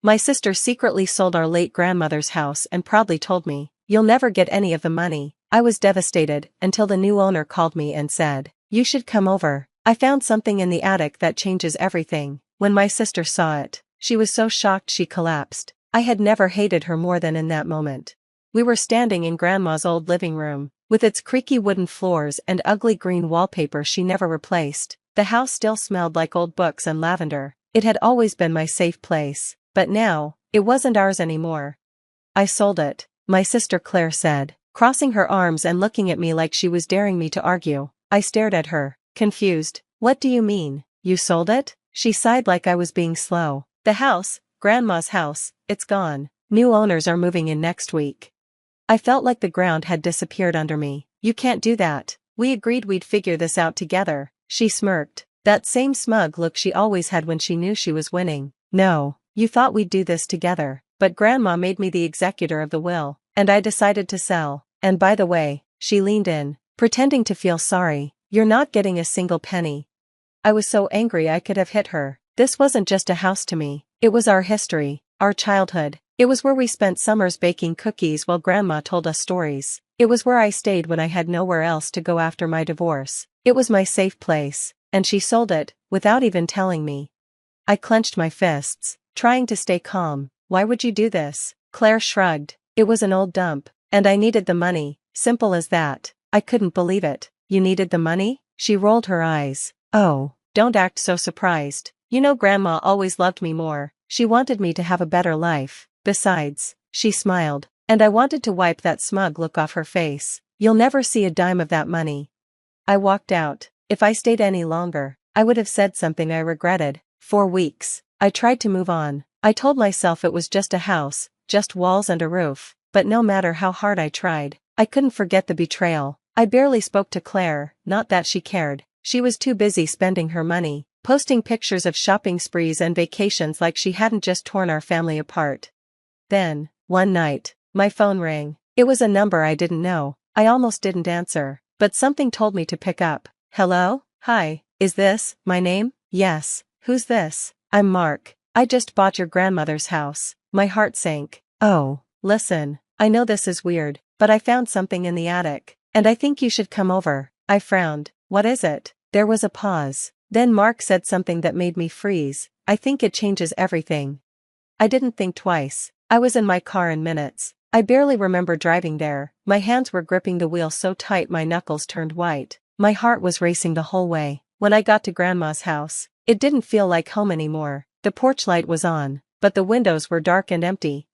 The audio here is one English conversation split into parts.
My sister secretly sold our late grandmother's house and proudly told me, "You'll never get any of the money." I was devastated until the new owner called me and said, "You should come over. I found something in the attic that changes everything." When my sister saw it, she was so shocked she collapsed. I had never hated her more than in that moment. We were standing in Grandma's old living room, with its creaky wooden floors and ugly green wallpaper she never replaced. The house still smelled like old books and lavender. It had always been my safe place, but now, it wasn't ours anymore. "I sold it," my sister Claire said, crossing her arms and looking at me like she was daring me to argue. I stared at her, confused. "What do you mean, you sold it?" She sighed like I was being slow. "The house, Grandma's house, it's gone. New owners are moving in next week." I felt like the ground had disappeared under me. "You can't do that. We agreed we'd figure this out together." She smirked, that same smug look she always had when she knew she was winning. "No, you thought we'd do this together, but Grandma made me the executor of the will, and I decided to sell. And by the way," she leaned in, pretending to feel sorry, "you're not getting a single penny." I was so angry I could have hit her. This wasn't just a house to me, it was our history, our childhood. It was where we spent summers baking cookies while Grandma told us stories. It was where I stayed when I had nowhere else to go after my divorce. It was my safe place, and she sold it, without even telling me. I clenched my fists, trying to stay calm. "Why would you do this?" Claire shrugged. "It was an old dump, and I needed the money, simple as that." I couldn't believe it. "You needed the money?" She rolled her eyes. "Oh, don't act so surprised. You know Grandma always loved me more. She wanted me to have a better life. Besides," she smiled, and I wanted to wipe that smug look off her face. "You'll never see a dime of that money." I walked out. If I stayed any longer, I would have said something I regretted. For weeks, I tried to move on. I told myself it was just a house, just walls and a roof, but no matter how hard I tried, I couldn't forget the betrayal. I barely spoke to Claire, not that she cared. She was too busy spending her money, posting pictures of shopping sprees and vacations like she hadn't just torn our family apart. Then, one night, my phone rang. It was a number I didn't know. I almost didn't answer, but something told me to pick up. "Hello? Hi, is this my name?" "Yes, who's this?" "I'm Mark. I just bought your grandmother's house." My heart sank. "Oh, listen, I know this is weird, but I found something in the attic, and I think you should come over." I frowned. "What is it?" There was a pause. Then Mark said something that made me freeze. "I think it changes everything." I didn't think twice. I was in my car in minutes. I barely remember driving there. My hands were gripping the wheel so tight my knuckles turned white. My heart was racing the whole way. When I got to Grandma's house, it didn't feel like home anymore. The porch light was on, but the windows were dark and empty.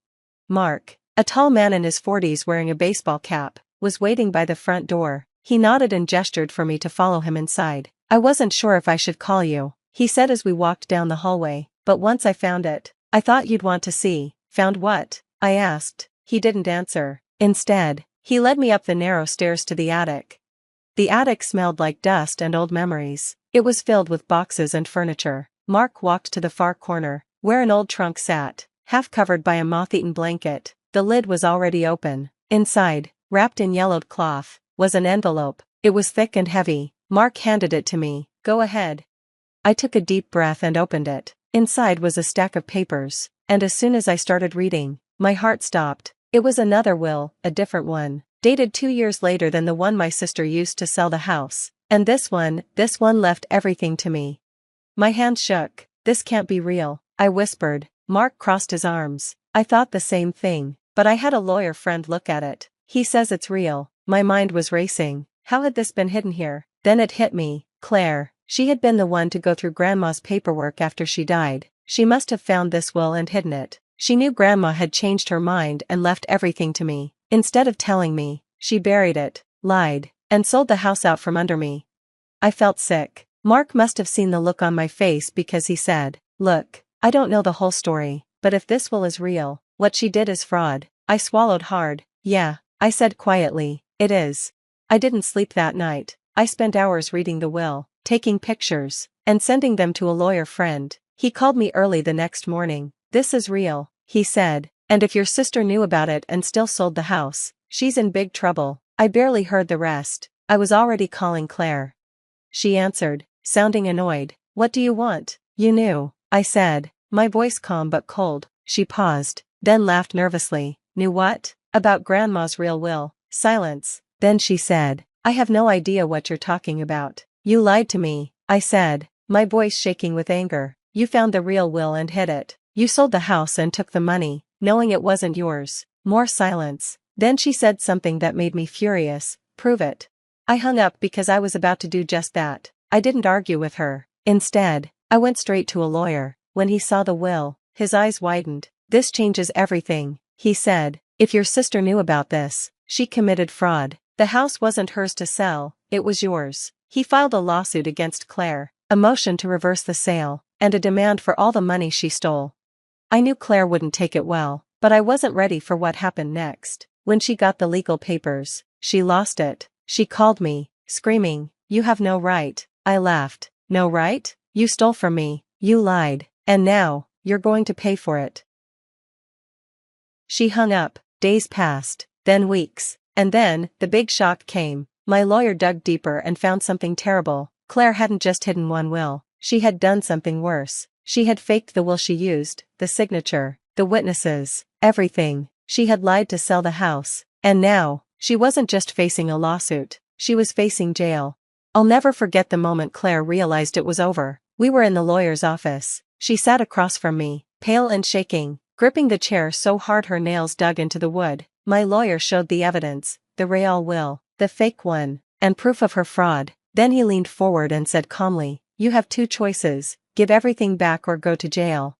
Mark, a tall man in his 40s wearing a baseball cap, was waiting by the front door. He nodded and gestured for me to follow him inside. "I wasn't sure if I should call you," he said as we walked down the hallway, "but once I found it, I thought you'd want to see." "Found what?" I asked. He didn't answer. Instead, he led me up the narrow stairs to the attic. The attic smelled like dust and old memories. It was filled with boxes and furniture. Mark walked to the far corner, where an old trunk sat, half covered by a moth-eaten blanket. The lid was already open. Inside, wrapped in yellowed cloth, was an envelope. It was thick and heavy. Mark handed it to me. "Go ahead." I took a deep breath and opened it. Inside was a stack of papers, and as soon as I started reading, my heart stopped. It was another will, a different one, dated 2 years later than the one my sister used to sell the house. And this one left everything to me. My hands shook. "This can't be real," I whispered. Mark crossed his arms. "I thought the same thing, but I had a lawyer friend look at it. He says it's real." My mind was racing. How had this been hidden here? Then it hit me. Claire. She had been the one to go through Grandma's paperwork after she died. She must have found this will and hidden it. She knew Grandma had changed her mind and left everything to me. Instead of telling me, she buried it, lied, and sold the house out from under me. I felt sick. Mark must have seen the look on my face because he said, "Look, I don't know the whole story, but if this will is real, what she did is fraud." I swallowed hard. "Yeah," I said quietly, "it is." I didn't sleep that night. I spent hours reading the will, taking pictures, and sending them to a lawyer friend. He called me early the next morning. "This is real," he said, "and if your sister knew about it and still sold the house, she's in big trouble." I barely heard the rest. I was already calling Claire. She answered, sounding annoyed. "What do you want?" "You knew," I said, my voice calm but cold. She paused, then laughed nervously. Knew what? About Grandma's real will. Silence. Then she said, I have no idea what you're talking about. You lied to me, I said, my voice shaking with anger. You found the real will and hid it. You sold the house and took the money, knowing it wasn't yours. More silence. Then she said something that made me furious. Prove it. I hung up because I was about to do just that. I didn't argue with her. Instead, I went straight to a lawyer. When he saw the will, his eyes widened. This changes everything, he said. If your sister knew about this, she committed fraud. The house wasn't hers to sell, it was yours. He filed a lawsuit against Claire, a motion to reverse the sale, and a demand for all the money she stole. I knew Claire wouldn't take it well, but I wasn't ready for what happened next. When she got the legal papers, she lost it. She called me, screaming, you have no right. I laughed. No right? You stole from me, you lied, and now, you're going to pay for it. She hung up. Days passed, then weeks, and then, the big shock came. My lawyer dug deeper and found something terrible. Claire hadn't just hidden one will, she had done something worse. She had faked the will she used, the signature, the witnesses, everything. She had lied to sell the house, and now, she wasn't just facing a lawsuit, she was facing jail. I'll never forget the moment Claire realized it was over. We were in the lawyer's office. She sat across from me, pale and shaking, gripping the chair so hard her nails dug into the wood. My lawyer showed the evidence, the real will, the fake one, and proof of her fraud. Then he leaned forward and said calmly, you have two choices, give everything back or go to jail.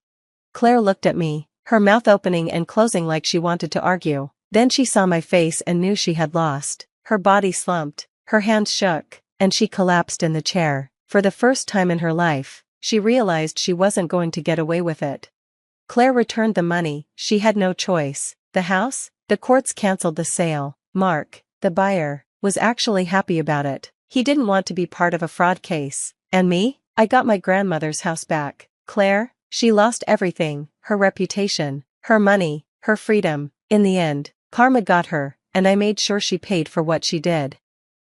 Claire looked at me, her mouth opening and closing like she wanted to argue. Then she saw my face and knew she had lost. Her body slumped, her hands shook, and she collapsed in the chair. For the first time in her life, she realized she wasn't going to get away with it. Claire returned the money, she had no choice. The house? The courts canceled the sale. Mark, the buyer, was actually happy about it. He didn't want to be part of a fraud case. And me? I got my grandmother's house back. Claire? She lost everything, her reputation, her money, her freedom. In the end, karma got her, and I made sure she paid for what she did.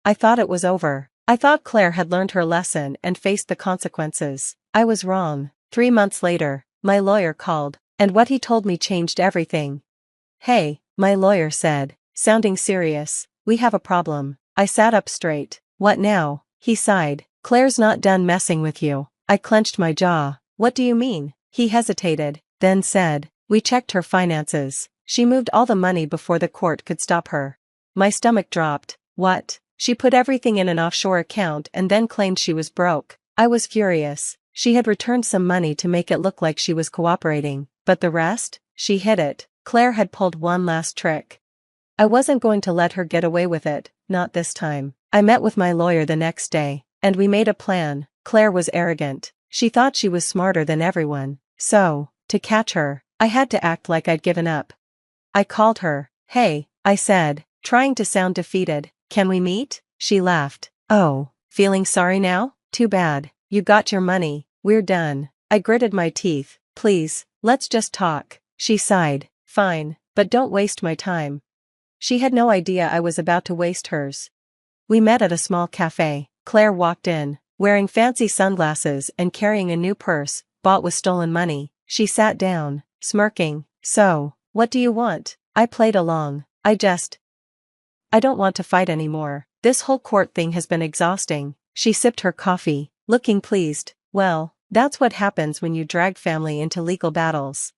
I thought it was over. I thought Claire had learned her lesson and faced the consequences. I was wrong. 3 months later, my lawyer called, and what he told me changed everything. Hey, my lawyer said, sounding serious, we have a problem. I sat up straight. What now? He sighed. Claire's not done messing with you. I clenched my jaw. What do you mean? He hesitated, then said, we checked her finances. She moved all the money before the court could stop her. My stomach dropped. What? She put everything in an offshore account and then claimed she was broke. I was furious. She had returned some money to make it look like she was cooperating, but the rest? She hid it. Claire had pulled one last trick. I wasn't going to let her get away with it, not this time. I met with my lawyer the next day, and we made a plan. Claire was arrogant. She thought she was smarter than everyone. So, to catch her, I had to act like I'd given up. I called her. Hey, I said, trying to sound defeated. Can we meet? She laughed. Oh, feeling sorry now? Too bad. You got your money. We're done. I gritted my teeth. Please, let's just talk. She sighed. Fine, but don't waste my time. She had no idea I was about to waste hers. We met at a small cafe. Claire walked in, wearing fancy sunglasses and carrying a new purse, bought with stolen money. She sat down, smirking. So, what do you want? I played along. I don't want to fight anymore. This whole court thing has been exhausting. She sipped her coffee, looking pleased. Well, that's what happens when you drag family into legal battles.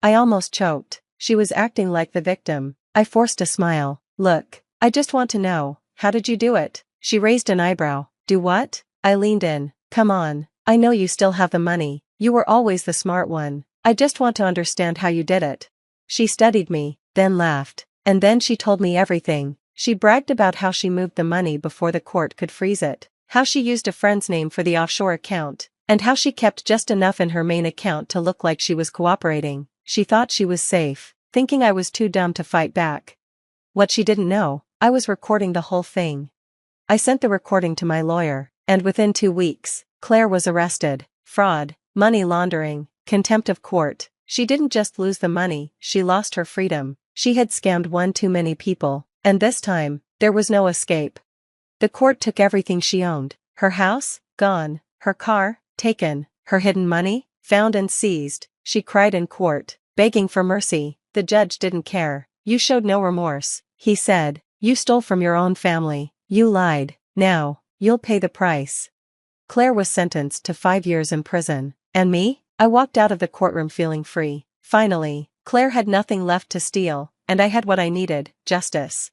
I almost choked. She was acting like the victim. I forced a smile. Look, I just want to know, how did you do it? She raised an eyebrow. Do what? I leaned in. Come on, I know you still have the money. You were always the smart one. I just want to understand how you did it. She studied me, then laughed. And then she told me everything. She bragged about how she moved the money before the court could freeze it, how she used a friend's name for the offshore account, and how she kept just enough in her main account to look like she was cooperating. She thought she was safe, thinking I was too dumb to fight back. What she didn't know, I was recording the whole thing. I sent the recording to my lawyer, and within 2 weeks, Claire was arrested. Fraud, money laundering, contempt of court. She didn't just lose the money, she lost her freedom. She had scammed one too many people. And this time, there was no escape. The court took everything she owned. Her house? Gone. Her car? Taken. Her hidden money? Found and seized. She cried in court, begging for mercy. The judge didn't care. You showed no remorse, he said. You stole from your own family. You lied. Now, you'll pay the price. Claire was sentenced to 5 years in prison. And me? I walked out of the courtroom feeling free. Finally, Claire had nothing left to steal, and I had what I needed, justice.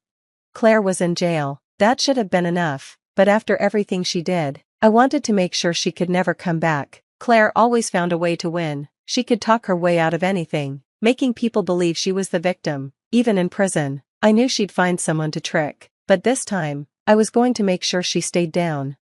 Claire was in jail. That should have been enough, but after everything she did, I wanted to make sure she could never come back. Claire always found a way to win. She could talk her way out of anything, making people believe she was the victim. Even in prison, I knew she'd find someone to trick, but this time, I was going to make sure she stayed down.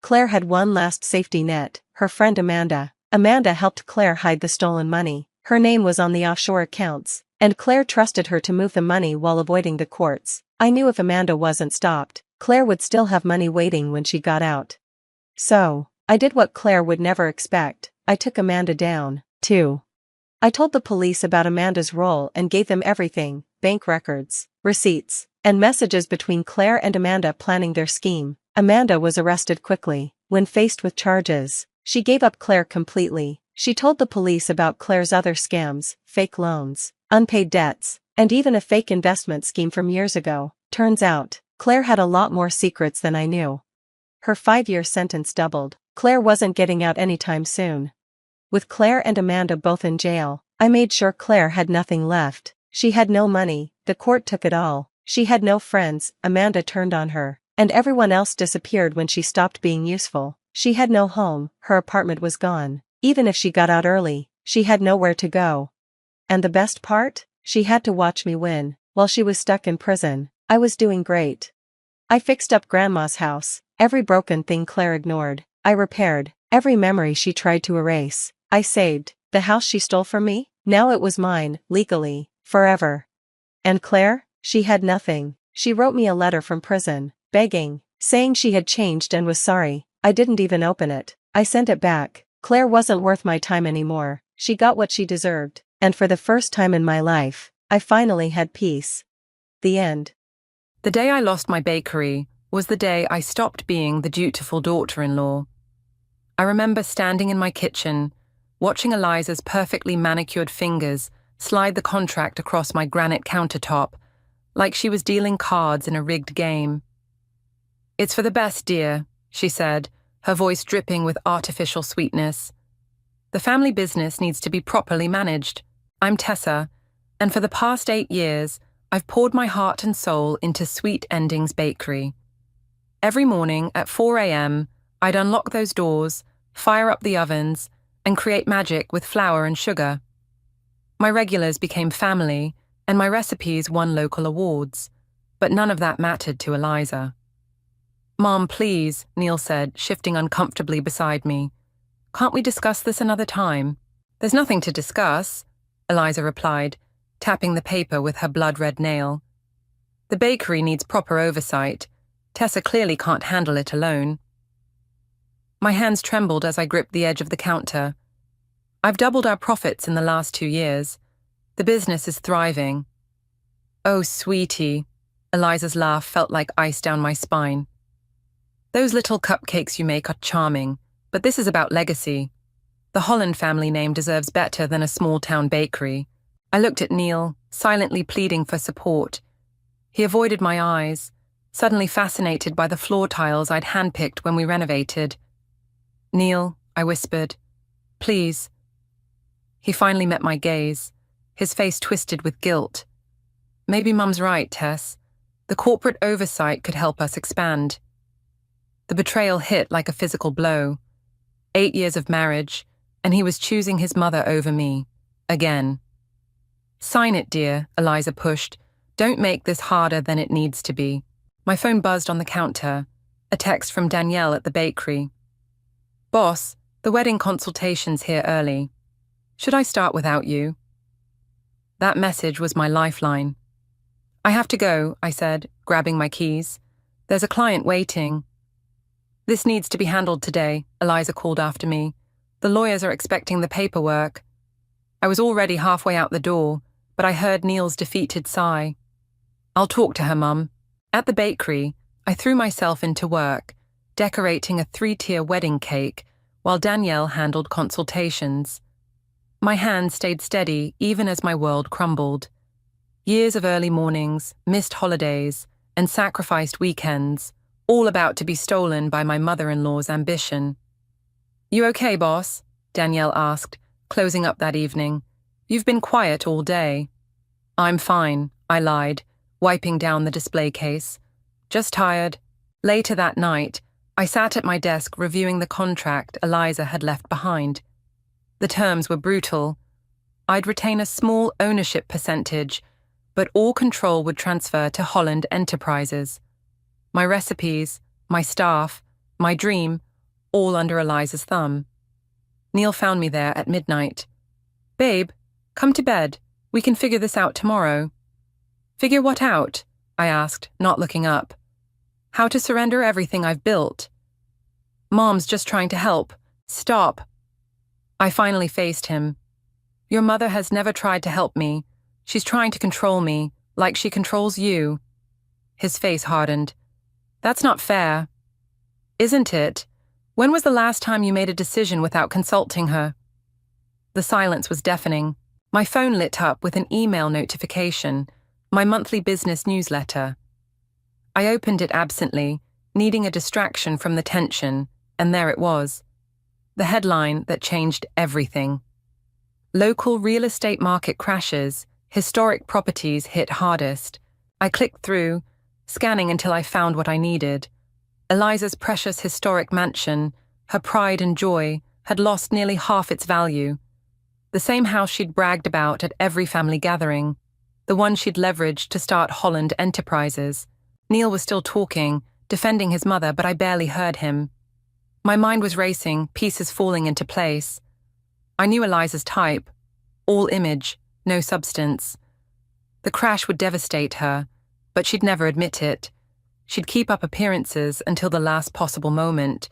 Claire had one last safety net, her friend Amanda. Amanda helped Claire hide the stolen money. Her name was on the offshore accounts, and Claire trusted her to move the money while avoiding the courts. I knew if Amanda wasn't stopped, Claire would still have money waiting when she got out. So, I did what Claire would never expect. I took Amanda down, too. I told the police about Amanda's role and gave them everything: bank records, receipts, and messages between Claire and Amanda planning their scheme. Amanda was arrested quickly. When faced with charges, she gave up Claire completely. She told the police about Claire's other scams, fake loans, unpaid debts, and even a fake investment scheme from years ago. Turns out, Claire had a lot more secrets than I knew. Her 5-year sentence doubled. Claire wasn't getting out anytime soon. With Claire and Amanda both in jail, I made sure Claire had nothing left. She had no money, the court took it all. She had no friends, Amanda turned on her, and everyone else disappeared when she stopped being useful. She had no home, her apartment was gone. Even if she got out early, she had nowhere to go. And the best part? She had to watch me win. While she was stuck in prison, I was doing great. I fixed up Grandma's house. Every broken thing Claire ignored, I repaired. Every memory she tried to erase, I saved. The house she stole from me? Now it was mine, legally, forever. And Claire? She had nothing. She wrote me a letter from prison, begging, saying she had changed and was sorry. I didn't even open it. I sent it back. Claire wasn't worth my time anymore. She got what she deserved, and for the first time in my life, I finally had peace. The end. The day I lost my bakery was the day I stopped being the dutiful daughter-in-law. I remember standing in my kitchen, watching Eliza's perfectly manicured fingers slide the contract across my granite countertop, like she was dealing cards in a rigged game. "It's for the best, dear," she said, her voice dripping with artificial sweetness. "The family business needs to be properly managed. I'm Tessa, and for the past 8 years, I've poured my heart and soul into Sweet Endings Bakery. Every morning at 4 a.m., I'd unlock those doors, fire up the ovens, and create magic with flour and sugar. My regulars became family, and my recipes won local awards, but none of that mattered to Eliza. "Mom, please," Neil said, shifting uncomfortably beside me. "Can't we discuss this another time?" "There's nothing to discuss," Eliza replied, tapping the paper with her blood-red nail. "The bakery needs proper oversight. Tessa clearly can't handle it alone." My hands trembled as I gripped the edge of the counter. "I've doubled our profits in the last 2 years. The business is thriving." "Oh, sweetie," Eliza's laugh felt like ice down my spine. "Those little cupcakes you make are charming, but this is about legacy. The Holland family name deserves better than a small-town bakery." I looked at Neil, silently pleading for support. He avoided my eyes, suddenly fascinated by the floor tiles I'd handpicked when we renovated. "Neil," I whispered, "please." He finally met my gaze, his face twisted with guilt. "Maybe Mum's right, Tess. The corporate oversight could help us expand." The betrayal hit like a physical blow. 8 years of marriage, and he was choosing his mother over me. Again. "Sign it, dear," Eliza pushed. "Don't make this harder than it needs to be." My phone buzzed on the counter, a text from Danielle at the bakery. "Boss, the wedding consultation's here early. Should I start without you?" That message was my lifeline. "I have to go," I said, grabbing my keys. "There's a client waiting." "This needs to be handled today," Eliza called after me. "The lawyers are expecting the paperwork." I was already halfway out the door, but I heard Neil's defeated sigh. "I'll talk to her, Mum." At the bakery, I threw myself into work, decorating a 3-tier wedding cake, while Danielle handled consultations. My hand stayed steady even as my world crumbled. Years of early mornings, missed holidays, and sacrificed weekends, all about to be stolen by my mother-in-law's ambition. "You okay, boss?" Danielle asked, closing up that evening. "You've been quiet all day." "I'm fine," I lied, wiping down the display case. "Just tired." Later that night, I sat at my desk reviewing the contract Eliza had left behind. The terms were brutal. I'd retain a small ownership percentage, but all control would transfer to Holland Enterprises. My recipes, my staff, my dream, all under Eliza's thumb. Neil found me there at midnight. "Babe, come to bed. We can figure this out tomorrow." "Figure what out?" I asked, not looking up. "How to surrender everything I've built." "Mom's just trying to help. Stop." I finally faced him. "Your mother has never tried to help me. She's trying to control me, like she controls you." His face hardened. "That's not fair." "Isn't it? When was the last time you made a decision without consulting her?" The silence was deafening. My phone lit up with an email notification, my monthly business newsletter. I opened it absently, needing a distraction from the tension, and there it was. The headline that changed everything. Local real estate market crashes, historic properties hit hardest. I clicked through, scanning until I found what I needed. Eliza's precious historic mansion, her pride and joy, had lost nearly half its value. The same house she'd bragged about at every family gathering, the one she'd leveraged to start Holland Enterprises. Neil was still talking, defending his mother, but I barely heard him. My mind was racing, pieces falling into place. I knew Eliza's type. All image, no substance. The crash would devastate her, but she'd never admit it. She'd keep up appearances until the last possible moment.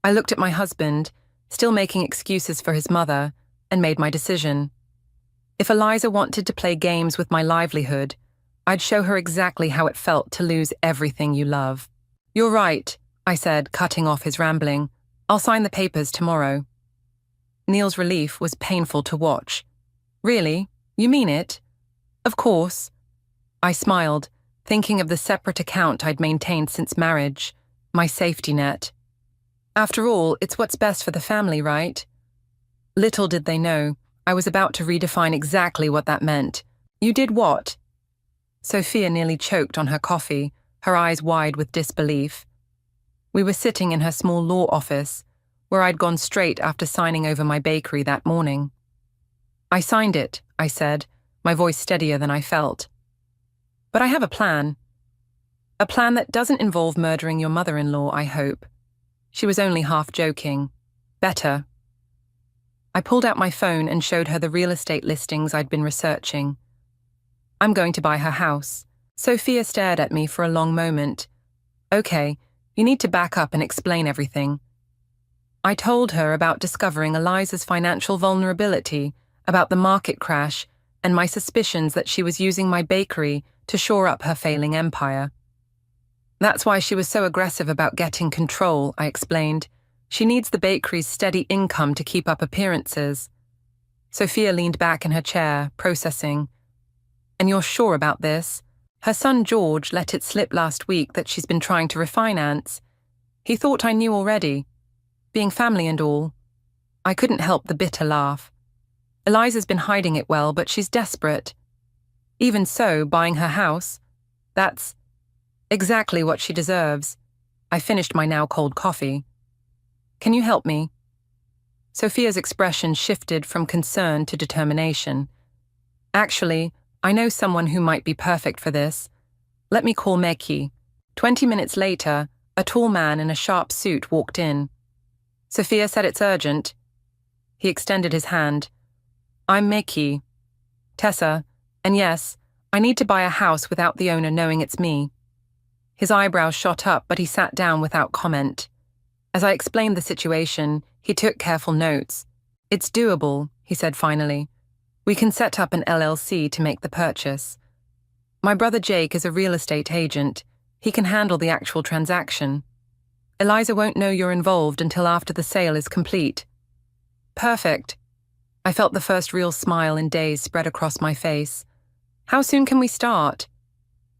I looked at my husband, still making excuses for his mother, and made my decision. If Eliza wanted to play games with my livelihood, I'd show her exactly how it felt to lose everything you love. "You're right," I said, cutting off his rambling. "I'll sign the papers tomorrow." Neil's relief was painful to watch. "Really? You mean it?" "Of course." I smiled, thinking of the separate account I'd maintained since marriage, my safety net. After all, it's what's best for the family, right? Little did they know, I was about to redefine exactly what that meant. "You did what?" Sophia nearly choked on her coffee, her eyes wide with disbelief. We were sitting in her small law office, where I'd gone straight after signing over my bakery that morning. "I signed it," I said, my voice steadier than I felt. "But I have a plan. A plan that doesn't involve murdering your mother-in-law, I hope." She was only half joking. "Better." I pulled out my phone and showed her the real estate listings I'd been researching. "I'm going to buy her house." Sophia stared at me for a long moment. "Okay, you need to back up and explain everything." I told her about discovering Eliza's financial vulnerability, about the market crash, and my suspicions that she was using my bakery to shore up her failing empire. "That's why she was so aggressive about getting control," I explained. "She needs the bakery's steady income to keep up appearances." Sophia leaned back in her chair, processing. "And you're sure about this? Her son George let it slip last week that she's been trying to refinance. He thought I knew already. Being family and all." I couldn't help the bitter laugh. "Eliza's been hiding it well, but she's desperate. Even so, buying her house, that's exactly what she deserves." I finished my now cold coffee. "Can you help me?" Sophia's expression shifted from concern to determination. "Actually, I know someone who might be perfect for this. Let me call Meki." 20 minutes later, a tall man in a sharp suit walked in. "Sophia said it's urgent." He extended his hand. "I'm Meki. Tessa, and yes, I need to buy a house without the owner knowing it's me." His eyebrows shot up, but he sat down without comment. As I explained the situation, he took careful notes. "It's doable," he said finally. "We can set up an LLC to make the purchase. My brother Jake is a real estate agent. He can handle the actual transaction. Eliza won't know you're involved until after the sale is complete." "Perfect." I felt the first real smile in days spread across my face. How soon can we start?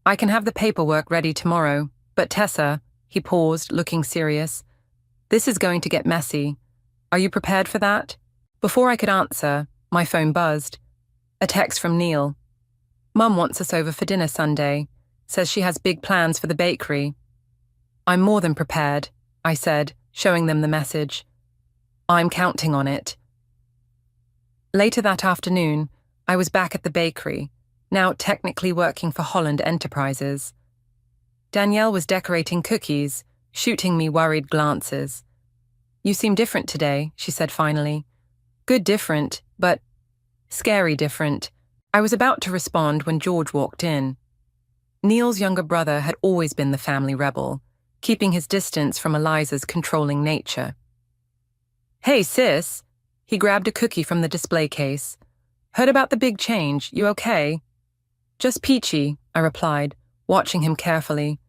I can have the paperwork ready tomorrow, but Tessa, he paused, looking serious. This is going to get messy. Are you prepared for that? Before I could answer, my phone buzzed. A text from Neil. Mum wants us over for dinner Sunday. Says she has big plans for the bakery. I'm more than prepared, I said, showing them the message. I'm counting on it. Later that afternoon, I was back at the bakery, now technically working for Holland Enterprises. Danielle was decorating cookies, shooting me worried glances. You seem different today, she said finally. Good different, but scary different. I was about to respond when George walked in. Neil's younger brother had always been the family rebel, keeping his distance from Eliza's controlling nature. Hey, sis. He grabbed a cookie from the display case. Heard about the big change, you okay? Just peachy, I replied, watching him carefully.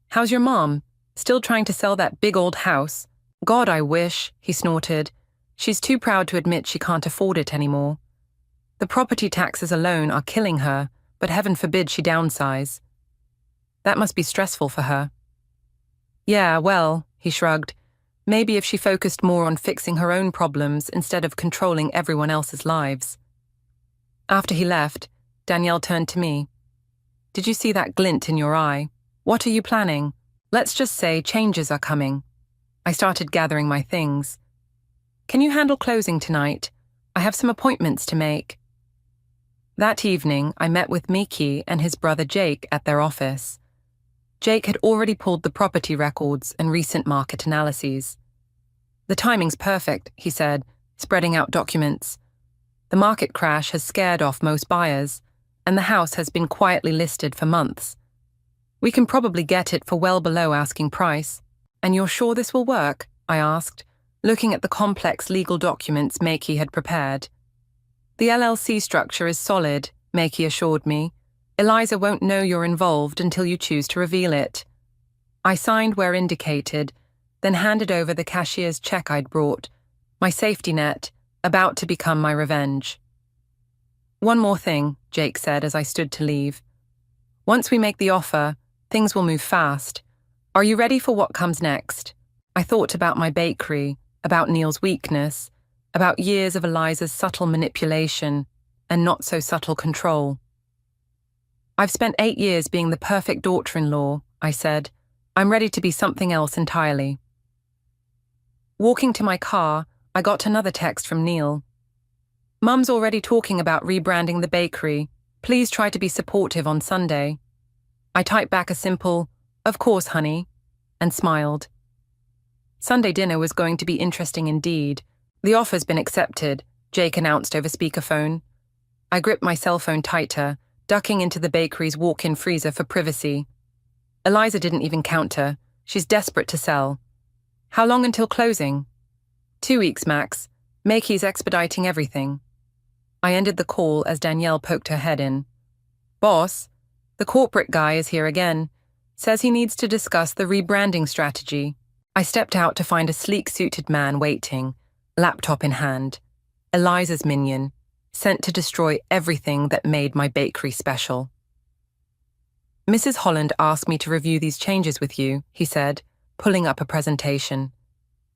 How's your mom? Still trying to sell that big old house? God, I wish, he snorted. She's too proud to admit she can't afford it anymore. The property taxes alone are killing her, but heaven forbid she downsize. That must be stressful for her. Yeah, well, he shrugged. Maybe if she focused more on fixing her own problems instead of controlling everyone else's lives. After he left, Danielle turned to me. Did you see that glint in your eye? What are you planning? Let's just say changes are coming. I started gathering my things. Can you handle closing tonight? I have some appointments to make. That evening, I met with Miki and his brother Jake at their office. Jake had already pulled the property records and recent market analyses. The timing's perfect, he said, spreading out documents. The market crash has scared off most buyers, and the house has been quietly listed for months. We can probably get it for well below asking price. And you're sure this will work? I asked, looking at the complex legal documents Maki had prepared. The LLC structure is solid, Maki assured me. Eliza won't know you're involved until you choose to reveal it. I signed where indicated, then handed over the cashier's check I'd brought, my safety net, about to become my revenge. One more thing, Jake said as I stood to leave. Once we make the offer, things will move fast. Are you ready for what comes next? I thought about my bakery, about Neil's weakness, about years of Eliza's subtle manipulation and not so subtle control. I've spent 8 years being the perfect daughter-in-law, I said. I'm ready to be something else entirely. Walking to my car, I got another text from Neil. Mum's already talking about rebranding the bakery. Please try to be supportive on Sunday. I typed back a simple, "Of course, honey," and smiled. Sunday dinner was going to be interesting indeed. The offer's been accepted, Jake announced over speakerphone. I gripped my cell phone tighter, ducking into the bakery's walk-in freezer for privacy. Eliza didn't even counter. She's desperate to sell. How long until closing? 2 weeks, max. Maki's expediting everything. I ended the call as Danielle poked her head in. Boss, the corporate guy is here again. Says he needs to discuss the rebranding strategy. I stepped out to find a sleek-suited man waiting, laptop in hand. Eliza's minion, sent to destroy everything that made my bakery special. Mrs. Holland asked me to review these changes with you, he said, pulling up a presentation.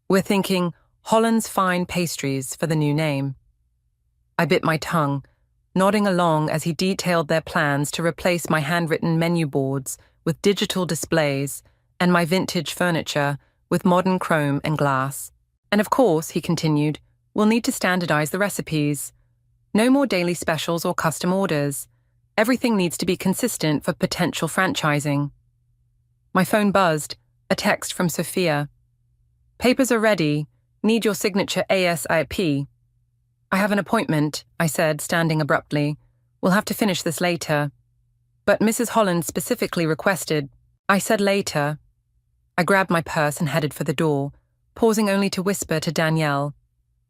We're thinking Holland's Fine Pastries for the new name. I bit my tongue, nodding along as he detailed their plans to replace my handwritten menu boards with digital displays and my vintage furniture with modern chrome and glass. And of course, he continued, we'll need to standardize the recipes. No more daily specials or custom orders. Everything needs to be consistent for potential franchising. My phone buzzed, a text from Sophia. Papers are ready. Need your signature ASAP. I have an appointment, I said, standing abruptly. We'll have to finish this later. But Mrs. Holland specifically requested. I said later. I grabbed my purse and headed for the door, pausing only to whisper to Danielle,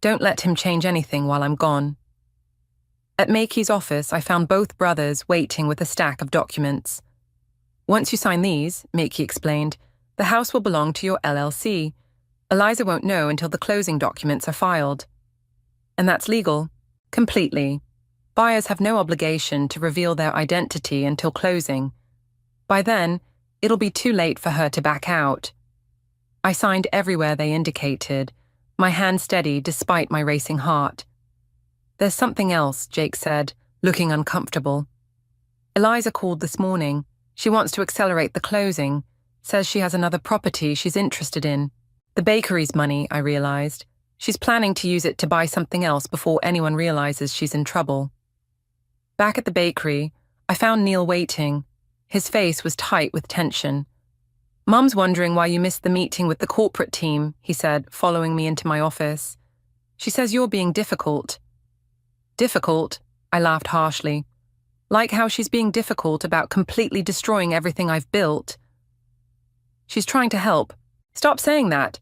don't let him change anything while I'm gone. At Maki's office, I found both brothers waiting with a stack of documents. Once you sign these, Maki explained, the house will belong to your LLC. Eliza won't know until the closing documents are filed. And that's legal, Completely. Buyers have no obligation to reveal their identity until closing. By then, it'll be too late for her to back out. I signed everywhere they indicated, my hand steady despite my racing heart. There's something else, Jake said, looking uncomfortable. Eliza called this morning. She wants to accelerate the closing, says she has another property she's interested in. The bakery's money, I realized. She's planning to use it to buy something else before anyone realizes she's in trouble. Back at the bakery, I found Neil waiting. His face was tight with tension. "Mum's wondering why you missed the meeting with the corporate team," he said, following me into my office. "She says you're being difficult." "Difficult?" I laughed harshly. "Like how she's being difficult about completely destroying everything I've built." "She's trying to help." "Stop saying that."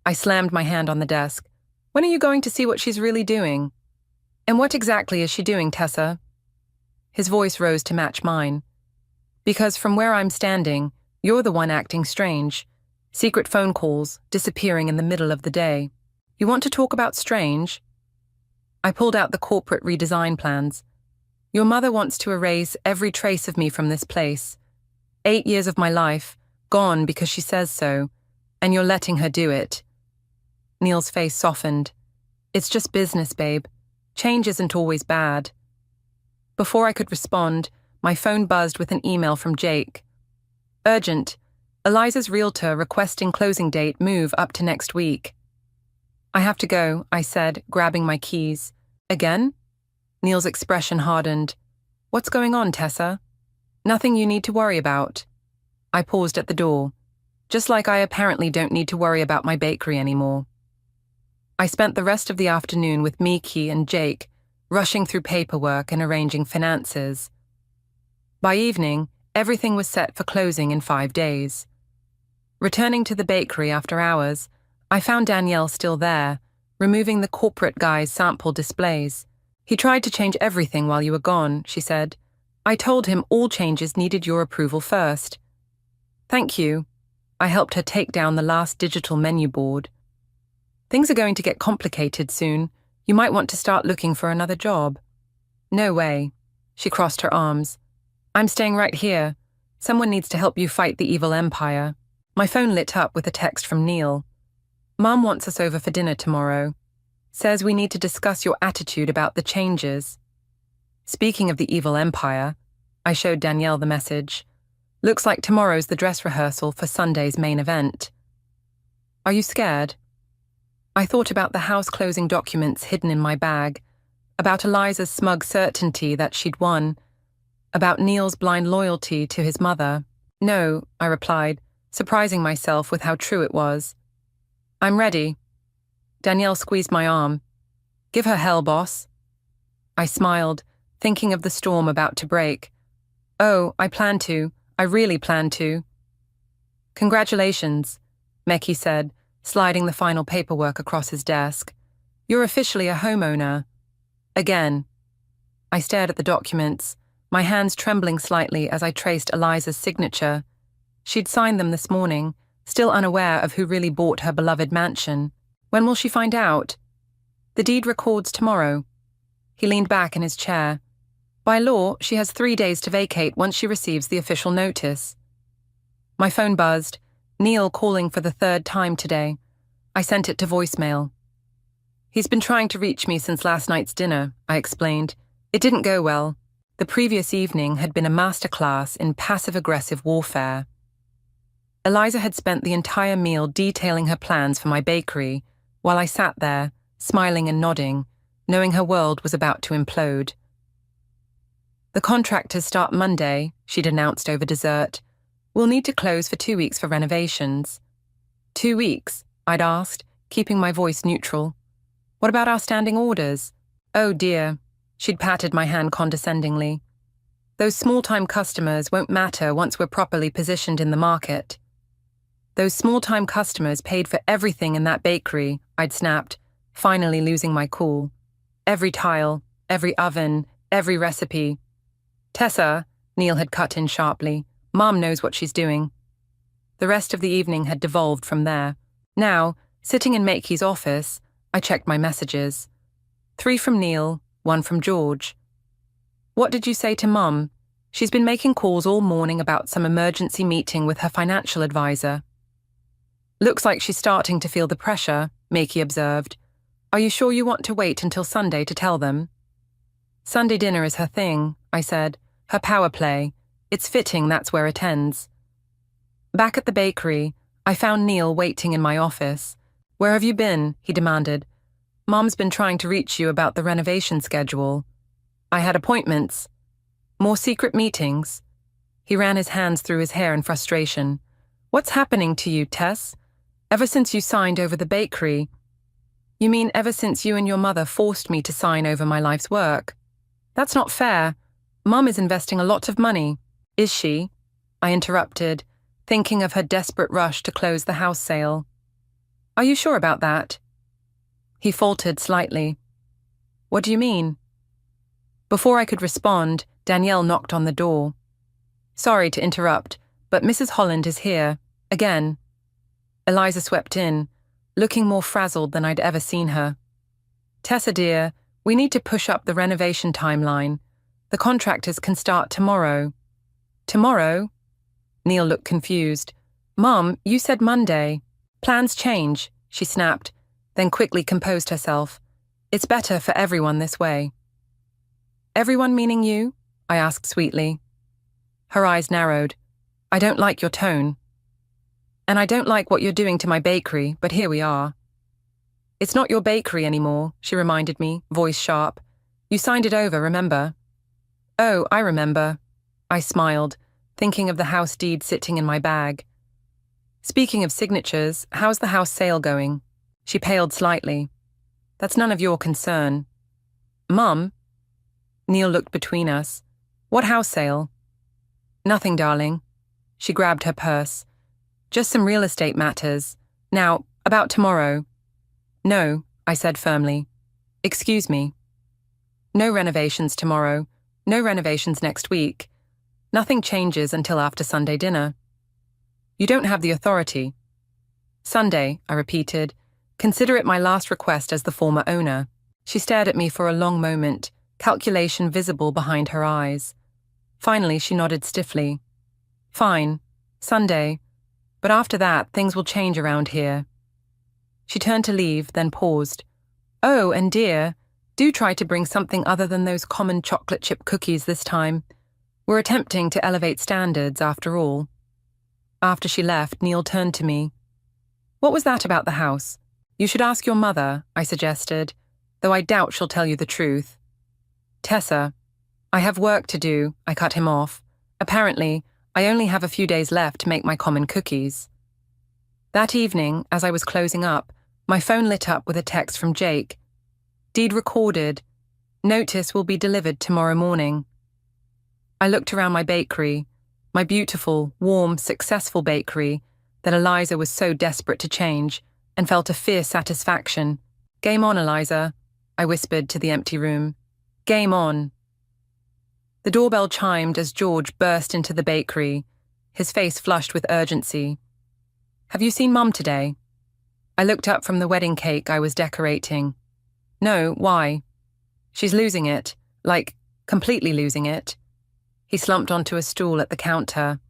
I slammed my hand on the desk. "When are you going to see what she's really doing?" "And what exactly is she doing, Tessa?" His voice rose to match mine. "Because from where I'm standing, you're the one acting strange. Secret phone calls, disappearing in the middle of the day. You want to talk about strange?" I pulled out the corporate redesign plans. "Your mother wants to erase every trace of me from this place. 8 years of my life, gone because she says so, and you're letting her do it." Neil's face softened. "It's just business, babe. Change isn't always bad." Before I could respond, my phone buzzed with an email from Jake. "Urgent. Eliza's realtor requesting closing date move up to next week." "I have to go," I said, grabbing my keys. "Again?" Neil's expression hardened. "What's going on, Tessa?" "Nothing you need to worry about." I paused at the door. Just like I apparently don't need to worry about my bakery anymore. I spent the rest of the afternoon with Miki and Jake, rushing through paperwork and arranging finances. By evening, everything was set for closing in 5 days. Returning to the bakery after hours, I found Danielle still there, removing the corporate guy's sample displays. "He tried to change everything while you were gone," she said. "I told him all changes needed your approval first." "Thank you." I helped her take down the last digital menu board. "Things are going to get complicated soon. You might want to start looking for another job." "No way." She crossed her arms. "I'm staying right here. Someone needs to help you fight the evil empire." My phone lit up with a text from Neil. "Mum wants us over for dinner tomorrow. Says we need to discuss your attitude about the changes." Speaking of the evil empire, I showed Danielle the message. "Looks like tomorrow's the dress rehearsal for Sunday's main event." "Are you scared?" I thought about the house closing documents hidden in my bag, about Eliza's smug certainty that she'd won, about Neil's blind loyalty to his mother. "No," I replied, surprising myself with how true it was. "I'm ready." Danielle squeezed my arm. "Give her hell, boss." I smiled, thinking of the storm about to break. "Oh, I plan to. I really plan to." "Congratulations," Meki said, sliding the final paperwork across his desk. "You're officially a homeowner." Again. I stared at the documents, my hands trembling slightly as I traced Eliza's signature. She'd signed them this morning, still unaware of who really bought her beloved mansion. When will she find out? "The deed records tomorrow." He leaned back in his chair. "By law, she has 3 days to vacate once she receives the official notice." My phone buzzed. Neil calling for the 3rd time today. I sent it to voicemail. "He's been trying to reach me since last night's dinner," I explained. "It didn't go well. The previous evening had been a masterclass in passive-aggressive warfare." Eliza had spent the entire meal detailing her plans for my bakery, while I sat there, smiling and nodding, knowing her world was about to implode. "The contractors start Monday," she'd announced over dessert. "We'll need to close for 2 weeks for renovations." 2 weeks? I'd asked, keeping my voice neutral. "What about our standing orders?" "Oh dear," she'd patted my hand condescendingly. "Those small-time customers won't matter once we're properly positioned in the market." "Those small-time customers paid for everything in that bakery," I'd snapped, finally losing my cool. "Every tile, every oven, every recipe." "Tessa," Neil had cut in sharply, "Mom knows what she's doing." The rest of the evening had devolved from there. Now, sitting in Maki's office, I checked my messages. 3 from Neil, one from George. "What did you say to Mum? She's been making calls all morning about some emergency meeting with her financial advisor." "Looks like she's starting to feel the pressure," Makey observed. "Are you sure you want to wait until Sunday to tell them?" "Sunday dinner is her thing," I said. "Her power play. It's fitting that's where it ends." Back at the bakery, I found Neil waiting in my office. "Where have you been?" he demanded. "Mom's been trying to reach you about the renovation schedule." "I had appointments." "More secret meetings?" He ran his hands through his hair in frustration. "What's happening to you, Tess? Ever since you signed over the bakery?" "You mean ever since you and your mother forced me to sign over my life's work?" "That's not fair. Mum is investing a lot of money." "Is she?" I interrupted, thinking of her desperate rush to close the house sale. "Are you sure about that?" He faltered slightly. "What do you mean?" Before I could respond, Danielle knocked on the door. "Sorry to interrupt, but Mrs. Holland is here, again." Eliza swept in, looking more frazzled than I'd ever seen her. "Tessa dear, we need to push up the renovation timeline. The contractors can start tomorrow." "Tomorrow?" Neil looked confused. "Mum, you said Monday." "Plans change," she snapped, then quickly composed herself. "It's better for everyone this way." "Everyone meaning you?" I asked sweetly. Her eyes narrowed. "I don't like your tone. And I don't like what you're doing to my bakery, but here we are." "It's not your bakery anymore," she reminded me, voice sharp. "You signed it over, remember?" "Oh, I remember." I smiled, thinking of the house deed sitting in my bag. "Speaking of signatures, how's the house sale going?" She paled slightly. "That's none of your concern." "Mum?" Neil looked between us. "What house sale?" "Nothing, darling." She grabbed her purse. "Just some real estate matters. Now, about tomorrow." "No," I said firmly. "Excuse me." "No renovations tomorrow. No renovations next week. Nothing changes until after Sunday dinner." "You don't have the authority." "Sunday," I repeated. "Consider it my last request as the former owner." She stared at me for a long moment, calculation visible behind her eyes. Finally, she nodded stiffly. "Fine. Sunday. But after that, things will change around here." She turned to leave, then paused. "Oh, and dear, do try to bring something other than those common chocolate chip cookies this time. We're attempting to elevate standards, after all." After she left, Neil turned to me. "What was that about the house?" "You should ask your mother," I suggested, though I doubt she'll tell you the truth. "Tessa, I have work to do," I cut him off. "Apparently, I only have a few days left to make my common cookies." That evening, as I was closing up, my phone lit up with a text from Jake. "Deed recorded. Notice will be delivered tomorrow morning." I looked around my bakery, my beautiful, warm, successful bakery that Eliza was so desperate to change, and felt a fierce satisfaction. "Game on, Eliza," I whispered to the empty room. "Game on." The doorbell chimed as George burst into the bakery, his face flushed with urgency. "Have you seen Mum today?" I looked up from the wedding cake I was decorating. "No, why?" "She's losing it, like, completely losing it." He slumped onto a stool at the counter.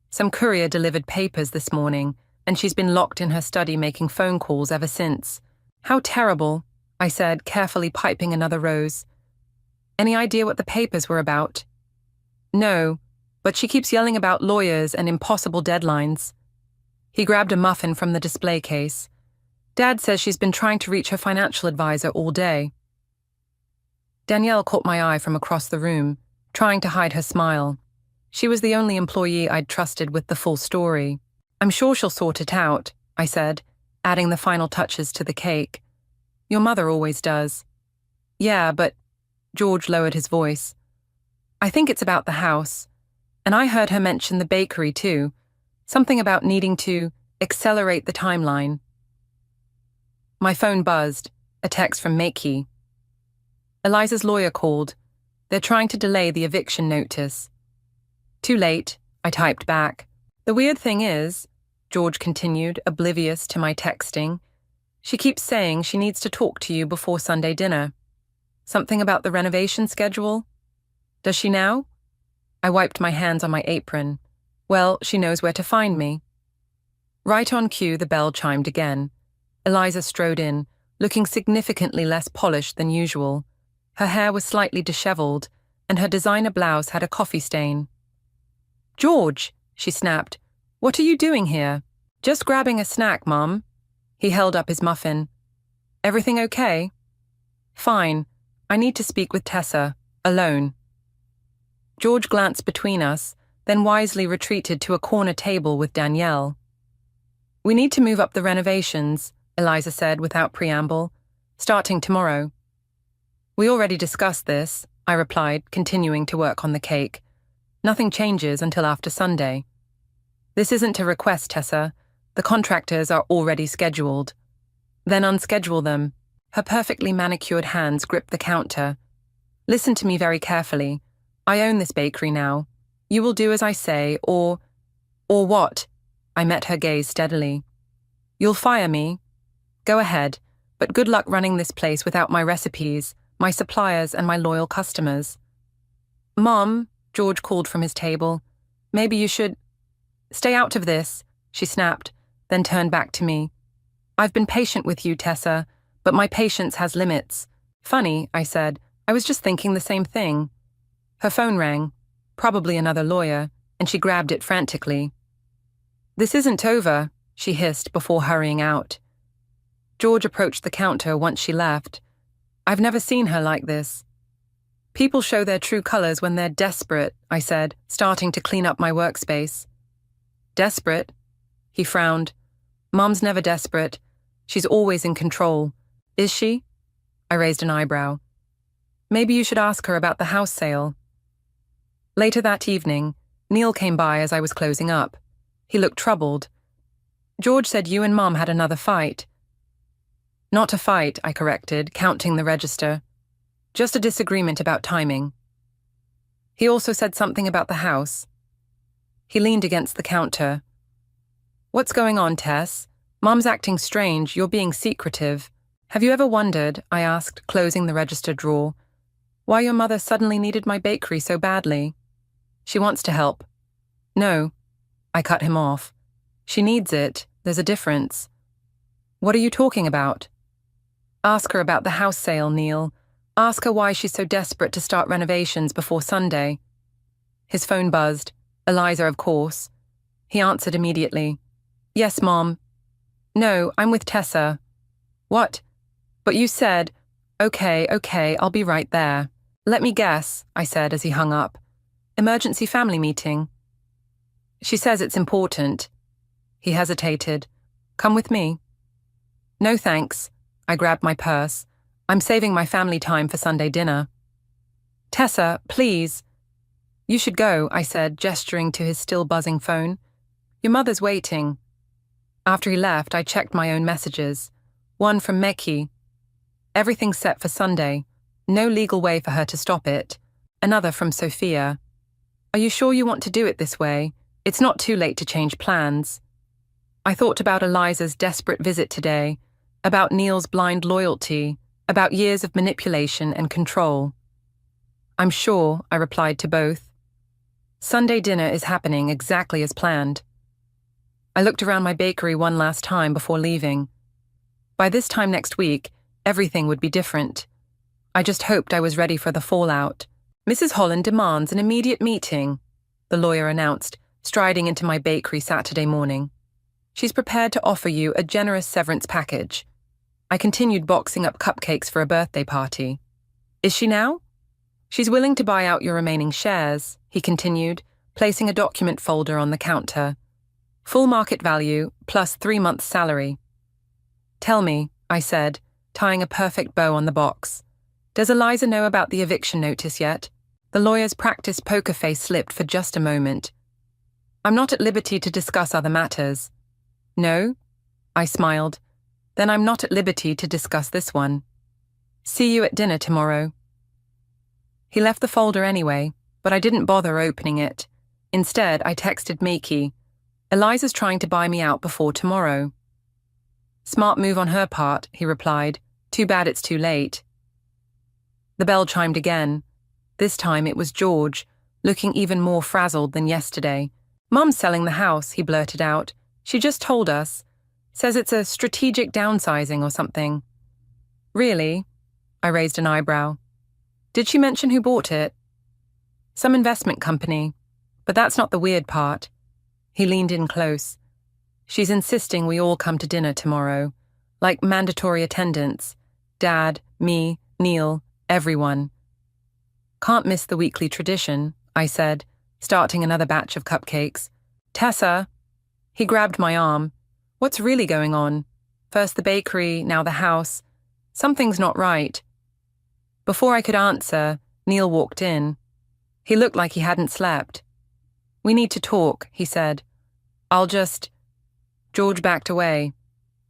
"Some courier delivered papers this morning, and she's been locked in her study making phone calls ever since." "How terrible," I said, carefully piping another rose. "Any idea what the papers were about?" "No, but she keeps yelling about lawyers and impossible deadlines." He grabbed a muffin from the display case. "Dad says she's been trying to reach her financial advisor all day." Danielle caught my eye from across the room, trying to hide her smile. She was the only employee I'd trusted with the full story. "I'm sure she'll sort it out," I said, adding the final touches to the cake. "Your mother always does." "Yeah, but..." George lowered his voice. "I think it's about the house. And I heard her mention the bakery too. Something about needing to accelerate the timeline." My phone buzzed, a text from Makey. "Eliza's lawyer called. They're trying to delay the eviction notice." "Too late," I typed back. "The weird thing is," George continued, oblivious to my texting, "she keeps saying she needs to talk to you before Sunday dinner." Something about the renovation schedule? Does she now? I wiped my hands on my apron. Well, she knows where to find me. Right on cue, the bell chimed again. Eliza strode in, looking significantly less polished than usual. Her hair was slightly disheveled, and her designer blouse had a coffee stain. "George," she snapped, "what are you doing here?" "Just grabbing a snack, Mum." He held up his muffin. "Everything okay?" "Fine. I need to speak with Tessa, alone." George glanced between us, then wisely retreated to a corner table with Danielle. "We need to move up the renovations," Eliza said without preamble, "starting tomorrow." "We already discussed this," I replied, continuing to work on the cake. "Nothing changes until after Sunday." "This isn't a request, Tessa. The contractors are already scheduled." "Then unschedule them." Her perfectly manicured hands gripped the counter. "Listen to me very carefully. I own this bakery now. You will do as I say, or what?" I met her gaze steadily. "You'll fire me? Go ahead, but good luck running this place without my recipes, my suppliers, and my loyal customers." "Mom," George called from his table, "maybe you should—" "Stay out of this," she snapped, then turned back to me. "I've been patient with you, Tessa, but my patience has limits." "Funny," I said. "I was just thinking the same thing." Her phone rang, probably another lawyer, and she grabbed it frantically. "This isn't over," she hissed before hurrying out. George approached the counter once she left. "I've never seen her like this." "People show their true colors when they're desperate," I said, starting to clean up my workspace. "Desperate?" He frowned. "Mom's never desperate. She's always in control. Is she?" I raised an eyebrow. "Maybe you should ask her about the house sale." Later that evening, Neil came by as I was closing up. He looked troubled. "George said you and Mom had another fight." "Not a fight," I corrected, counting the register. "Just a disagreement about timing." "He also said something about the house." He leaned against the counter. "What's going on, Tess? Mom's acting strange. You're being secretive. Have you ever wondered," I asked, closing the register drawer, "why your mother suddenly needed my bakery so badly?" "She wants to help." "No." I cut him off. "She needs it. There's a difference." "What are you talking about?" "Ask her about the house sale, Neil. Ask her why she's so desperate to start renovations before Sunday." His phone buzzed. Eliza, of course. He answered immediately. "Yes, Mom." "No, I'm with Tessa." "What?" "But you said—" Okay, I'll be right there." "Let me guess," I said as he hung up. "Emergency family meeting." "She says it's important." He hesitated. "Come with me." "No thanks." I grabbed my purse. "I'm saving my family time for Sunday dinner." "Tessa, please." "You should go," I said, gesturing to his still buzzing phone. "Your mother's waiting." After he left, I checked my own messages. One from Meki. "Everything's set for Sunday. No legal way for her to stop it." Another from Sophia. "Are you sure you want to do it this way? It's not too late to change plans." I thought about Eliza's desperate visit today, about Neil's blind loyalty, about years of manipulation and control. "I'm sure," I replied to both. Sunday dinner is happening exactly as planned. I looked around my bakery one last time before leaving. By this time next week, everything would be different. I just hoped I was ready for the fallout. "Mrs. Holland demands an immediate meeting," the lawyer announced, striding into my bakery Saturday morning. "She's prepared to offer you a generous severance package." I continued boxing up cupcakes for a birthday party. "Is she now?" "She's willing to buy out your remaining shares," he continued, placing a document folder on the counter. "Full market value, plus 3 months' salary." "Tell me," I said, tying a perfect bow on the box. "Does Eliza know about the eviction notice yet?" The lawyer's practiced poker face slipped for just a moment. "I'm not at liberty to discuss other matters." "No?" I smiled. "Then I'm not at liberty to discuss this one. See you at dinner tomorrow." He left the folder anyway, but I didn't bother opening it. Instead, I texted Miki. "Eliza's trying to buy me out before tomorrow." "Smart move on her part," he replied. "Too bad it's too late." The bell chimed again. This time it was George, looking even more frazzled than yesterday. "Mum's selling the house," he blurted out. "She just told us. Says it's a strategic downsizing or something." "Really?" I raised an eyebrow. "Did she mention who bought it?" "Some investment company. But that's not the weird part." He leaned in close. "She's insisting we all come to dinner tomorrow. Like mandatory attendance. Dad, me, Neil, everyone." "Can't miss the weekly tradition," I said, starting another batch of cupcakes. "Tessa!" He grabbed my arm. "What's really going on? First the bakery, now the house. Something's not right." Before I could answer, Neil walked in. He looked like he hadn't slept. "We need to talk," he said. "I'll just..." George backed away.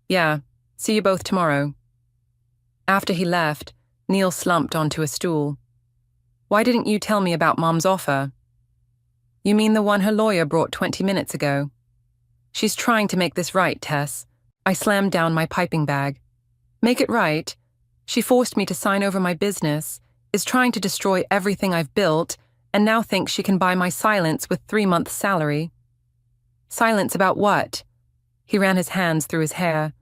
"Yeah, see you both tomorrow." After he left, Neil slumped onto a stool. "Why didn't you tell me about Mom's offer?" "You mean the one her lawyer brought 20 minutes ago?" "She's trying to make this right, Tess." I slammed down my piping bag. "Make it right? She forced me to sign over my business, is trying to destroy everything I've built, and now thinks she can buy my silence with 3 months' salary." "Silence about what?" He ran his hands through his hair.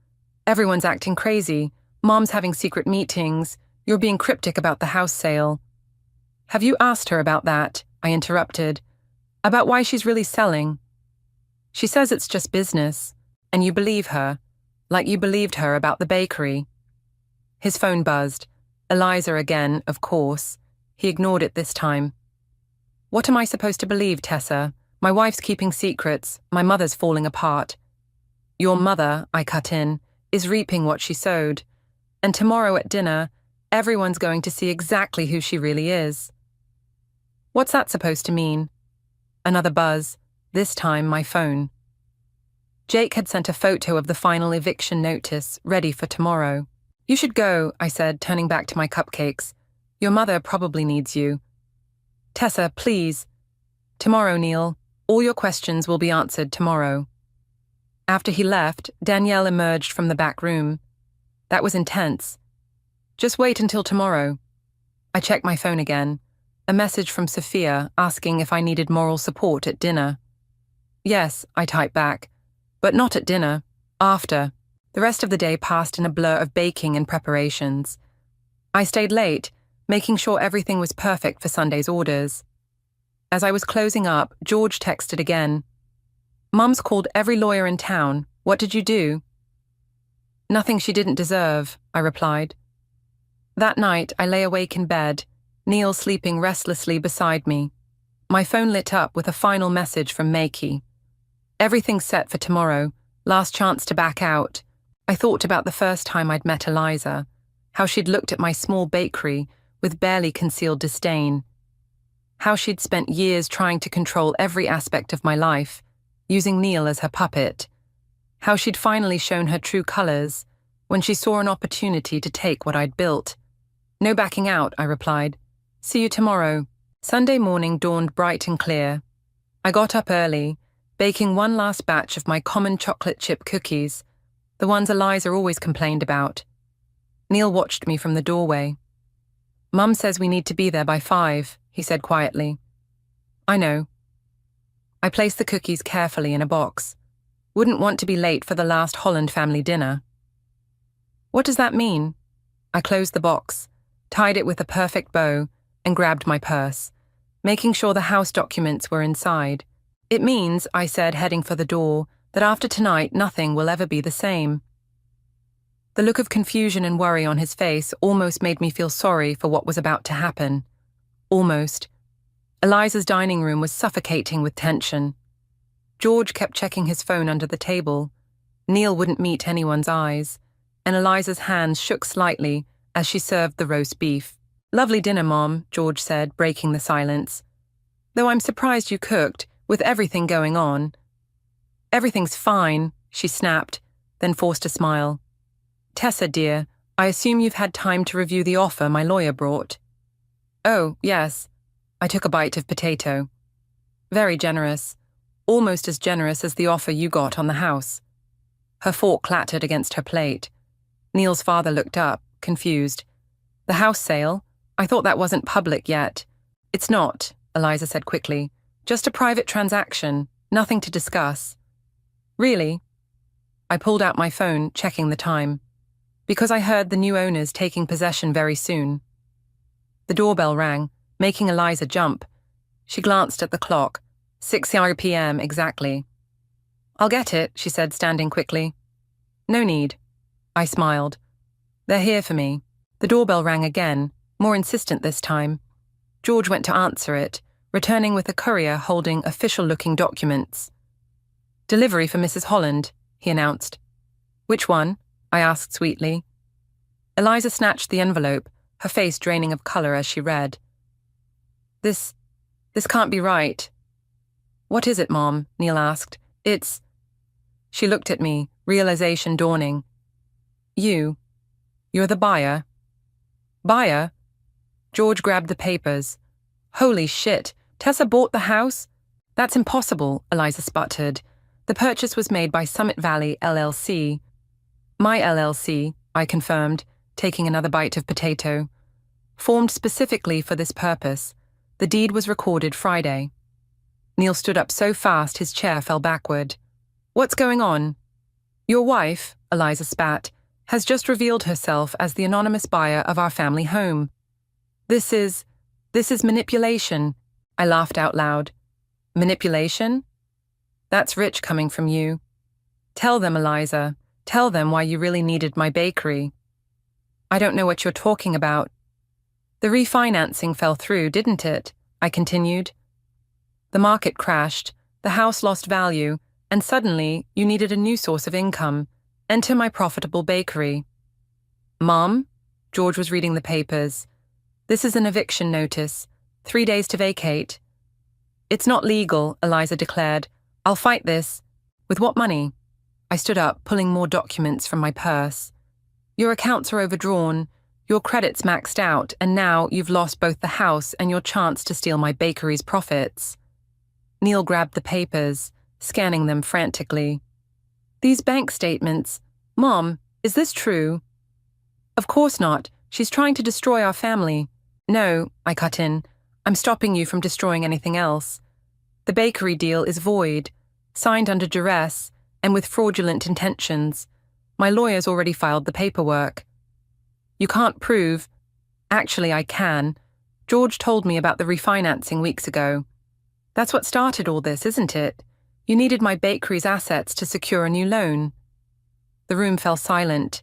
"Everyone's acting crazy. Mom's having secret meetings. You're being cryptic about the house sale." "Have you asked her about that?" I interrupted. "About why she's really selling?" "She says it's just business, and you believe her, like you believed her about the bakery." His phone buzzed. Eliza again, of course. He ignored it this time. "What am I supposed to believe, Tessa? My wife's keeping secrets. My mother's falling apart." "Your mother," I cut in, "is reaping what she sowed. And tomorrow at dinner, everyone's going to see exactly who she really is." "What's that supposed to mean?" Another buzz, this time my phone. Jake had sent a photo of the final eviction notice, ready for tomorrow. "You should go," I said, turning back to my cupcakes. "Your mother probably needs you." "Tessa, please." "Tomorrow, Neil. All your questions will be answered tomorrow." After he left, Danielle emerged from the back room. That was intense. "Just wait until tomorrow." I checked my phone again. A message from Sophia asking if I needed moral support at dinner. "Yes," I typed back. "But not at dinner. After." The rest of the day passed in a blur of baking and preparations. I stayed late, making sure everything was perfect for Sunday's orders. As I was closing up, George texted again. "Mum's called every lawyer in town. What did you do?" "Nothing she didn't deserve," I replied. That night, I lay awake in bed, Neil sleeping restlessly beside me. My phone lit up with a final message from Makey. "Everything's set for tomorrow. Last chance to back out." I thought about the first time I'd met Eliza, how she'd looked at my small bakery with barely concealed disdain, how she'd spent years trying to control every aspect of my life, using Neil as her puppet, how she'd finally shown her true colors when she saw an opportunity to take what I'd built. "No backing out," I replied. "See you tomorrow." Sunday morning dawned bright and clear. I got up early, baking one last batch of my common chocolate chip cookies, the ones Eliza always complained about. Neil watched me from the doorway. "Mum says we need to be there by 5, he said quietly. "I know." I placed the cookies carefully in a box. Wouldn't want to be late for the last Holland family dinner. "What does that mean?" I closed the box, tied it with a perfect bow, and grabbed my purse, making sure the house documents were inside. "It means," I said, heading for the door, "that after tonight nothing will ever be the same." The look of confusion and worry on his face almost made me feel sorry for what was about to happen. Almost. Eliza's dining room was suffocating with tension. George kept checking his phone under the table. Neil wouldn't meet anyone's eyes, and Eliza's hands shook slightly as she served the roast beef. "Lovely dinner, Mom," George said, breaking the silence. "Though I'm surprised you cooked, with everything going on." "Everything's fine," she snapped, then forced a smile. "Tessa, dear, I assume you've had time to review the offer my lawyer brought." "Oh, yes." I took a bite of potato. "Very generous. Almost as generous as the offer you got on the house." Her fork clattered against her plate. Neil's father looked up, confused. "The house sale? I thought that wasn't public yet. It's not, Eliza said quickly. Just a private transaction, nothing to discuss. Really? I pulled out my phone, checking the time. Because I heard the new owners taking possession very soon. The doorbell rang, making Eliza jump. She glanced at the clock. 6 p.m. exactly. I'll get it, she said, standing quickly. No need. I smiled. They're here for me. The doorbell rang again, more insistent this time. George went to answer it, returning with a courier holding official-looking documents. Delivery for Mrs. Holland, he announced. Which one? I asked sweetly. Eliza snatched the envelope, her face draining of colour as she read. This can't be right. What is it, Mom? Neil asked. It's... She looked at me, realization dawning. You're the buyer. Buyer? George grabbed the papers. Holy shit, Tessa bought the house? That's impossible, Eliza sputtered. The purchase was made by Summit Valley LLC. My LLC, I confirmed, taking another bite of potato. Formed specifically for this purpose. The deed was recorded Friday. Neil stood up so fast his chair fell backward. What's going on? Your wife, Eliza spat, has just revealed herself as the anonymous buyer of our family home. This is manipulation, I laughed out loud. Manipulation? That's rich coming from you. Tell them, Eliza. Tell them why you really needed my bakery. I don't know what you're talking about. The refinancing fell through, didn't it? I continued. The market crashed, the house lost value, and suddenly you needed a new source of income. Enter my profitable bakery. Mom? George was reading the papers. This is an eviction notice. 3 days to vacate. It's not legal, Eliza declared. I'll fight this. With what money? I stood up, pulling more documents from my purse. Your accounts are overdrawn. Your credit's maxed out, and now you've lost both the house and your chance to steal my bakery's profits. Neil grabbed the papers, scanning them frantically. These bank statements. Mom, is this true? Of course not. She's trying to destroy our family. No, I cut in. I'm stopping you from destroying anything else. The bakery deal is void, signed under duress, and with fraudulent intentions. My lawyer's already filed the paperwork. You can't prove... Actually, I can. George told me about the refinancing weeks ago. That's what started all this, isn't it? You needed my bakery's assets to secure a new loan. The room fell silent.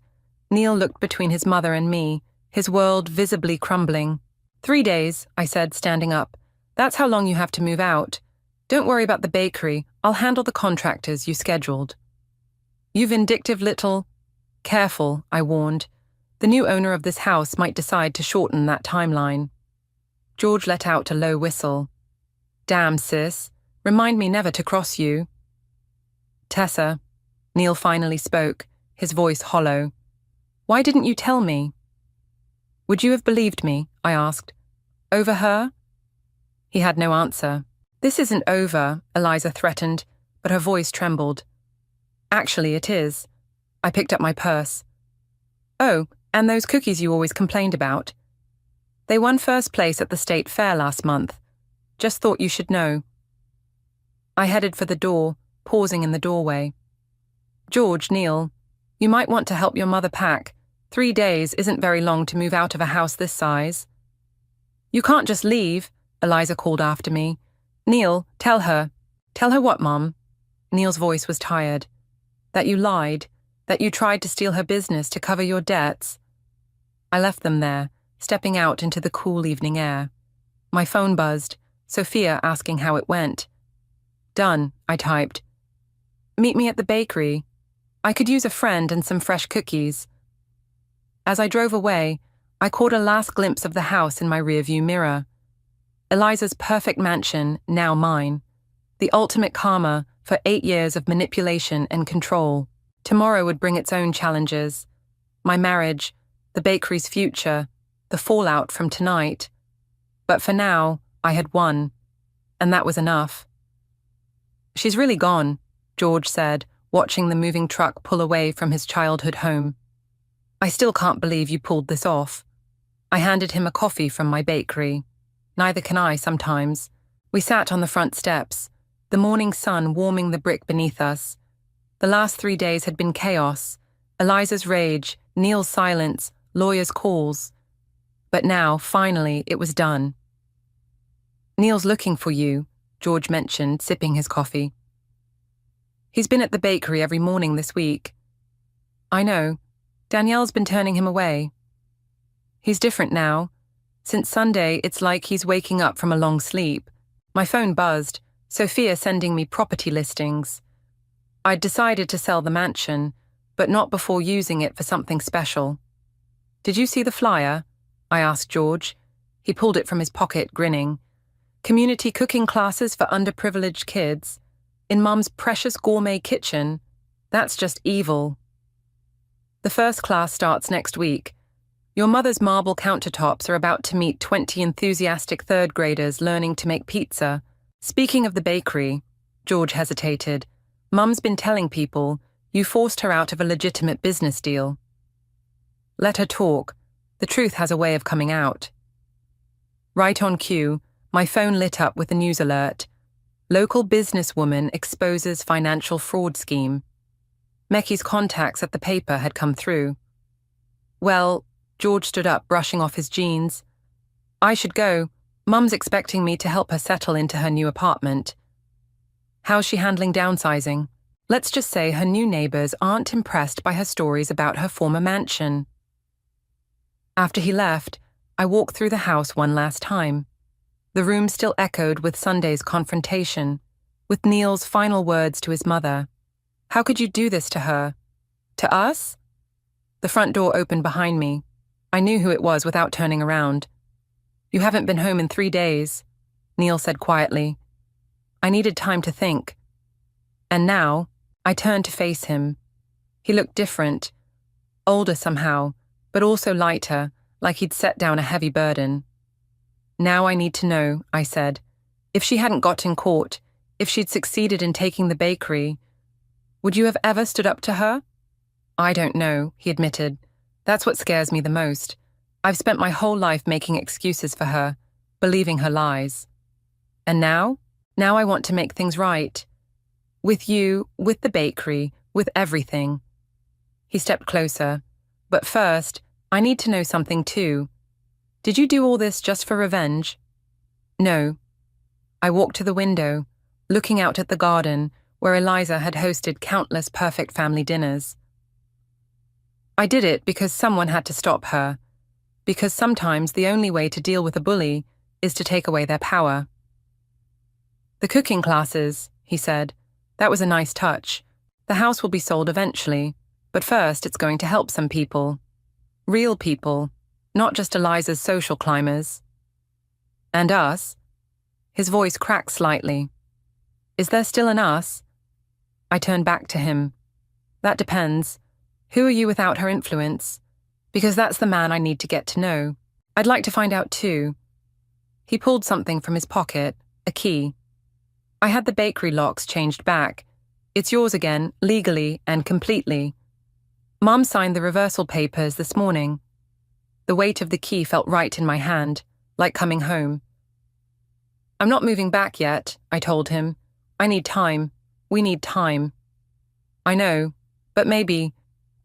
Neil looked between his mother and me, his world visibly crumbling. 3 days, I said, standing up. That's how long you have to move out. Don't worry about the bakery. I'll handle the contractors you scheduled. You vindictive little... Careful, I warned. The new owner of this house might decide to shorten that timeline. George let out a low whistle. Damn, sis. Remind me never to cross you. Tessa, Neil finally spoke, his voice hollow. Why didn't you tell me? Would you have believed me? I asked. Over her? He had no answer. This isn't over, Eliza threatened, but her voice trembled. Actually, it is. I picked up my purse. Oh, and those cookies you always complained about. They won first place at the state fair last month. Just thought you should know. I headed for the door, pausing in the doorway. George, Neil, you might want to help your mother pack. 3 days isn't very long to move out of a house this size. You can't just leave, Eliza called after me. Neil, tell her. Tell her what, Mom? Neil's voice was tired. That you lied, that you tried to steal her business to cover your debts. I left them there, stepping out into the cool evening air. My phone buzzed, Sophia asking how it went. Done, I typed. Meet me at the bakery. I could use a friend and some fresh cookies. As I drove away, I caught a last glimpse of the house in my rearview mirror. Eliza's perfect mansion, now mine. The ultimate karma for 8 years of manipulation and control. Tomorrow would bring its own challenges. My marriage, the bakery's future, the fallout from tonight. But for now, I had won, and that was enough. She's really gone, George said, watching the moving truck pull away from his childhood home. I still can't believe you pulled this off. I handed him a coffee from my bakery. Neither can I sometimes. We sat on the front steps, the morning sun warming the brick beneath us. The last 3 days had been chaos. Eliza's rage, Neil's silence, lawyers' calls. But now, finally, it was done. "Neil's looking for you," George mentioned, sipping his coffee. "He's been at the bakery every morning this week." "I know. Danielle's been turning him away." "He's different now. Since Sunday, it's like he's waking up from a long sleep." My phone buzzed, Sophia sending me property listings. I'd decided to sell the mansion, but not before using it for something special. "Did you see the flyer?" I asked George. He pulled it from his pocket, grinning. "Community cooking classes for underprivileged kids. In Mum's precious gourmet kitchen. That's just evil." "The first class starts next week. Your mother's marble countertops are about to meet 20 enthusiastic third graders learning to make pizza." "Speaking of the bakery," George hesitated, "Mum's been telling people you forced her out of a legitimate business deal." "Let her talk. The truth has a way of coming out." Right on cue, my phone lit up with a news alert. "Local businesswoman exposes financial fraud scheme." Mecky's contacts at the paper had come through. "Well," George stood up, brushing off his jeans, "I should go. Mum's expecting me to help her settle into her new apartment." "How's she handling downsizing?" "Let's just say her new neighbors aren't impressed by her stories about her former mansion." After he left, I walked through the house one last time. The room still echoed with Sunday's confrontation, with Neil's final words to his mother. "How could you do this to her?" "To us?" The front door opened behind me. I knew who it was without turning around. "You haven't been home in 3 days," Neil said quietly. I needed time to think. And now, I turned to face him. He looked different, older somehow, but also lighter, like he'd set down a heavy burden. "Now I need to know," I said. "If she hadn't gotten caught, if she'd succeeded in taking the bakery, would you have ever stood up to her?" "I don't know," he admitted. "That's what scares me the most. I've spent my whole life making excuses for her, believing her lies. And now? Now I want to make things right. With you, with the bakery, with everything." He stepped closer. "But first, I need to know something too. Did you do all this just for revenge?" "No." I walked to the window, looking out at the garden, where Eliza had hosted countless perfect family dinners. "I did it because someone had to stop her. Because sometimes the only way to deal with a bully is to take away their power." "The cooking classes," he said. "That was a nice touch. The house will be sold eventually, but first it's going to help some people. Real people, not just Eliza's social climbers. And us." His voice cracked slightly. "Is there still an us?" I turned back to him. "That depends. Who are you without her influence? Because that's the man I need to get to know. I'd like to find out too." He pulled something from his pocket, a key. "I had the bakery locks changed back. It's yours again, legally and completely. Mom signed the reversal papers this morning." The weight of the key felt right in my hand, like coming home. "I'm not moving back yet," I told him. "I need time. We need time." "I know, but maybe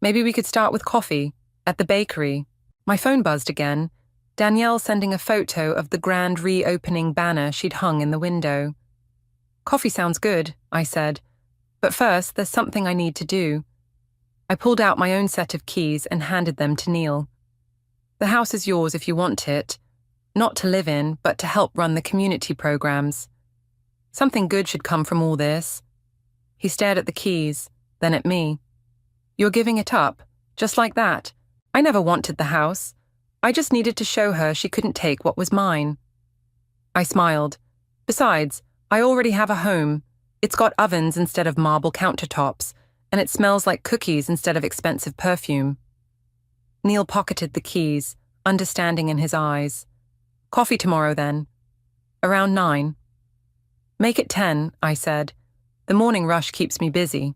we could start with coffee, at the bakery." My phone buzzed again, Danielle sending a photo of the grand reopening banner she'd hung in the window. "Coffee sounds good," I said. "But first, there's something I need to do." I pulled out my own set of keys and handed them to Neil. "The house is yours if you want it. Not to live in, but to help run the community programs. Something good should come from all this." He stared at the keys, then at me. "You're giving it up, just like that. I never wanted the house. I just needed to show her she couldn't take what was mine." I smiled. "Besides, I already have a home. It's got ovens instead of marble countertops, and it smells like cookies instead of expensive perfume." Neil pocketed the keys, understanding in his eyes. "Coffee tomorrow, then." "Around 9. "Make it 10, I said. "The morning rush keeps me busy.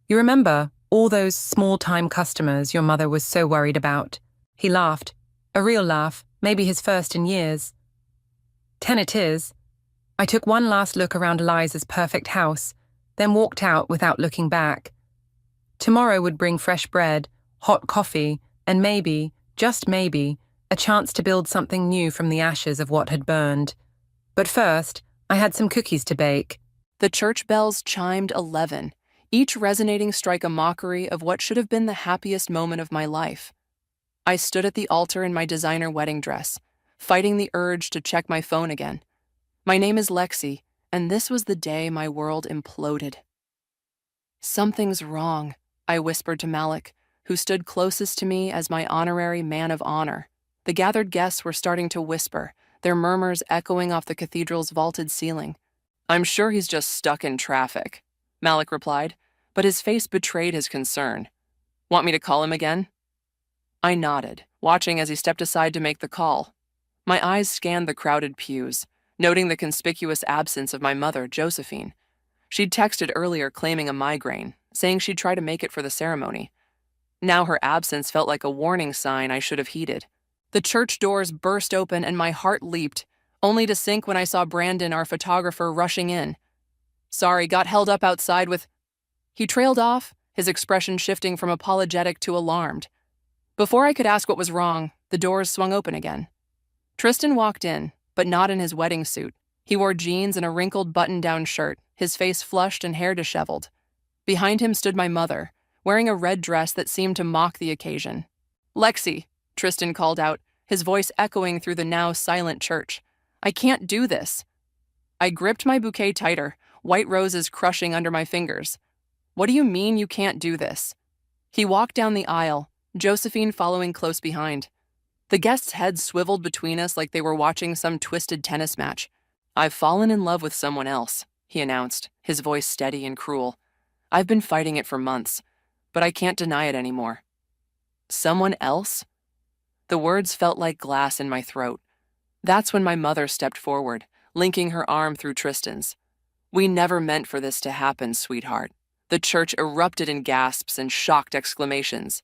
You remember all those small-time customers your mother was so worried about?" He laughed. A real laugh, maybe his first in years. 10 it is. I took one last look around Eliza's perfect house, then walked out without looking back. Tomorrow would bring fresh bread, hot coffee, and maybe, just maybe, a chance to build something new from the ashes of what had burned. But first, I had some cookies to bake. The church bells chimed 11, each resonating strike a mockery of what should have been the happiest moment of my life. I stood at the altar in my designer wedding dress, fighting the urge to check my phone again. My name is Lexi, and this was the day my world imploded. "Something's wrong," I whispered to Malik, who stood closest to me as my honorary man of honor. The gathered guests were starting to whisper, their murmurs echoing off the cathedral's vaulted ceiling. "I'm sure he's just stuck in traffic," Malik replied, but his face betrayed his concern. "Want me to call him again?" I nodded, watching as he stepped aside to make the call. My eyes scanned the crowded pews, noting the conspicuous absence of my mother, Josephine. She'd texted earlier claiming a migraine, saying she'd try to make it for the ceremony. Now her absence felt like a warning sign I should have heeded. The church doors burst open and my heart leaped, only to sink when I saw Brandon, our photographer, rushing in. "Sorry, got held up outside with—" He trailed off, his expression shifting from apologetic to alarmed. Before I could ask what was wrong, the doors swung open again. Tristan walked in, but not in his wedding suit. He wore jeans and a wrinkled button-down shirt, his face flushed and hair disheveled. Behind him stood my mother, wearing a red dress that seemed to mock the occasion. "Lexi," Tristan called out, his voice echoing through the now silent church. "I can't do this." I gripped my bouquet tighter, white roses crushing under my fingers. "What do you mean you can't do this?" He walked down the aisle, Josephine following close behind. The guests' heads swiveled between us like they were watching some twisted tennis match. "I've fallen in love with someone else," he announced, his voice steady and cruel. "I've been fighting it for months, but I can't deny it anymore." "Someone else?" The words felt like glass in my throat. That's when my mother stepped forward, linking her arm through Tristan's. "We never meant for this to happen, sweetheart." The church erupted in gasps and shocked exclamations.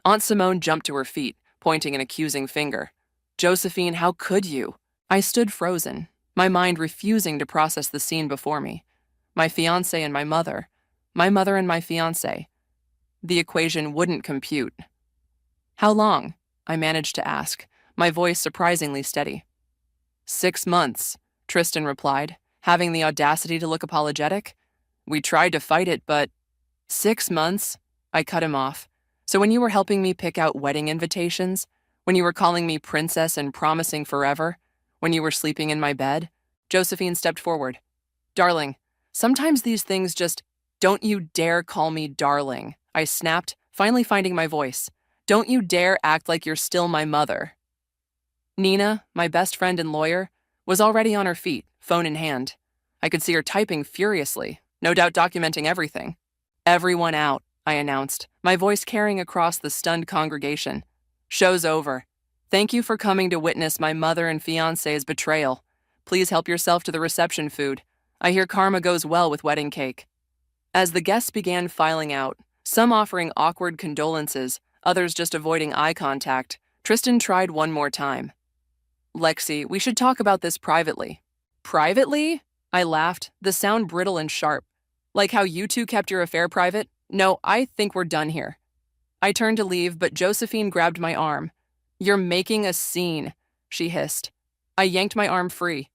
Aunt Simone jumped to her feet, pointing an accusing finger. "Josephine, how could you?" I stood frozen, my mind refusing to process the scene before me. My fiancé and my mother and my fiancé. The equation wouldn't compute. "How long?" I managed to ask, my voice surprisingly steady. 6 months, Tristan replied, having the audacity to look apologetic. "We tried to fight it, but—" 6 months? I cut him off. "So when you were helping me pick out wedding invitations, when you were calling me princess and promising forever, when you were sleeping in my bed?" Josephine stepped forward. "Darling, sometimes these things just—" "Don't you dare call me darling," I snapped, finally finding my voice. "Don't you dare act like you're still my mother." Nina, my best friend and lawyer, was already on her feet, phone in hand. I could see her typing furiously, no doubt documenting everything. "Everyone out," I announced, my voice carrying across the stunned congregation. "Show's over. Thank you for coming to witness my mother and fiancé's betrayal. Please help yourself to the reception food. I hear karma goes well with wedding cake." As the guests began filing out, some offering awkward condolences, others just avoiding eye contact, Tristan tried one more time. "Lexi, we should talk about this privately." "Privately?" I laughed, the sound brittle and sharp. "Like how you two kept your affair private? No, I think we're done here." I turned to leave, but Josephine grabbed my arm. "You're making a scene," she hissed. I yanked my arm free.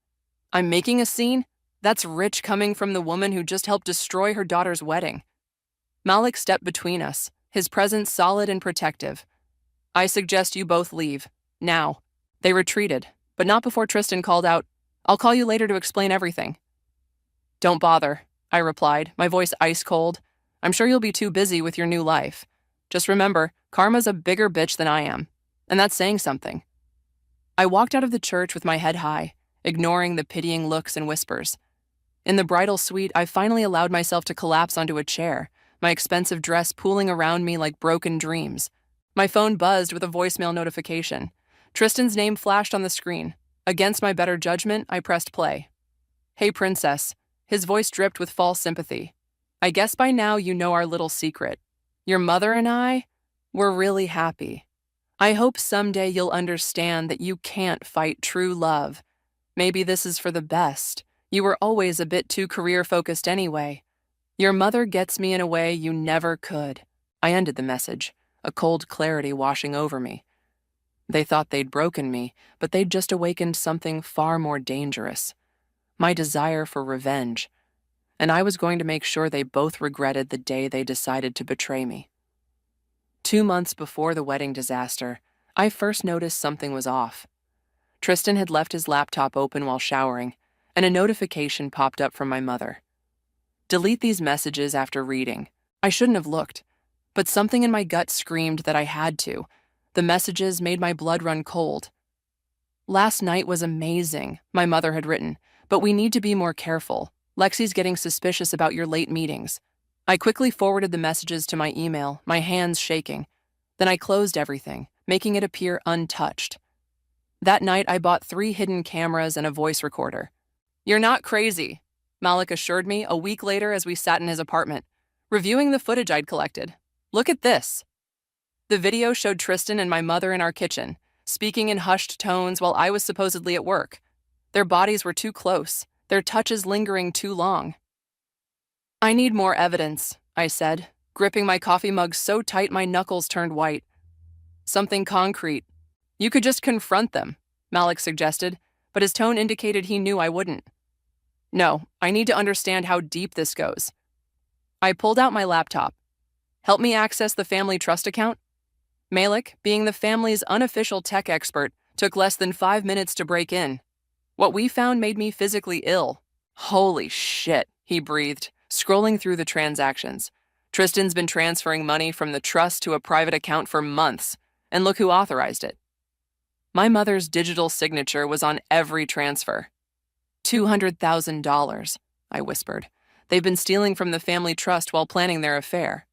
"I'm making a scene? That's rich coming from the woman who just helped destroy her daughter's wedding." Malik stepped between us, his presence solid and protective. "I suggest you both leave. Now." They retreated, but not before Tristan called out, "I'll call you later to explain everything." "Don't bother," I replied, my voice ice cold. "I'm sure you'll be too busy with your new life. Just remember, karma's a bigger bitch than I am, and that's saying something." I walked out of the church with my head high, ignoring the pitying looks and whispers. In the bridal suite, I finally allowed myself to collapse onto a chair, my expensive dress pooling around me like broken dreams. My phone buzzed with a voicemail notification. Tristan's name flashed on the screen. Against my better judgment, I pressed play. "Hey, princess." His voice dripped with false sympathy. "I guess by now you know our little secret. Your mother and I, we're really happy. I hope someday you'll understand that you can't fight true love. Maybe this is for the best. You were always a bit too career-focused anyway. Your mother gets me in a way you never could." I ended the message, a cold clarity washing over me. They thought they'd broken me, but they'd just awakened something far more dangerous. My desire for revenge. And I was going to make sure they both regretted the day they decided to betray me. 2 months before the wedding disaster, I first noticed something was off. Tristan had left his laptop open while showering, and a notification popped up from my mother. "Delete these messages after reading." I shouldn't have looked, but something in my gut screamed that I had to. The messages made my blood run cold. "Last night was amazing," my mother had written, "but we need to be more careful. Lexi's getting suspicious about your late meetings." I quickly forwarded the messages to my email, my hands shaking. Then I closed everything, making it appear untouched. That night, I bought 3 hidden cameras and a voice recorder. "You're not crazy," Malik assured me a week later as we sat in his apartment, reviewing the footage I'd collected. "Look at this." The video showed Tristan and my mother in our kitchen, speaking in hushed tones while I was supposedly at work. Their bodies were too close, their touches lingering too long. "I need more evidence," I said, gripping my coffee mug so tight my knuckles turned white. "Something concrete." "You could just confront them," Malik suggested, but his tone indicated he knew I wouldn't. "No, I need to understand how deep this goes." I pulled out my laptop. "Help me access the family trust account?" Malik, being the family's unofficial tech expert, took less than 5 minutes to break in. What we found made me physically ill. "Holy shit," he breathed, scrolling through the transactions. "Tristan's been transferring money from the trust to a private account for months, and look who authorized it." My mother's digital signature was on every transfer. $200,000, I whispered. "They've been stealing from the family trust while planning their affair."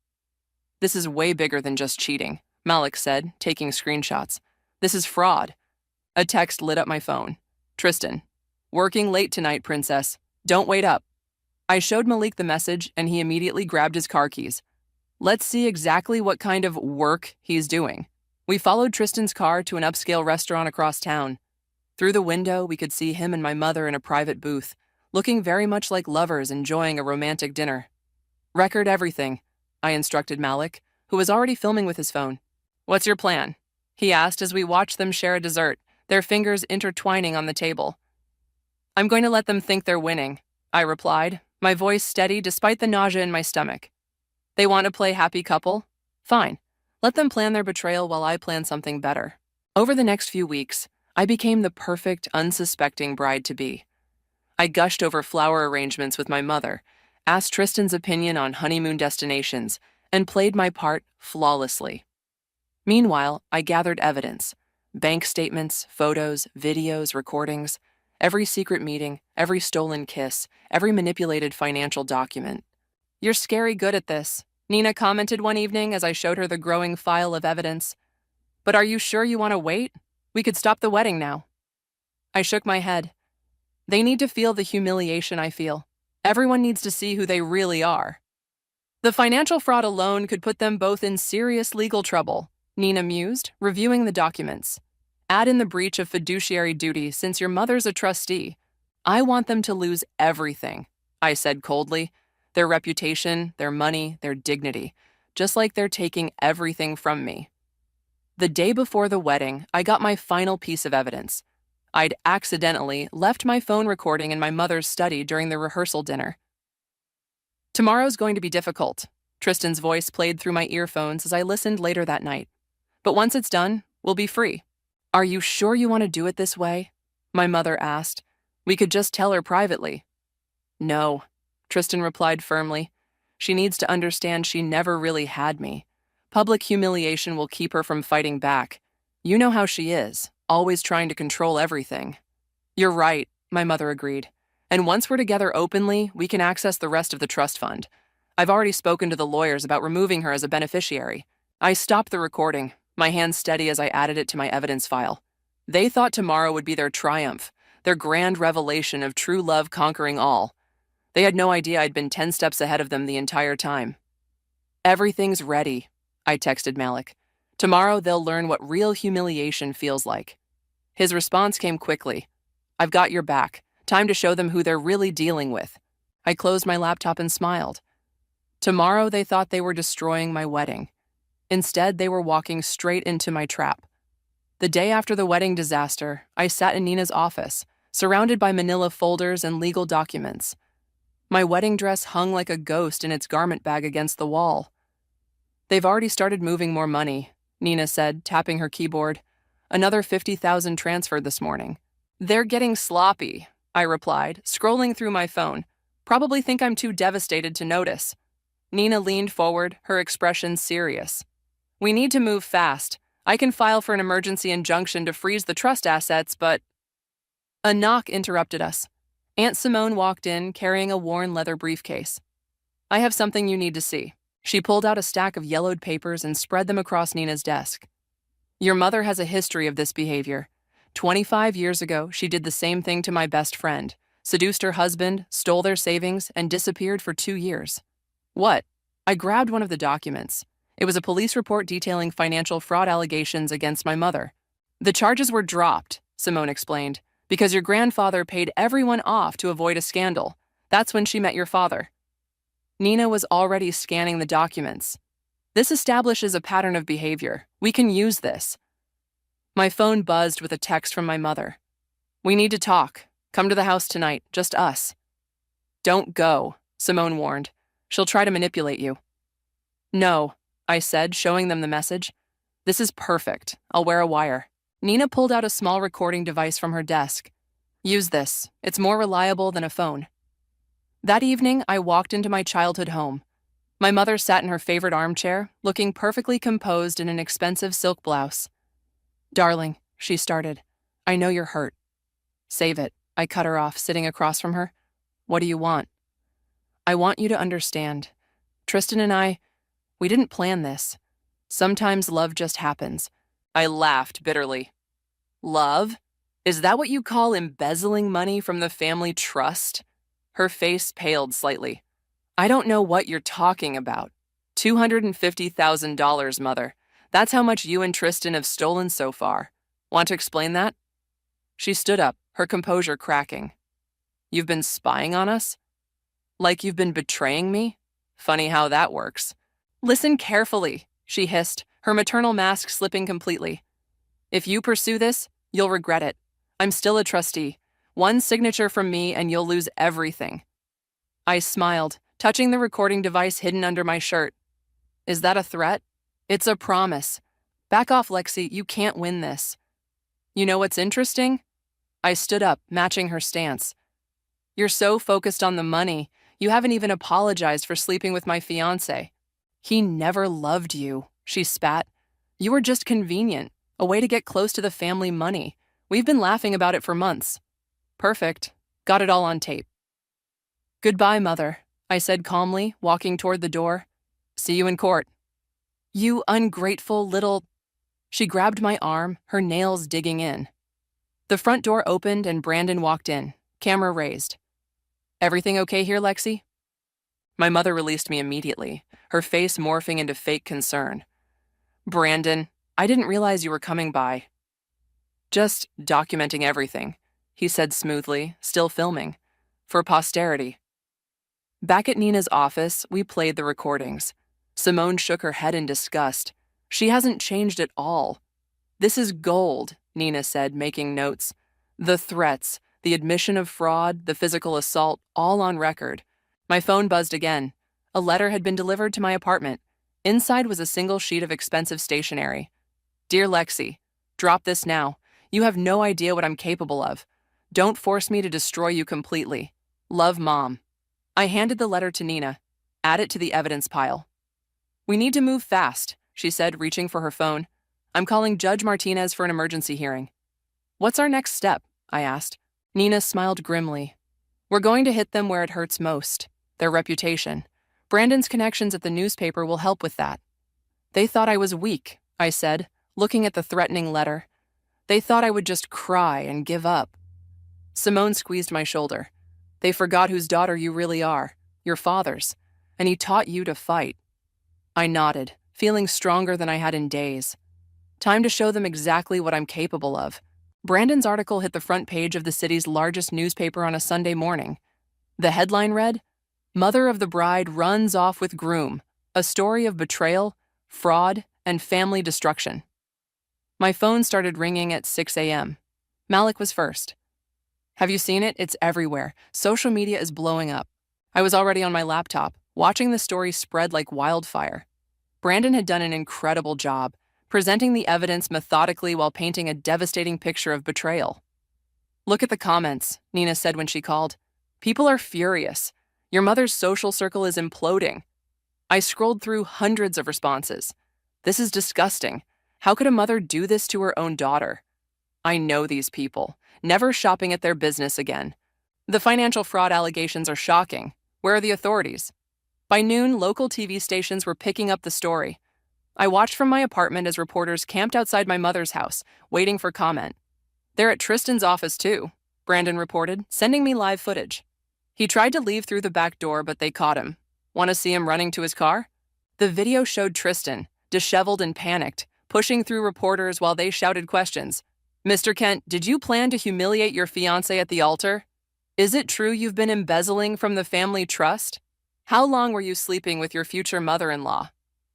"This is way bigger than just cheating," Malik said, taking screenshots. "This is fraud." A text lit up my phone. "Tristan, working late tonight, princess. Don't wait up." I showed Malik the message, and he immediately grabbed his car keys. Let's see exactly what kind of work he's doing. We followed Tristan's car to an upscale restaurant across town. Through the window, we could see him and my mother in a private booth, looking very much like lovers enjoying a romantic dinner. "Record everything," I instructed Malik, who was already filming with his phone. "What's your plan?" he asked as we watched them share a dessert, their fingers intertwining on the table. "I'm going to let them think they're winning," I replied, my voice steady despite the nausea in my stomach. "They want to play happy couple? Fine. Let them plan their betrayal while I plan something better." Over the next few weeks, I became the perfect, unsuspecting bride-to-be. I gushed over flower arrangements with my mother, asked Tristan's opinion on honeymoon destinations, and played my part flawlessly. Meanwhile, I gathered evidence: bank statements, photos, videos, recordings, every secret meeting, every stolen kiss, every manipulated financial document. "You're scary good at this," Nina commented one evening as I showed her the growing file of evidence. "But are you sure you want to wait? We could stop the wedding now." I shook my head. They need to feel the humiliation I feel. Everyone needs to see who they really are. "The financial fraud alone could put them both in serious legal trouble," Nina mused, reviewing the documents. "Add in the breach of fiduciary duty since your mother's a trustee. I want them to lose everything," I said coldly. "Their reputation, their money, their dignity, just like they're taking everything from me." The day before the wedding, I got my final piece of evidence. I'd accidentally left my phone recording in my mother's study during the rehearsal dinner. "Tomorrow's going to be difficult," Tristan's voice played through my earphones as I listened later that night. "But once it's done, we'll be free." "Are you sure you want to do it this way?" my mother asked. "We could just tell her privately." "No," Tristan replied firmly. "She needs to understand she never really had me. Public humiliation will keep her from fighting back. You know how she is, always trying to control everything." "You're right," my mother agreed. "And once we're together openly, we can access the rest of the trust fund. I've already spoken to the lawyers about removing her as a beneficiary." I stopped the recording, my hands steady as I added it to my evidence file. They thought tomorrow would be their triumph, their grand revelation of true love conquering all. They had no idea I'd been 10 steps ahead of them the entire time. "Everything's ready," I texted Malik. Tomorrow they'll learn what real humiliation feels like. His response came quickly. I've got your back. Time to show them who they're really dealing with. I closed my laptop and smiled. Tomorrow they thought they were destroying my wedding. Instead, they were walking straight into my trap. The day after the wedding disaster, I sat in Nina's office, surrounded by manila folders and legal documents. My wedding dress hung like a ghost in its garment bag against the wall. They've already started moving more money, Nina said, tapping her keyboard. Another 50,000 transferred this morning. They're getting sloppy, I replied, scrolling through my phone. Probably think I'm too devastated to notice. Nina leaned forward, her expression serious. We need to move fast. I can file for an emergency injunction to freeze the trust assets, but... A knock interrupted us. Aunt Simone walked in, carrying a worn leather briefcase. I have something you need to see. She pulled out a stack of yellowed papers and spread them across Nina's desk. Your mother has a history of this behavior. 25 years ago, she did the same thing to my best friend, seduced her husband, stole their savings, and disappeared for 2 years. What? I grabbed one of the documents. It was a police report detailing financial fraud allegations against my mother. The charges were dropped, Simone explained, because your grandfather paid everyone off to avoid a scandal. That's when she met your father. Nina was already scanning the documents. This establishes a pattern of behavior. We can use this. My phone buzzed with a text from my mother. We need to talk. Come to the house tonight, just us. Don't go, Simone warned. She'll try to manipulate you. No, I said, showing them the message. This is perfect. I'll wear a wire. Nina pulled out a small recording device from her desk. Use this. It's more reliable than a phone. That evening, I walked into my childhood home. My mother sat in her favorite armchair, looking perfectly composed in an expensive silk blouse. Darling, she started, I know you're hurt. Save it. I cut her off, sitting across from her. What do you want? I want you to understand. Tristan and I, we didn't plan this. Sometimes love just happens. I laughed bitterly. Love? Is that what you call embezzling money from the family trust? Her face paled slightly. I don't know what you're talking about. $250,000, Mother. That's how much you and Tristan have stolen so far. Want to explain that? She stood up, her composure cracking. You've been spying on us? Like you've been betraying me? Funny how that works. Listen carefully, she hissed, her maternal mask slipping completely. If you pursue this, you'll regret it. I'm still a trustee. One signature from me and you'll lose everything. I smiled, touching the recording device hidden under my shirt. Is that a threat? It's a promise. Back off, Lexi, you can't win this. You know what's interesting? I stood up, matching her stance. You're so focused on the money, you haven't even apologized for sleeping with my fiancé. He never loved you, she spat. You were just convenient, a way to get close to the family money. We've been laughing about it for months. Perfect. Got it all on tape. Goodbye, Mother, I said calmly, walking toward the door. See you in court. You ungrateful little... She grabbed my arm, her nails digging in. The front door opened and Brandon walked in, camera raised. Everything okay here, Lexi? My mother released me immediately, her face morphing into fake concern. Brandon, I didn't realize you were coming by. Just documenting everything, he said smoothly, still filming. For posterity. Back at Nina's office, we played the recordings. Simone shook her head in disgust. She hasn't changed at all. This is gold, Nina said, making notes. The threats, the admission of fraud, the physical assault, all on record. My phone buzzed again. A letter had been delivered to my apartment. Inside was a single sheet of expensive stationery. Dear Lexi, drop this now. You have no idea what I'm capable of. Don't force me to destroy you completely. Love, Mom. I handed the letter to Nina. Add it to the evidence pile. We need to move fast, she said, reaching for her phone. I'm calling Judge Martinez for an emergency hearing. What's our next step? I asked. Nina smiled grimly. We're going to hit them where it hurts most, their reputation. Brandon's connections at the newspaper will help with that. They thought I was weak, I said, looking at the threatening letter. They thought I would just cry and give up. Simone squeezed my shoulder. They forgot whose daughter you really are, your father's, and he taught you to fight. I nodded, feeling stronger than I had in days. Time to show them exactly what I'm capable of. Brandon's article hit the front page of the city's largest newspaper on a Sunday morning. The headline read, "Mother of the bride runs off with groom, a story of betrayal, fraud, and family destruction." My phone started ringing at 6 a.m. Malik was first. "Have you seen it? It's everywhere. Social media is blowing up." I was already on my laptop, watching the story spread like wildfire. Brandon had done an incredible job, presenting the evidence methodically while painting a devastating picture of betrayal. "Look at the comments," Nina said when she called. "People are furious. Your mother's social circle is imploding." I scrolled through hundreds of responses. "This is disgusting. How could a mother do this to her own daughter?" "I know these people. Never shopping at their business again." "The financial fraud allegations are shocking. Where are the authorities?" By noon, local TV stations were picking up the story. I watched from my apartment as reporters camped outside my mother's house, waiting for comment. "They're at Tristan's office too," Brandon reported, sending me live footage. "He tried to leave through the back door, but they caught him. Want to see him running to his car?" The video showed Tristan, disheveled and panicked, pushing through reporters while they shouted questions. "Mr. Kent, did you plan to humiliate your fiancé at the altar? Is it true you've been embezzling from the family trust? How long were you sleeping with your future mother-in-law?"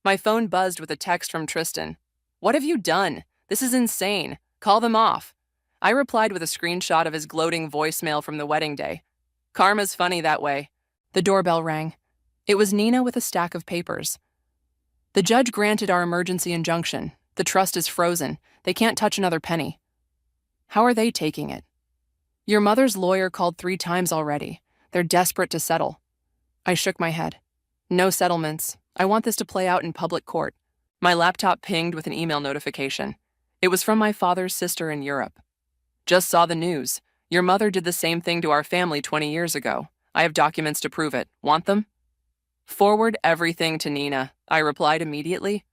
My phone buzzed with a text from Tristan. "What have you done? This is insane. Call them off." I replied with a screenshot of his gloating voicemail from the wedding day. "Karma's funny that way." The doorbell rang. It was Nina with a stack of papers. "The judge granted our emergency injunction. The trust is frozen. They can't touch another penny." "How are they taking it?" "Your mother's lawyer called 3 times already. They're desperate to settle." I shook my head. "No settlements. I want this to play out in public court." My laptop pinged with an email notification. It was from my father's sister in Europe. "Just saw the news. Your mother did the same thing to our family 20 years ago. I have documents to prove it. Want them?" "Forward everything to Nina," I replied immediately.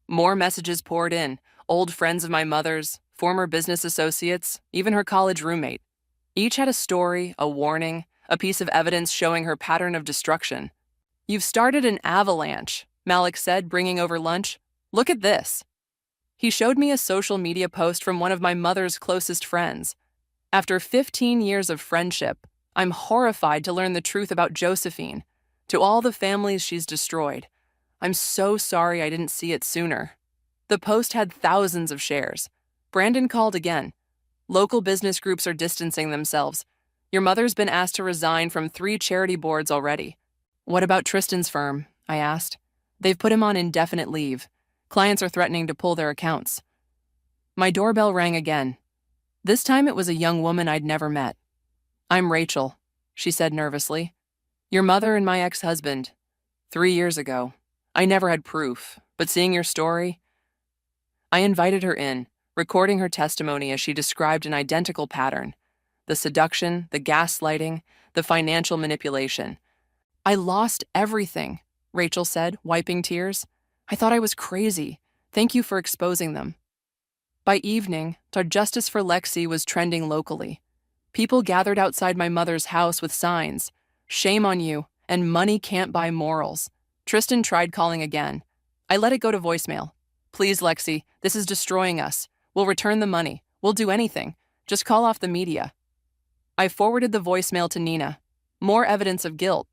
More messages poured in. Old friends of my mother's, former business associates, even her college roommate. Each had a story, a warning, a piece of evidence showing her pattern of destruction. "You've started an avalanche," Malik said, bringing over lunch. "Look at this." He showed me a social media post from one of my mother's closest friends. After 15 years of friendship, I'm horrified to learn the truth about Josephine. To all the families she's destroyed. I'm so sorry I didn't see it sooner. The post had thousands of shares. Brandon called again. "Local business groups are distancing themselves. Your mother's been asked to resign from 3 charity boards already." "What about Tristan's firm?" I asked. "They've put him on indefinite leave. Clients are threatening to pull their accounts." My doorbell rang again. This time it was a young woman I'd never met. "I'm Rachel," she said nervously. "Your mother and my ex-husband. 3 years ago. I never had proof, but seeing your story..." I invited her in, recording her testimony as she described an identical pattern. The seduction, the gaslighting, the financial manipulation. "I lost everything," Rachel said, wiping tears. "I thought I was crazy. Thank you for exposing them." By evening, Justice for Lexi was trending locally. People gathered outside my mother's house with signs, "Shame on you," and "Money can't buy morals." Tristan tried calling again. I let it go to voicemail. "Please, Lexi, this is destroying us. We'll return the money. We'll do anything. Just call off the media." I forwarded the voicemail to Nina. More evidence of guilt.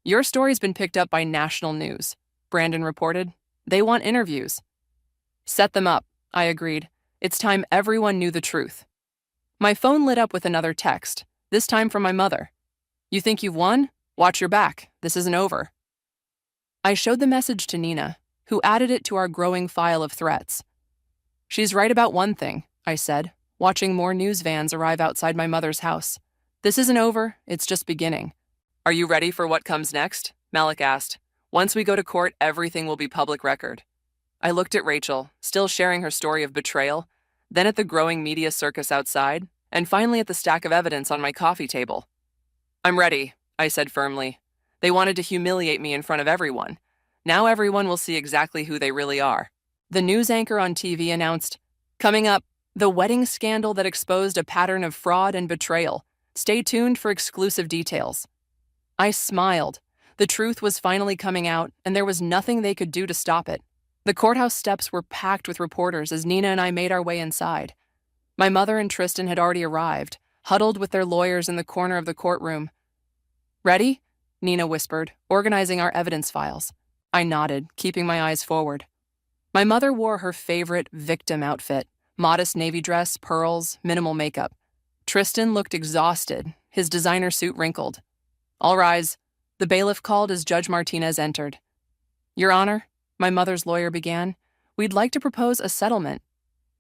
"Your story's been picked up by national news," Brandon reported. "They want interviews." "Set them up," I agreed. "It's time everyone knew the truth." My phone lit up with another text, this time from my mother. "You think you've won? Watch your back. This isn't over." I showed the message to Nina, who added it to our growing file of threats. "She's right about one thing," I said, watching more news vans arrive outside my mother's house. "This isn't over, it's just beginning." "Are you ready for what comes next?" Malik asked. "Once we go to court, everything will be public record." I looked at Rachel, still sharing her story of betrayal, then at the growing media circus outside, and finally at the stack of evidence on my coffee table. "I'm ready," I said firmly. They wanted to humiliate me in front of everyone. Now everyone will see exactly who they really are. The news anchor on TV announced, "Coming up, the wedding scandal that exposed a pattern of fraud and betrayal. Stay tuned for exclusive details." I smiled. The truth was finally coming out, and there was nothing they could do to stop it. The courthouse steps were packed with reporters as Nina and I made our way inside. My mother and Tristan had already arrived, huddled with their lawyers in the corner of the courtroom. "Ready?" Nina whispered, organizing our evidence files. I nodded, keeping my eyes forward. My mother wore her favorite victim outfit, modest navy dress, pearls, minimal makeup. Tristan looked exhausted, his designer suit wrinkled. "All rise." The bailiff called as Judge Martinez entered. "Your Honor," my mother's lawyer began, "we'd like to propose a settlement."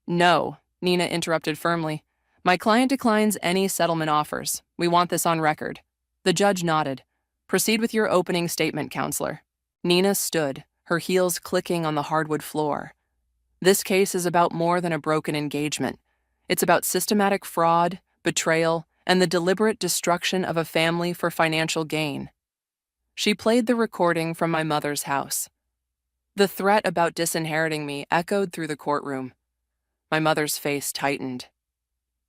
"No," Nina interrupted firmly. "My client declines any settlement offers. We want this on record." The judge nodded. "Proceed with your opening statement, counselor." Nina stood, her heels clicking on the hardwood floor. "This case is about more than a broken engagement. It's about systematic fraud, betrayal, and the deliberate destruction of a family for financial gain." She played the recording from my mother's house. The threat about disinheriting me echoed through the courtroom. My mother's face tightened.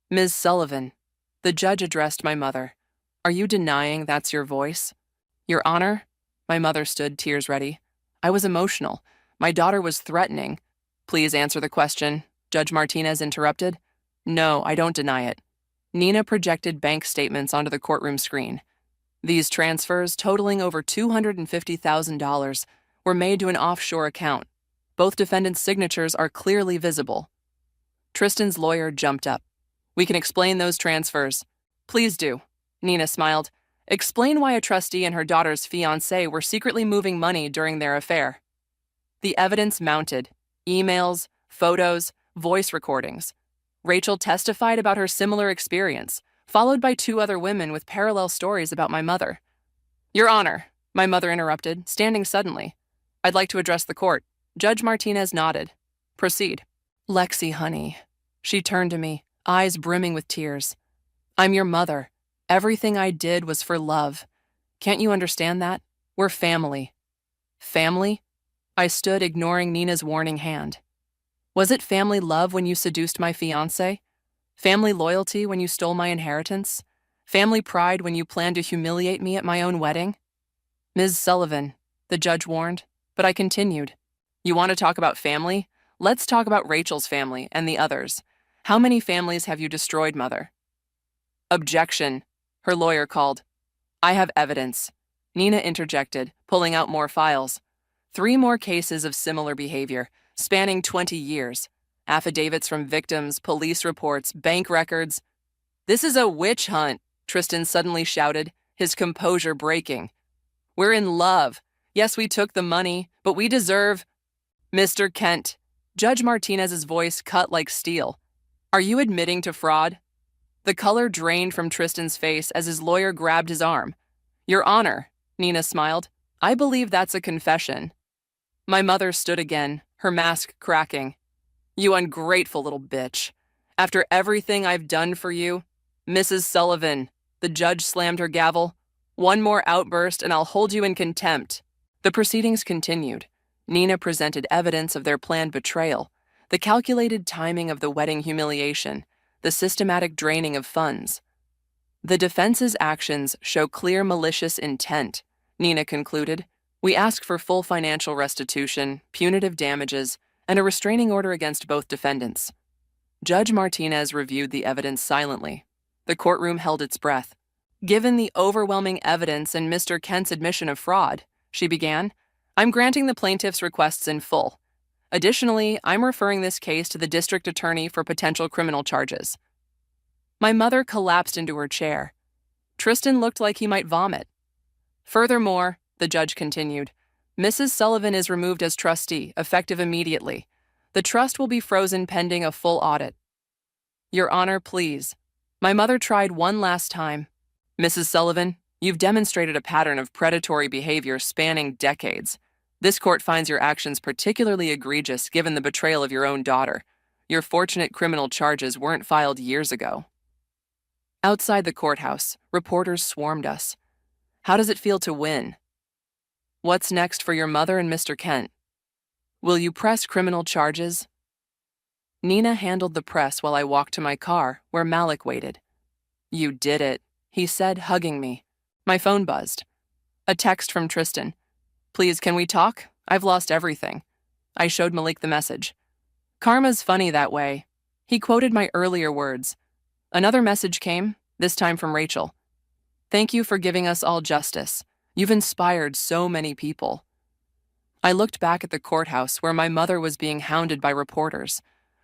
"Ms. Sullivan," the judge addressed my mother, "are you denying that's your voice?" "Your Honor," my mother stood, tears ready. "I was emotional. My daughter was threatening." "Please answer the question," Judge Martinez interrupted. "No, I don't deny it." Nina projected bank statements onto the courtroom screen. These transfers, totaling over $250,000, were made to an offshore account. Both defendants' signatures are clearly visible. Tristan's lawyer jumped up. "We can explain those transfers." "Please do." Nina smiled. "Explain why a trustee and her daughter's fiancé were secretly moving money during their affair." The evidence mounted: emails, photos, voice recordings. Rachel testified about her similar experience, followed by two other women with parallel stories about my mother. "Your Honor," my mother interrupted, standing suddenly. "I'd like to address the court." Judge Martinez nodded. "Proceed." "Lexi, honey." She turned to me, eyes brimming with tears. "I'm your mother. Everything I did was for love. Can't you understand that? We're family." "Family?" I stood, ignoring Nina's warning hand. "Was it family love when you seduced my fiancé? Family loyalty when you stole my inheritance? Family pride when you planned to humiliate me at my own wedding?" "Ms. Sullivan," the judge warned, but I continued. "You want to talk about family? Let's talk about Rachel's family and the others. How many families have you destroyed, Mother?" "Objection," her lawyer called. "I have evidence." Nina interjected, pulling out more files. 3 more cases of similar behavior, spanning 20 years. Affidavits from victims, police reports, bank records. "This is a witch hunt," Tristan suddenly shouted, his composure breaking. "We're in love. Yes, we took the money, but we deserve—" "Mr. Kent," Judge Martinez's voice cut like steel. "Are you admitting to fraud?" The color drained from Tristan's face as his lawyer grabbed his arm. "Your Honor," Nina smiled, "I believe that's a confession." My mother stood again, her mask cracking. "You ungrateful little bitch. After everything I've done for you—" "Mrs. Sullivan," the judge slammed her gavel. "One more outburst and I'll hold you in contempt." The proceedings continued. Nina presented evidence of their planned betrayal, the calculated timing of the wedding humiliation, the systematic draining of funds. "The defense's actions show clear malicious intent," Nina concluded. "We ask for full financial restitution, punitive damages, and a restraining order against both defendants." Judge Martinez reviewed the evidence silently. The courtroom held its breath. "Given the overwhelming evidence and Mr. Kent's admission of fraud," she began, "I'm granting the plaintiff's requests in full. Additionally, I'm referring this case to the district attorney for potential criminal charges." My mother collapsed into her chair. Tristan looked like he might vomit. "Furthermore," the judge continued, "Mrs. Sullivan is removed as trustee, effective immediately. The trust will be frozen pending a full audit." "Your Honor, please." My mother tried one last time. "Mrs. Sullivan, you've demonstrated a pattern of predatory behavior spanning decades. This court finds your actions particularly egregious given the betrayal of your own daughter. Your fortunate criminal charges weren't filed years ago." Outside the courthouse, reporters swarmed us. "How does it feel to win?" "What's next for your mother and Mr. Kent?" "Will you press criminal charges?" Nina handled the press while I walked to my car, where Malik waited. "You did it," he said, hugging me. My phone buzzed. A text from Tristan. "Please, can we talk? I've lost everything." I showed Malik the message. Karma's funny that way. He quoted my earlier words. Another message came, this time from Rachel. Thank you for giving us all justice. You've inspired so many people. I looked back at the courthouse where my mother was being hounded by reporters,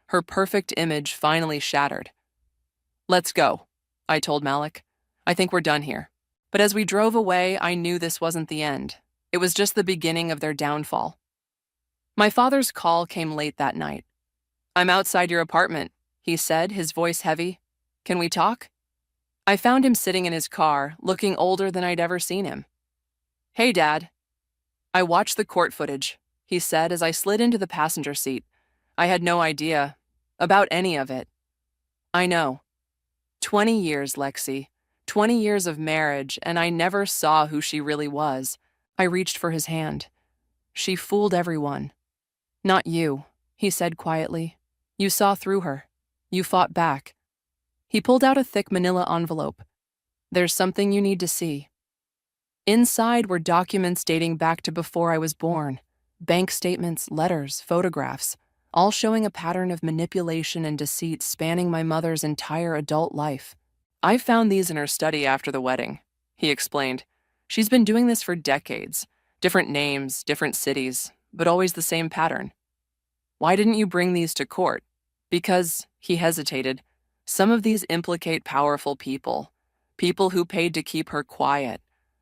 her perfect image finally shattered. Let's go, I told Malik. I think we're done here. But as we drove away, I knew this wasn't the end. It was just the beginning of their downfall. My father's call came late that night. I'm outside your apartment, he said, his voice heavy. Can we talk? I found him sitting in his car, looking older than I'd ever seen him. Hey, Dad. I watched the court footage, he said as I slid into the passenger seat. I had no idea about any of it. I know. 20 years, Lexi. 20 years of marriage, and I never saw who she really was. I reached for his hand. She fooled everyone. Not you, he said quietly. You saw through her. You fought back. He pulled out a thick manila envelope. There's something you need to see. Inside were documents dating back to before I was born. Bank statements, letters, photographs, all showing a pattern of manipulation and deceit spanning my mother's entire adult life. I found these in her study after the wedding, he explained. She's been doing this for decades. Different names, different cities, but always the same pattern. Why didn't you bring these to court? Because, he hesitated, some of these implicate powerful people who paid to keep her quiet.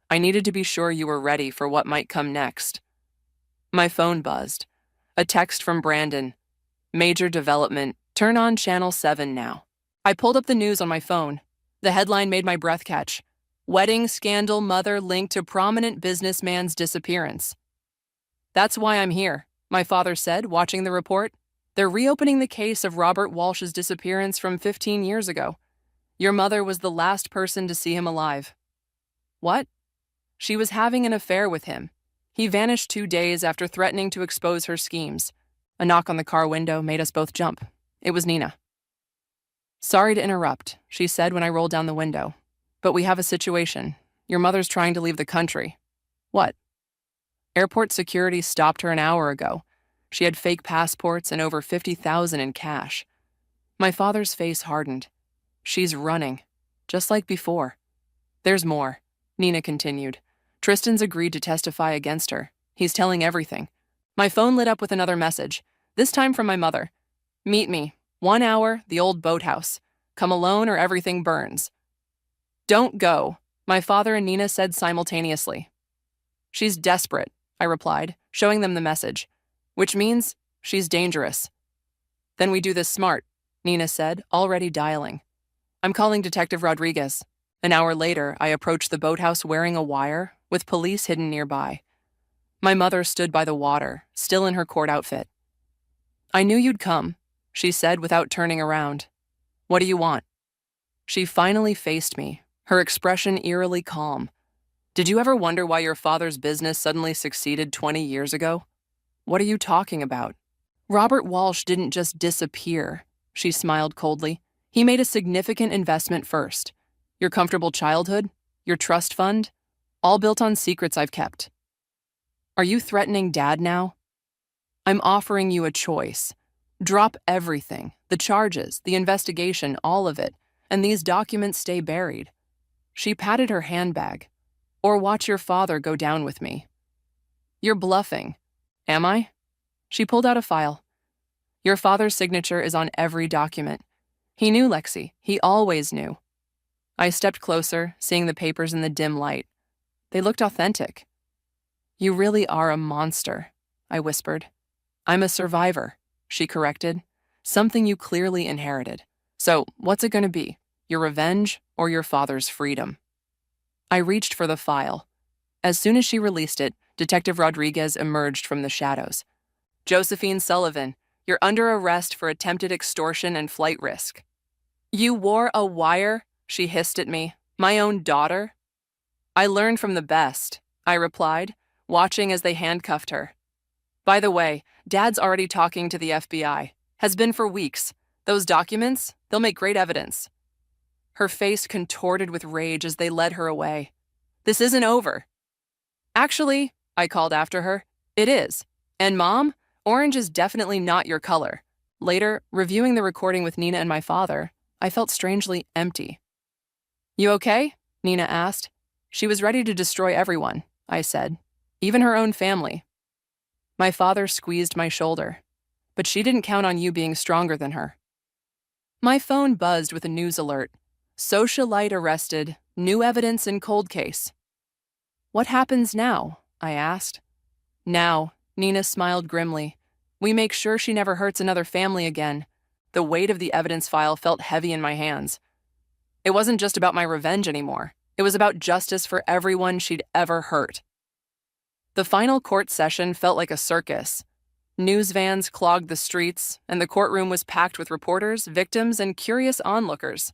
I needed to be sure you were ready for what might come next. My phone buzzed. A text from Brandon. Major development. Turn on channel 7 now. I pulled up the news on my phone. The headline made my breath catch. Wedding scandal mother linked to prominent businessman's disappearance. That's why I'm here, my father said, watching the report. They're reopening the case of Robert Walsh's disappearance from 15 years ago. Your mother was the last person to see him alive. What? She was having an affair with him. He vanished 2 days after threatening to expose her schemes. A knock on the car window made us both jump. It was Nina. Sorry to interrupt, she said when I rolled down the window. But we have a situation. Your mother's trying to leave the country. What? Airport security stopped her an hour ago. She had fake passports and over $50,000 in cash. My father's face hardened. She's running, just like before. There's more, Nina continued. Tristan's agreed to testify against her. He's telling everything. My phone lit up with another message, this time from my mother. Meet me, 1 hour, the old boathouse. Come alone or everything burns. Don't go, my father and Nina said simultaneously. She's desperate, I replied, showing them the message, which means she's dangerous. Then we do this smart, Nina said, already dialing. I'm calling Detective Rodriguez. An hour later, I approached the boathouse wearing a wire, with police hidden nearby. My mother stood by the water, still in her court outfit. I knew you'd come, she said without turning around. What do you want? She finally faced me, her expression eerily calm. Did you ever wonder why your father's business suddenly succeeded 20 years ago? What are you talking about? Robert Walsh didn't just disappear, she smiled coldly. He made a significant investment first. Your comfortable childhood, your trust fund, all built on secrets I've kept. Are you threatening Dad now? I'm offering you a choice. Drop everything, the charges, the investigation, all of it, and these documents stay buried. She patted her handbag. Or watch your father go down with me. You're bluffing. Am I? She pulled out a file. Your father's signature is on every document. He knew, Lexi. He always knew. I stepped closer, seeing the papers in the dim light. They looked authentic. You really are a monster, I whispered. I'm a survivor, she corrected. Something you clearly inherited. So, what's it going to be? Your revenge or your father's freedom? I reached for the file. As soon as she released it, Detective Rodriguez emerged from the shadows. Josephine Sullivan, you're under arrest for attempted extortion and flight risk. You wore a wire? She hissed at me. My own daughter? I learned from the best, I replied, watching as they handcuffed her. By the way, Dad's already talking to the FBI. Has been for weeks. Those documents, they'll make great evidence. Her face contorted with rage as they led her away. This isn't over. Actually, I called after her, it is. And Mom, Orange is definitely not your color. Later, reviewing the recording with Nina and my father, I felt strangely empty. You okay? Nina asked. She was ready to destroy everyone, I said, even her own family. My father squeezed my shoulder, but she didn't count on you being stronger than her. My phone buzzed with a news alert. Socialite arrested, new evidence in cold case. What happens now? I asked. Now, Nina smiled grimly. We make sure she never hurts another family again. The weight of the evidence file felt heavy in my hands. It wasn't just about my revenge anymore. It was about justice for everyone she'd ever hurt. The final court session felt like a circus. News vans clogged the streets, and the courtroom was packed with reporters, victims, and curious onlookers.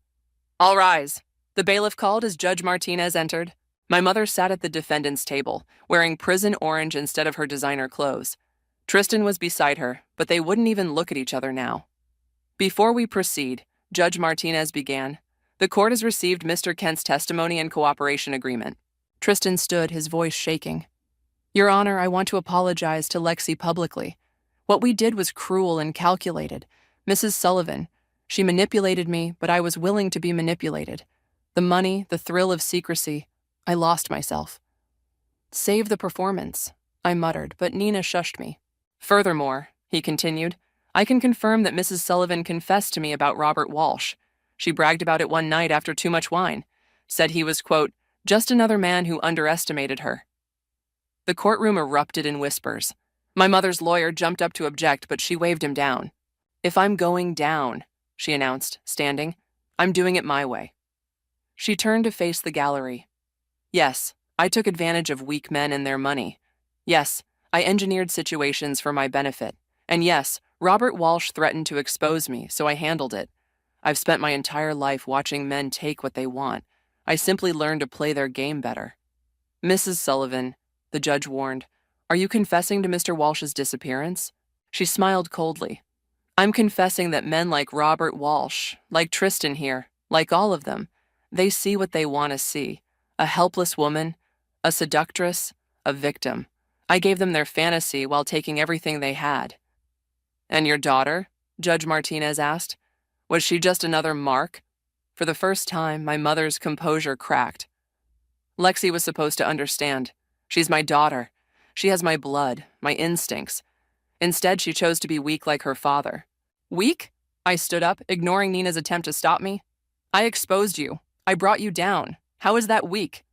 All rise. The bailiff called as Judge Martinez entered. My mother sat at the defendant's table, wearing prison orange instead of her designer clothes. Tristan was beside her, but they wouldn't even look at each other now. Before we proceed, Judge Martinez began. The court has received Mr. Kent's testimony and cooperation agreement. Tristan stood, his voice shaking. Your Honor, I want to apologize to Lexi publicly. What we did was cruel and calculated. Mrs. Sullivan, she manipulated me, but I was willing to be manipulated. The money, the thrill of secrecy, I lost myself. Save the performance, I muttered, but Nina shushed me. Furthermore, he continued, I can confirm that Mrs. Sullivan confessed to me about Robert Walsh. She bragged about it one night after too much wine, said he was, quote, just another man who underestimated her. The courtroom erupted in whispers. My mother's lawyer jumped up to object, but she waved him down. If I'm going down, she announced, standing, I'm doing it my way. She turned to face the gallery. Yes, I took advantage of weak men and their money. Yes, I engineered situations for my benefit. And yes, Robert Walsh threatened to expose me, so I handled it. I've spent my entire life watching men take what they want. I simply learned to play their game better. Mrs. Sullivan, the judge warned, are you confessing to Mr. Walsh's disappearance? She smiled coldly. I'm confessing that men like Robert Walsh, like Tristan here, like all of them, they see what they want to see. A helpless woman, a seductress, a victim. I gave them their fantasy while taking everything they had. And your daughter? Judge Martinez asked. Was she just another mark? For the first time, my mother's composure cracked. Lexi was supposed to understand. She's my daughter. She has my blood, my instincts. Instead, she chose to be weak like her father. Weak? I stood up, ignoring Nina's attempt to stop me. I exposed you. I brought you down. How is that weak?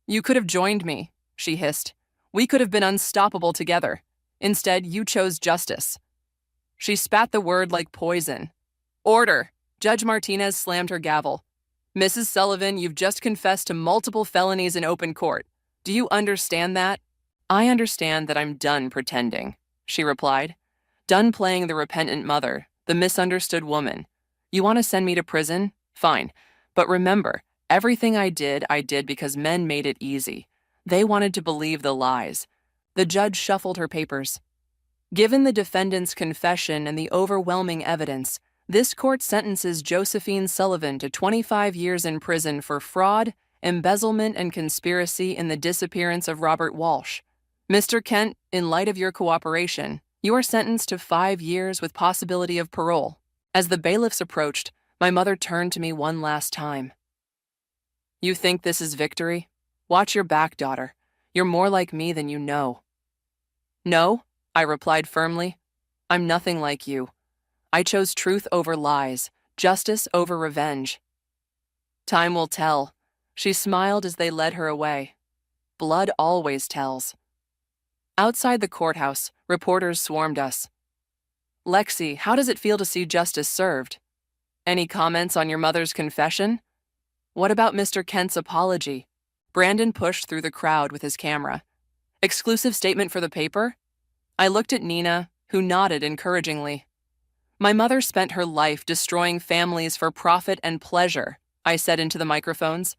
You could have joined me, she hissed. We could have been unstoppable together. Instead, you chose justice. She spat the word like poison. Order! Judge Martinez slammed her gavel. Mrs. Sullivan, you've just confessed to multiple felonies in open court. Do you understand that? I understand that I'm done pretending, she replied. Done playing the repentant mother, the misunderstood woman. You want to send me to prison? Fine. But remember, everything I did because men made it easy. They wanted to believe the lies. The judge shuffled her papers. Given the defendant's confession and the overwhelming evidence, this court sentences Josephine Sullivan to 25 years in prison for fraud, embezzlement, and conspiracy in the disappearance of Robert Walsh. Mr. Kent, in light of your cooperation, you are sentenced to 5 years with possibility of parole. As the bailiffs approached, my mother turned to me one last time. You think this is victory? Watch your back, daughter. You're more like me than you know. No, I replied firmly. I'm nothing like you. I chose truth over lies, justice over revenge. Time will tell. She smiled as they led her away. Blood always tells. Outside the courthouse, reporters swarmed us. Lexi, how does it feel to see justice served? Any comments on your mother's confession? What about Mr. Kent's apology? Brandon pushed through the crowd with his camera. Exclusive statement for the paper? I looked at Nina, who nodded encouragingly. My mother spent her life destroying families for profit and pleasure, I said into the microphones.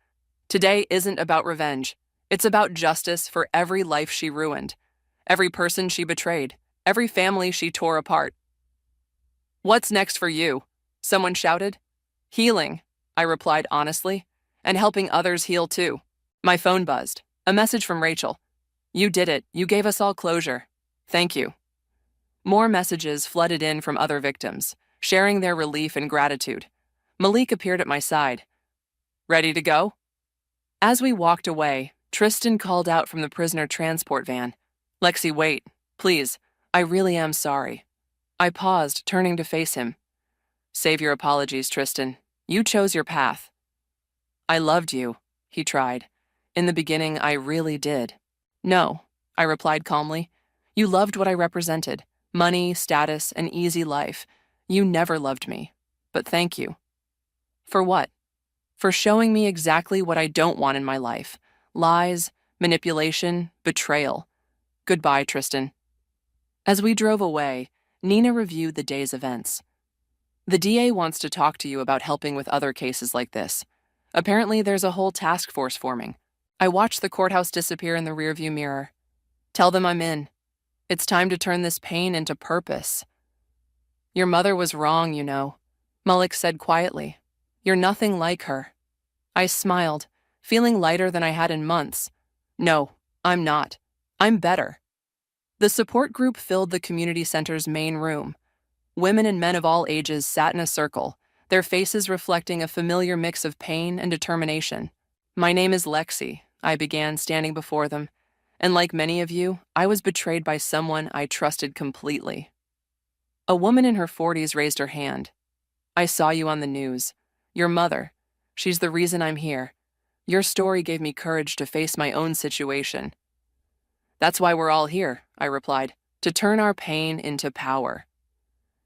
Today isn't about revenge. It's about justice for every life she ruined, every person she betrayed, every family she tore apart. What's next for you? Someone shouted. Healing, I replied honestly, and helping others heal too. My phone buzzed. A message from Rachel. You did it. You gave us all closure. Thank you. More messages flooded in from other victims, sharing their relief and gratitude. Malik appeared at my side. Ready to go? As we walked away, Tristan called out from the prisoner transport van. Lexi, wait. Please. I really am sorry. I paused, turning to face him. Save your apologies, Tristan. You chose your path. I loved you, he tried. In the beginning, I really did. No, I replied calmly. You loved what I represented. Money, status, an easy life. You never loved me. But thank you. For what? For showing me exactly what I don't want in my life. Lies, manipulation, betrayal. Goodbye, Tristan. As we drove away, Nina reviewed the day's events. The DA wants to talk to you about helping with other cases like this. Apparently, there's a whole task force forming. I watched the courthouse disappear in the rearview mirror. Tell them I'm in. It's time to turn this pain into purpose. Your mother was wrong, you know, Malik said quietly. You're nothing like her. I smiled, feeling lighter than I had in months. No, I'm not. I'm better. The support group filled the community center's main room. Women and men of all ages sat in a circle, their faces reflecting a familiar mix of pain and determination. My name is Lexi, I began, standing before them. And like many of you, I was betrayed by someone I trusted completely. A woman in her 40s raised her hand. I saw you on the news. Your mother. She's the reason I'm here. Your story gave me courage to face my own situation. That's why we're all here, I replied, to turn our pain into power.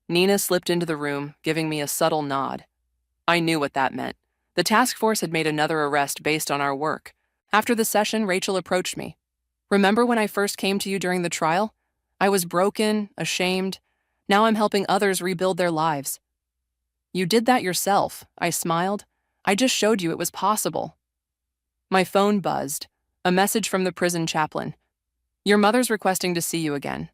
Nina slipped into the room, giving me a subtle nod. I knew what that meant. The task force had made another arrest based on our work. After the session, Rachel approached me. Remember when I first came to you during the trial? I was broken, ashamed. Now I'm helping others rebuild their lives. You did that yourself, I smiled. I just showed you it was possible. My phone buzzed. A message from the prison chaplain. Your mother's requesting to see you again.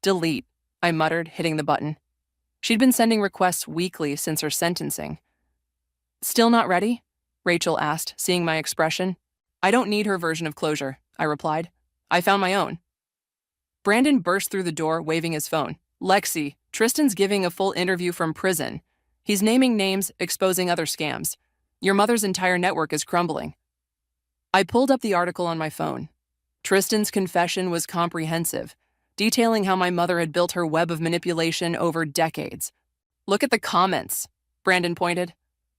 Delete, I muttered, hitting the button. She'd been sending requests weekly since her sentencing. Still not ready? Rachel asked, seeing my expression. I don't need her version of closure, I replied. I found my own. Brandon burst through the door, waving his phone. Lexi, Tristan's giving a full interview from prison. He's naming names, exposing other scams. Your mother's entire network is crumbling. I pulled up the article on my phone. Tristan's confession was comprehensive, detailing how my mother had built her web of manipulation over decades. Look at the comments, Brandon pointed.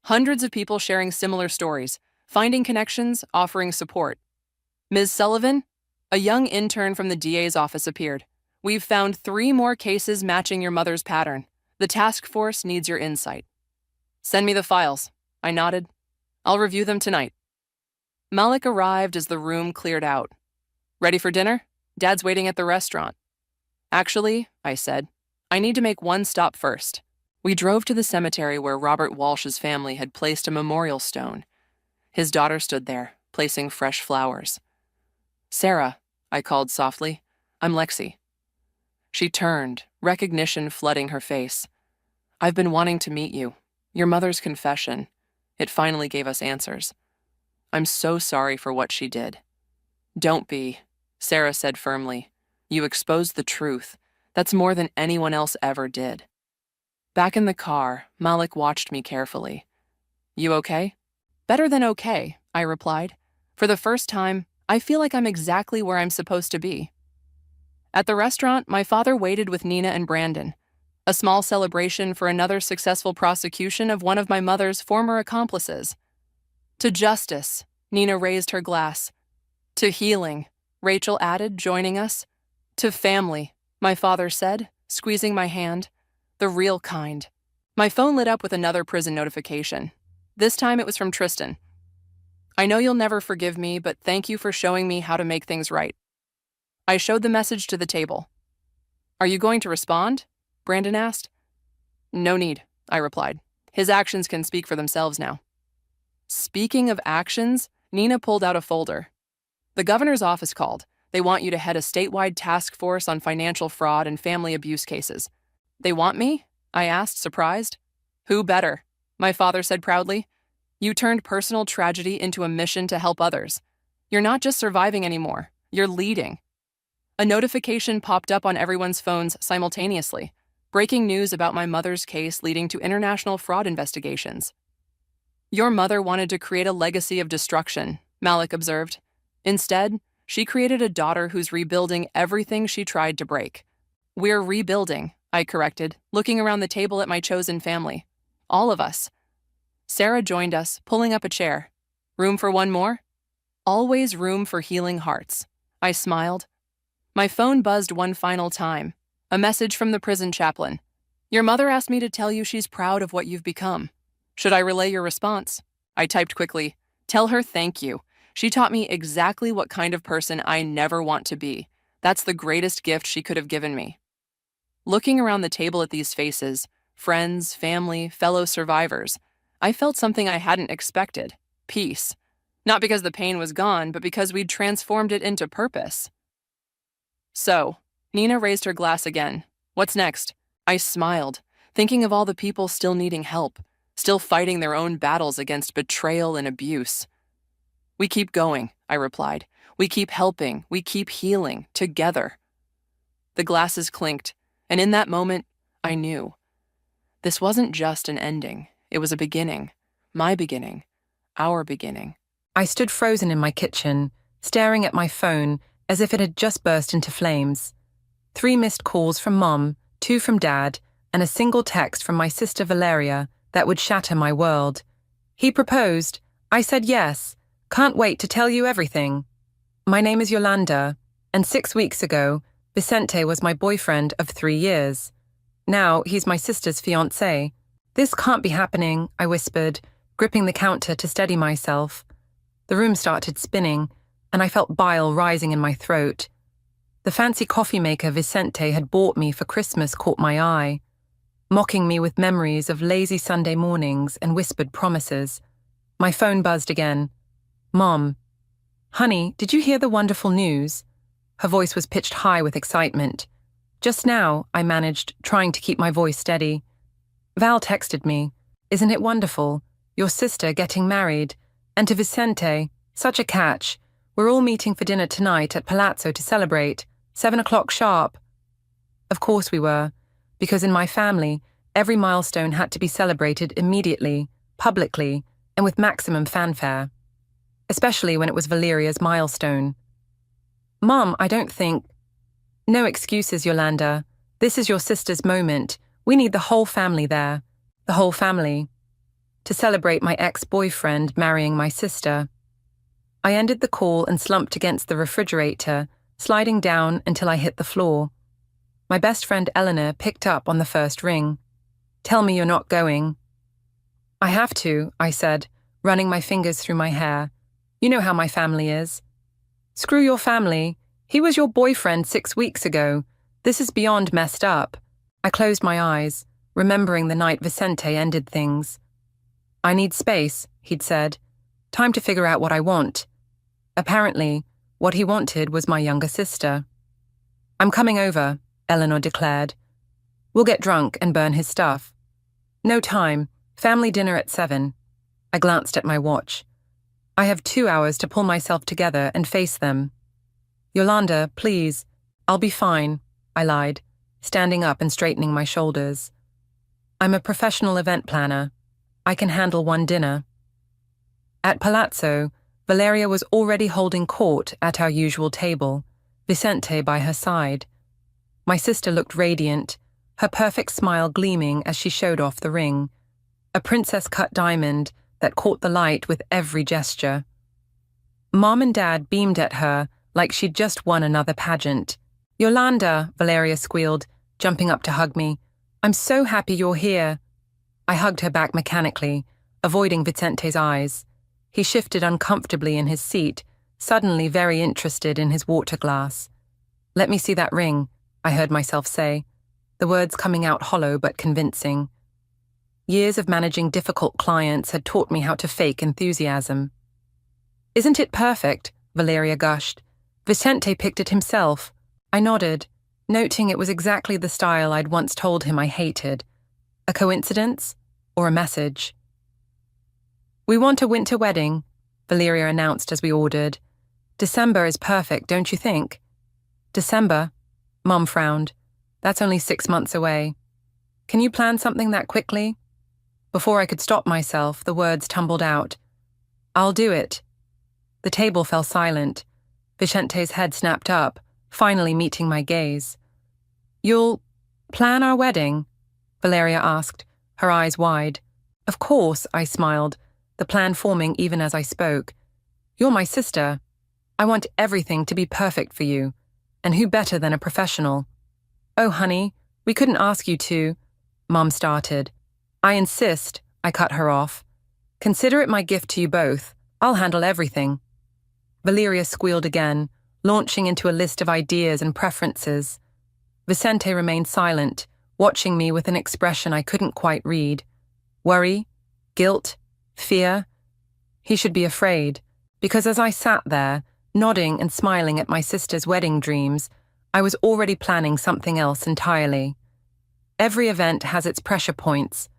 Hundreds of people sharing similar stories, finding connections, offering support. Ms. Sullivan, a young intern from the DA's office, appeared. We've found 3 more cases matching your mother's pattern. The task force needs your insight. Send me the files, I nodded. I'll review them tonight. Malik arrived as the room cleared out. Ready for dinner? Dad's waiting at the restaurant. Actually, I said, I need to make one stop first. We drove to the cemetery where Robert Walsh's family had placed a memorial stone. His daughter stood there, placing fresh flowers. Sarah, I called softly. I'm Lexi. She turned, recognition flooding her face. I've been wanting to meet you. Your mother's confession. It finally gave us answers. I'm so sorry for what she did. Don't be, Sarah said firmly. You exposed the truth. That's more than anyone else ever did. Back in the car, Malik watched me carefully. You okay? Better than okay, I replied. For the first time, I feel like I'm exactly where I'm supposed to be. At the restaurant, my father waited with Nina and Brandon. A small celebration for another successful prosecution of one of my mother's former accomplices. To justice, Nina raised her glass. To healing, Rachel added, joining us. To family, my father said, squeezing my hand. The real kind. My phone lit up with another prison notification. This time it was from Tristan. I know you'll never forgive me, but thank you for showing me how to make things right. I showed the message to the table. Are you going to respond? Brandon asked. No need, I replied. His actions can speak for themselves now. Speaking of actions, Nina pulled out a folder. The governor's office called. They want you to head a statewide task force on financial fraud and family abuse cases. They want me? I asked, surprised. Who better? My father said proudly. You turned personal tragedy into a mission to help others. You're not just surviving anymore, you're leading. A notification popped up on everyone's phones simultaneously. Breaking news about my mother's case leading to international fraud investigations. Your mother wanted to create a legacy of destruction, Malik observed. Instead, she created a daughter who's rebuilding everything she tried to break. We're rebuilding, I corrected, looking around the table at my chosen family. All of us. Sarah joined us, pulling up a chair. Room for one more? Always room for healing hearts. I smiled. My phone buzzed one final time. A message from the prison chaplain. Your mother asked me to tell you she's proud of what you've become. Should I relay your response? I typed quickly. Tell her thank you. She taught me exactly what kind of person I never want to be. That's the greatest gift she could have given me. Looking around the table at these faces, friends, family, fellow survivors, I felt something I hadn't expected. Peace. Not because the pain was gone, but because we'd transformed it into purpose. So, Nina raised her glass again. What's next? I smiled, thinking of all the people still needing help, still fighting their own battles against betrayal and abuse. We keep going, I replied. We keep helping, we keep healing, together. The glasses clinked, and in that moment, I knew. This wasn't just an ending, it was a beginning. My beginning. Our beginning. I stood frozen in my kitchen, staring at my phone as if it had just burst into flames. 3 missed calls from Mom, 2 from Dad, and a single text from my sister Valeria that would shatter my world. He proposed. I said yes. Can't wait to tell you everything. My name is Yolanda, and 6 weeks ago, Vicente was my boyfriend of 3 years. Now he's my sister's fiancé. This can't be happening, I whispered, gripping the counter to steady myself. The room started spinning, and I felt bile rising in my throat. The fancy coffee maker Vicente had bought me for Christmas caught my eye, mocking me with memories of lazy Sunday mornings and whispered promises. My phone buzzed again. Mom. Honey, did you hear the wonderful news? Her voice was pitched high with excitement. Just now, I managed, trying to keep my voice steady. Val texted me. Isn't it wonderful? Your sister getting married. And to Vicente, such a catch. We're all meeting for dinner tonight at Palazzo to celebrate. 7 o'clock sharp. Of course we were, because in my family, every milestone had to be celebrated immediately, publicly, and with maximum fanfare. Especially when it was Valeria's milestone. Mom, I don't think... No excuses, Yolanda. This is your sister's moment. We need the whole family there. The whole family. To celebrate my ex-boyfriend marrying my sister. I ended the call and slumped against the refrigerator, sliding down until I hit the floor. My best friend Eleanor picked up on the first ring. Tell me you're not going. I have to, I said, running my fingers through my hair. You know how my family is. Screw your family. He was your boyfriend 6 weeks ago. This is beyond messed up. I closed my eyes, remembering the night Vicente ended things. I need space, he'd said. Time to figure out what I want. Apparently, what he wanted was my younger sister. I'm coming over, Eleanor declared. We'll get drunk and burn his stuff. No time. Family dinner at 7. I glanced at my watch. I have 2 hours to pull myself together and face them. Yolanda, please. I'll be fine, I lied, standing up and straightening my shoulders. I'm a professional event planner. I can handle one dinner. At Palazzo, Valeria was already holding court at our usual table, Vicente by her side. My sister looked radiant, her perfect smile gleaming as she showed off the ring, a princess-cut diamond that caught the light with every gesture. Mom and Dad beamed at her like she'd just won another pageant. Yolanda, Valeria squealed, jumping up to hug me. I'm so happy you're here. I hugged her back mechanically, avoiding Vicente's eyes. He shifted uncomfortably in his seat, suddenly very interested in his water glass. Let me see that ring, I heard myself say, the words coming out hollow but convincing. Years of managing difficult clients had taught me how to fake enthusiasm. Isn't it perfect? Valeria gushed. Vicente picked it himself. I nodded, noting it was exactly the style I'd once told him I hated. A coincidence? Or a message? We want a winter wedding, Valeria announced as we ordered. December is perfect, don't you think? December? Mom frowned. That's only 6 months away. Can you plan something that quickly? Before I could stop myself, the words tumbled out. I'll do it. The table fell silent. Vicente's head snapped up, finally meeting my gaze. You'll plan our wedding? Valeria asked, her eyes wide. Of course, I smiled, the plan forming even as I spoke. You're my sister. I want everything to be perfect for you. And who better than a professional? Oh, honey, we couldn't ask you to, Mom started. I insist, I cut her off. Consider it my gift to you both. I'll handle everything. Valeria squealed again, launching into a list of ideas and preferences. Vicente remained silent, watching me with an expression I couldn't quite read. Worry? Guilt? Fear? He should be afraid, because as I sat there, nodding and smiling at my sister's wedding dreams, I was already planning something else entirely. Every event has its pressure points,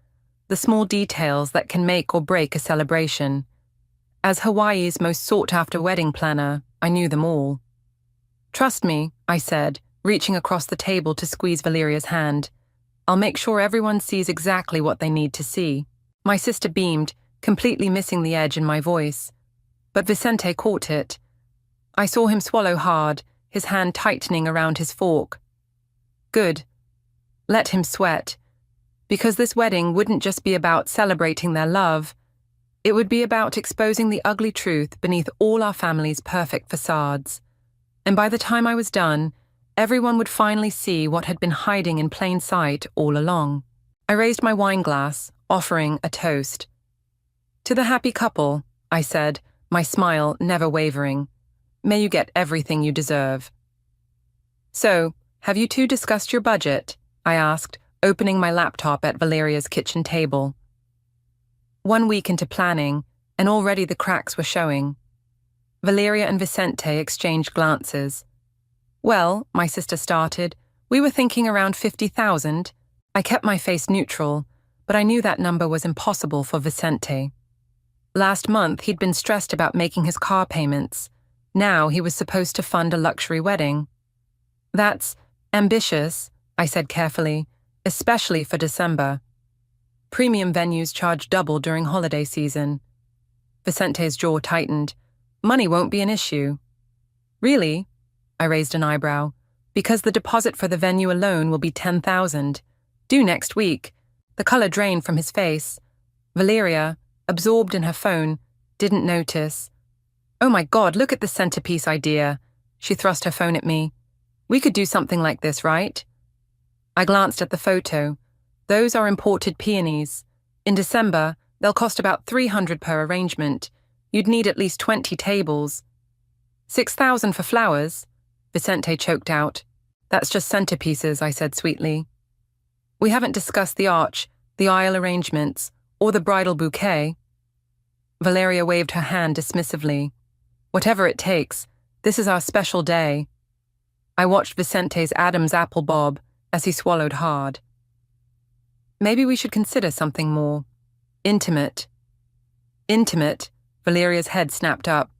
the small details that can make or break a celebration. As Hawaii's most sought-after wedding planner, I knew them all. Trust me, I said, reaching across the table to squeeze Valeria's hand. I'll make sure everyone sees exactly what they need to see. My sister beamed, completely missing the edge in my voice. But Vicente caught it. I saw him swallow hard, his hand tightening around his fork. Good. Let him sweat. Because this wedding wouldn't just be about celebrating their love. It would be about exposing the ugly truth beneath all our family's perfect facades. And by the time I was done, everyone would finally see what had been hiding in plain sight all along. I raised my wine glass, offering a toast. To the happy couple, I said, my smile never wavering. May you get everything you deserve. So, have you two discussed your budget? I asked, opening my laptop at Valeria's kitchen table. 1 week into planning, and already the cracks were showing. Valeria and Vicente exchanged glances. Well, my sister started, we were thinking around 50,000. I kept my face neutral, but I knew that number was impossible for Vicente. Last month, he'd been stressed about making his car payments. Now he was supposed to fund a luxury wedding. That's ambitious, I said carefully, especially for December. Premium venues charge double during holiday season. Vicente's jaw tightened. Money won't be an issue. Really? I raised an eyebrow. Because the deposit for the venue alone will be 10,000. Due next week. The color drained from his face. Valeria, absorbed in her phone, didn't notice. Oh my God, look at the centerpiece idea. She thrust her phone at me. We could do something like this, right? I glanced at the photo. Those are imported peonies. In December, they'll cost about 300 per arrangement. You'd need at least 20 tables. 6,000 for flowers, Vicente choked out. That's just centerpieces, I said sweetly. We haven't discussed the arch, the aisle arrangements, or the bridal bouquet. Valeria waved her hand dismissively. Whatever it takes, this is our special day. I watched Vicente's Adam's apple bob as he swallowed hard. Maybe we should consider something more intimate. Intimate? Valeria's head snapped up.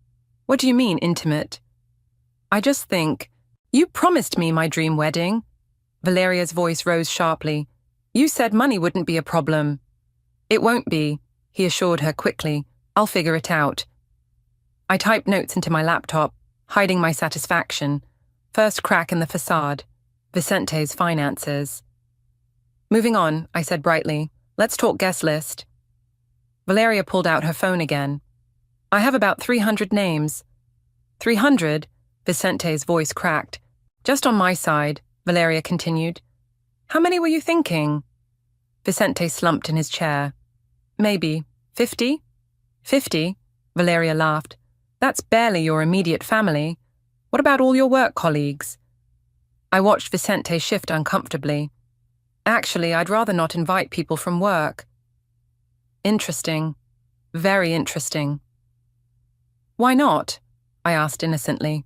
What do you mean, intimate? I just think, you promised me my dream wedding. Valeria's voice rose sharply. You said money wouldn't be a problem. It won't be, he assured her quickly. I'll figure it out. I typed notes into my laptop, hiding my satisfaction. First crack in the facade. Vicente's finances. Moving on, I said brightly. Let's talk guest list. Valeria pulled out her phone again. I have about 300 names. 300? Vicente's voice cracked. Just on my side, Valeria continued. How many were you thinking? Vicente slumped in his chair. Maybe 50? 50? Valeria laughed. That's barely your immediate family. What about all your work colleagues? I watched Vicente shift uncomfortably. Actually, I'd rather not invite people from work. Interesting. Very interesting. Why not? I asked innocently.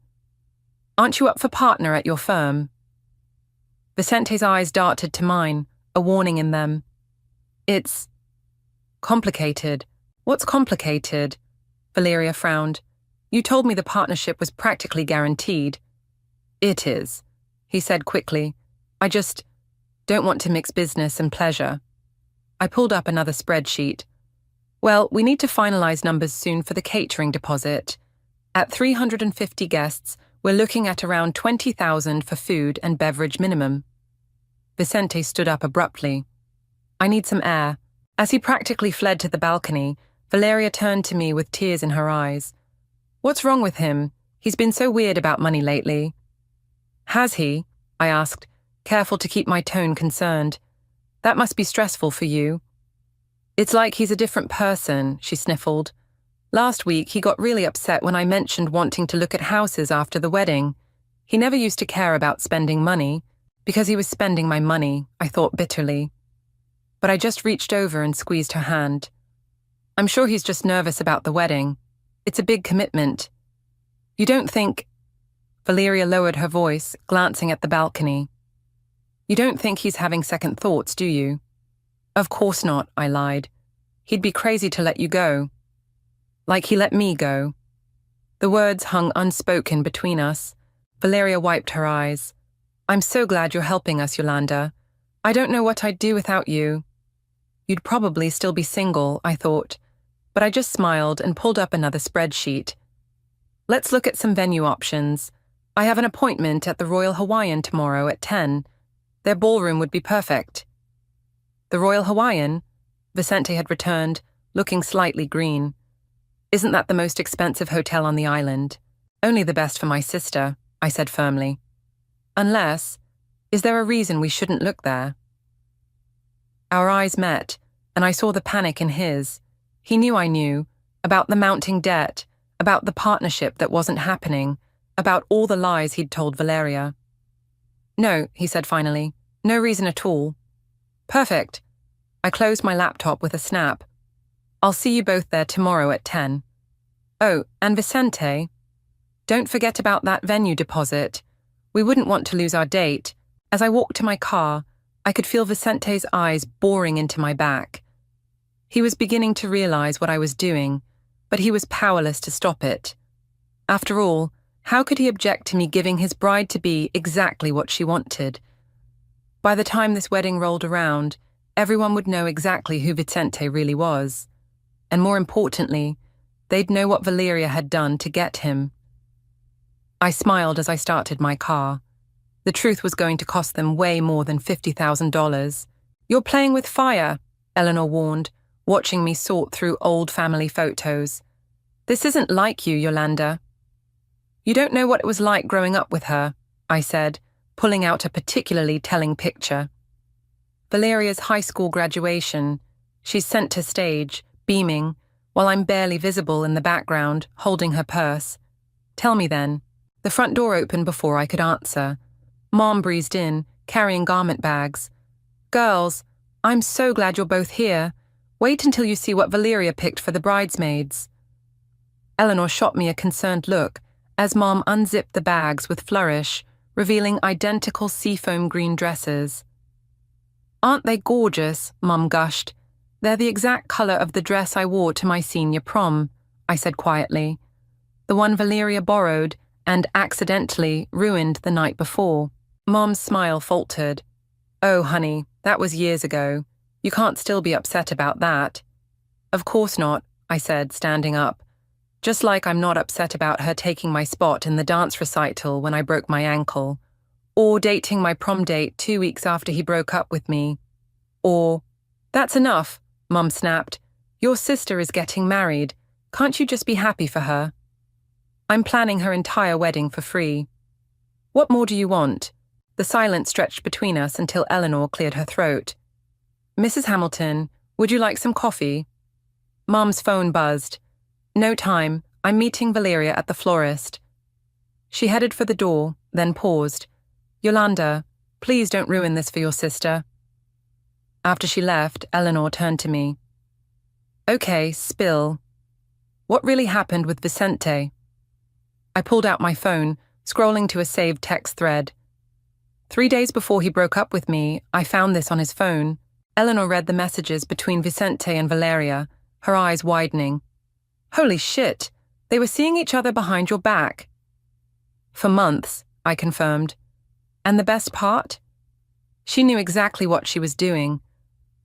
Aren't you up for partner at your firm? Vicente's eyes darted to mine, a warning in them. It's complicated. What's complicated? Valeria frowned. You told me the partnership was practically guaranteed. It is, he said quickly. I just don't want to mix business and pleasure. I pulled up another spreadsheet. Well, we need to finalize numbers soon for the catering deposit. At 350 guests, we're looking at around 20,000 for food and beverage minimum. Vicente stood up abruptly. I need some air. As he practically fled to the balcony, Valeria turned to me with tears in her eyes. What's wrong with him? He's been so weird about money lately. Has he? I asked, careful to keep my tone concerned. That must be stressful for you. It's like he's a different person, she sniffled. Last week, he got really upset when I mentioned wanting to look at houses after the wedding. He never used to care about spending money. Because he was spending my money, I thought bitterly. But I just reached over and squeezed her hand. I'm sure he's just nervous about the wedding. It's a big commitment. You don't think... Valeria lowered her voice, glancing at the balcony. You don't think he's having second thoughts, do you? Of course not, I lied. He'd be crazy to let you go. Like he let me go. The words hung unspoken between us. Valeria wiped her eyes. I'm so glad you're helping us, Yolanda. I don't know what I'd do without you. You'd probably still be single, I thought, but I just smiled and pulled up another spreadsheet. Let's look at some venue options. I have an appointment at the Royal Hawaiian tomorrow at 10. Their ballroom would be perfect. The Royal Hawaiian? Vicente had returned, looking slightly green. Isn't that the most expensive hotel on the island? Only the best for my sister, I said firmly. Unless, is there a reason we shouldn't look there? Our eyes met, and I saw the panic in his. He knew I knew, about the mounting debt, about the partnership that wasn't happening, about all the lies he'd told Valeria. No, he said finally, no reason at all. Perfect. I closed my laptop with a snap. I'll see you both there tomorrow at 10. Oh, and Vicente, don't forget about that venue deposit. We wouldn't want to lose our date. As I walked to my car, I could feel Vicente's eyes boring into my back. He was beginning to realize what I was doing, but he was powerless to stop it. After all, how could he object to me giving his bride-to-be exactly what she wanted? By the time this wedding rolled around, everyone would know exactly who Vicente really was. And more importantly, they'd know what Valeria had done to get him. I smiled as I started my car. The truth was going to cost them way more than $50,000. You're playing with fire, Eleanor warned, watching me sort through old family photos. This isn't like you, Yolanda. You don't know what it was like growing up with her, I said, pulling out a particularly telling picture. Valeria's high school graduation. She's center stage, beaming, while I'm barely visible in the background, holding her purse. Tell me then. The front door opened before I could answer. Mom breezed in, carrying garment bags. Girls, I'm so glad you're both here. Wait until you see what Valeria picked for the bridesmaids. Eleanor shot me a concerned look as Mom unzipped the bags with flourish, revealing identical seafoam green dresses. Aren't they gorgeous? Mom gushed. They're the exact color of the dress I wore to my senior prom, I said quietly. The one Valeria borrowed and accidentally ruined the night before. Mom's smile faltered. Oh, honey, that was years ago. You can't still be upset about that. Of course not, I said, standing up. Just like I'm not upset about her taking my spot in the dance recital when I broke my ankle, or dating my prom date 2 weeks after he broke up with me, or, that's enough, Mum snapped. Your sister is getting married. Can't you just be happy for her? I'm planning her entire wedding for free. What more do you want? The silence stretched between us until Eleanor cleared her throat. Mrs. Hamilton, would you like some coffee? Mum's phone buzzed. No time. I'm meeting Valeria at the florist. She headed for the door, then paused. Yolanda, please don't ruin this for your sister. After she left, Eleanor turned to me. Okay, spill. What really happened with Vicente? I pulled out my phone, scrolling to a saved text thread. 3 days before he broke up with me, I found this on his phone. Eleanor read the messages between Vicente and Valeria, her eyes widening. Holy shit, they were seeing each other behind your back. For months, I confirmed. And the best part? She knew exactly what she was doing.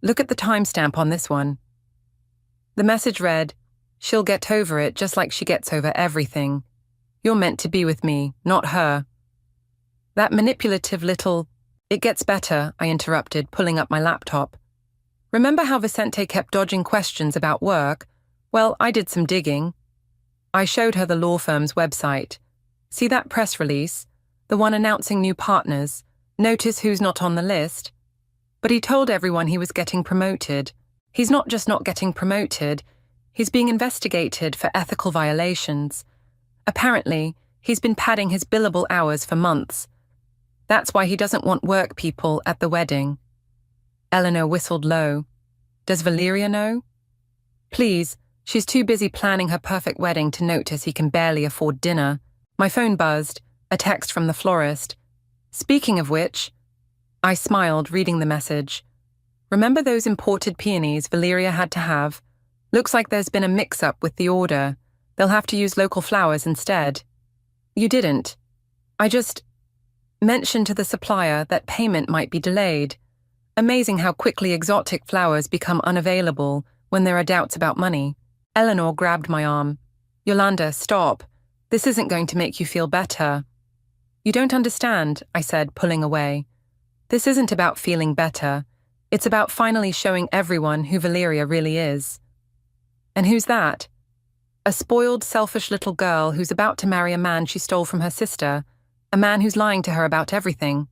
Look at the timestamp on this one. The message read, "She'll get over it just like she gets over everything. You're meant to be with me, not her." That manipulative little... It gets better, I interrupted, pulling up my laptop. Remember how Vicente kept dodging questions about work? Well, I did some digging. I showed her the law firm's website. See that press release? The one announcing new partners. Notice who's not on the list. But he told everyone he was getting promoted. He's not just not getting promoted, he's being investigated for ethical violations. Apparently, he's been padding his billable hours for months. That's why he doesn't want work people at the wedding. Eleanor whistled low. Does Valeria know? Please, she's too busy planning her perfect wedding to notice he can barely afford dinner. My phone buzzed, a text from the florist. Speaking of which, I smiled, reading the message. Remember those imported peonies Valeria had to have? Looks like there's been a mix-up with the order. They'll have to use local flowers instead. You didn't. I just mentioned to the supplier that payment might be delayed. Amazing how quickly exotic flowers become unavailable when there are doubts about money. Eleanor grabbed my arm. Yolanda, stop. This isn't going to make you feel better. You don't understand, I said, pulling away. This isn't about feeling better. It's about finally showing everyone who Valeria really is. And who's that? A spoiled, selfish little girl who's about to marry a man she stole from her sister, a man who's lying to her about everything.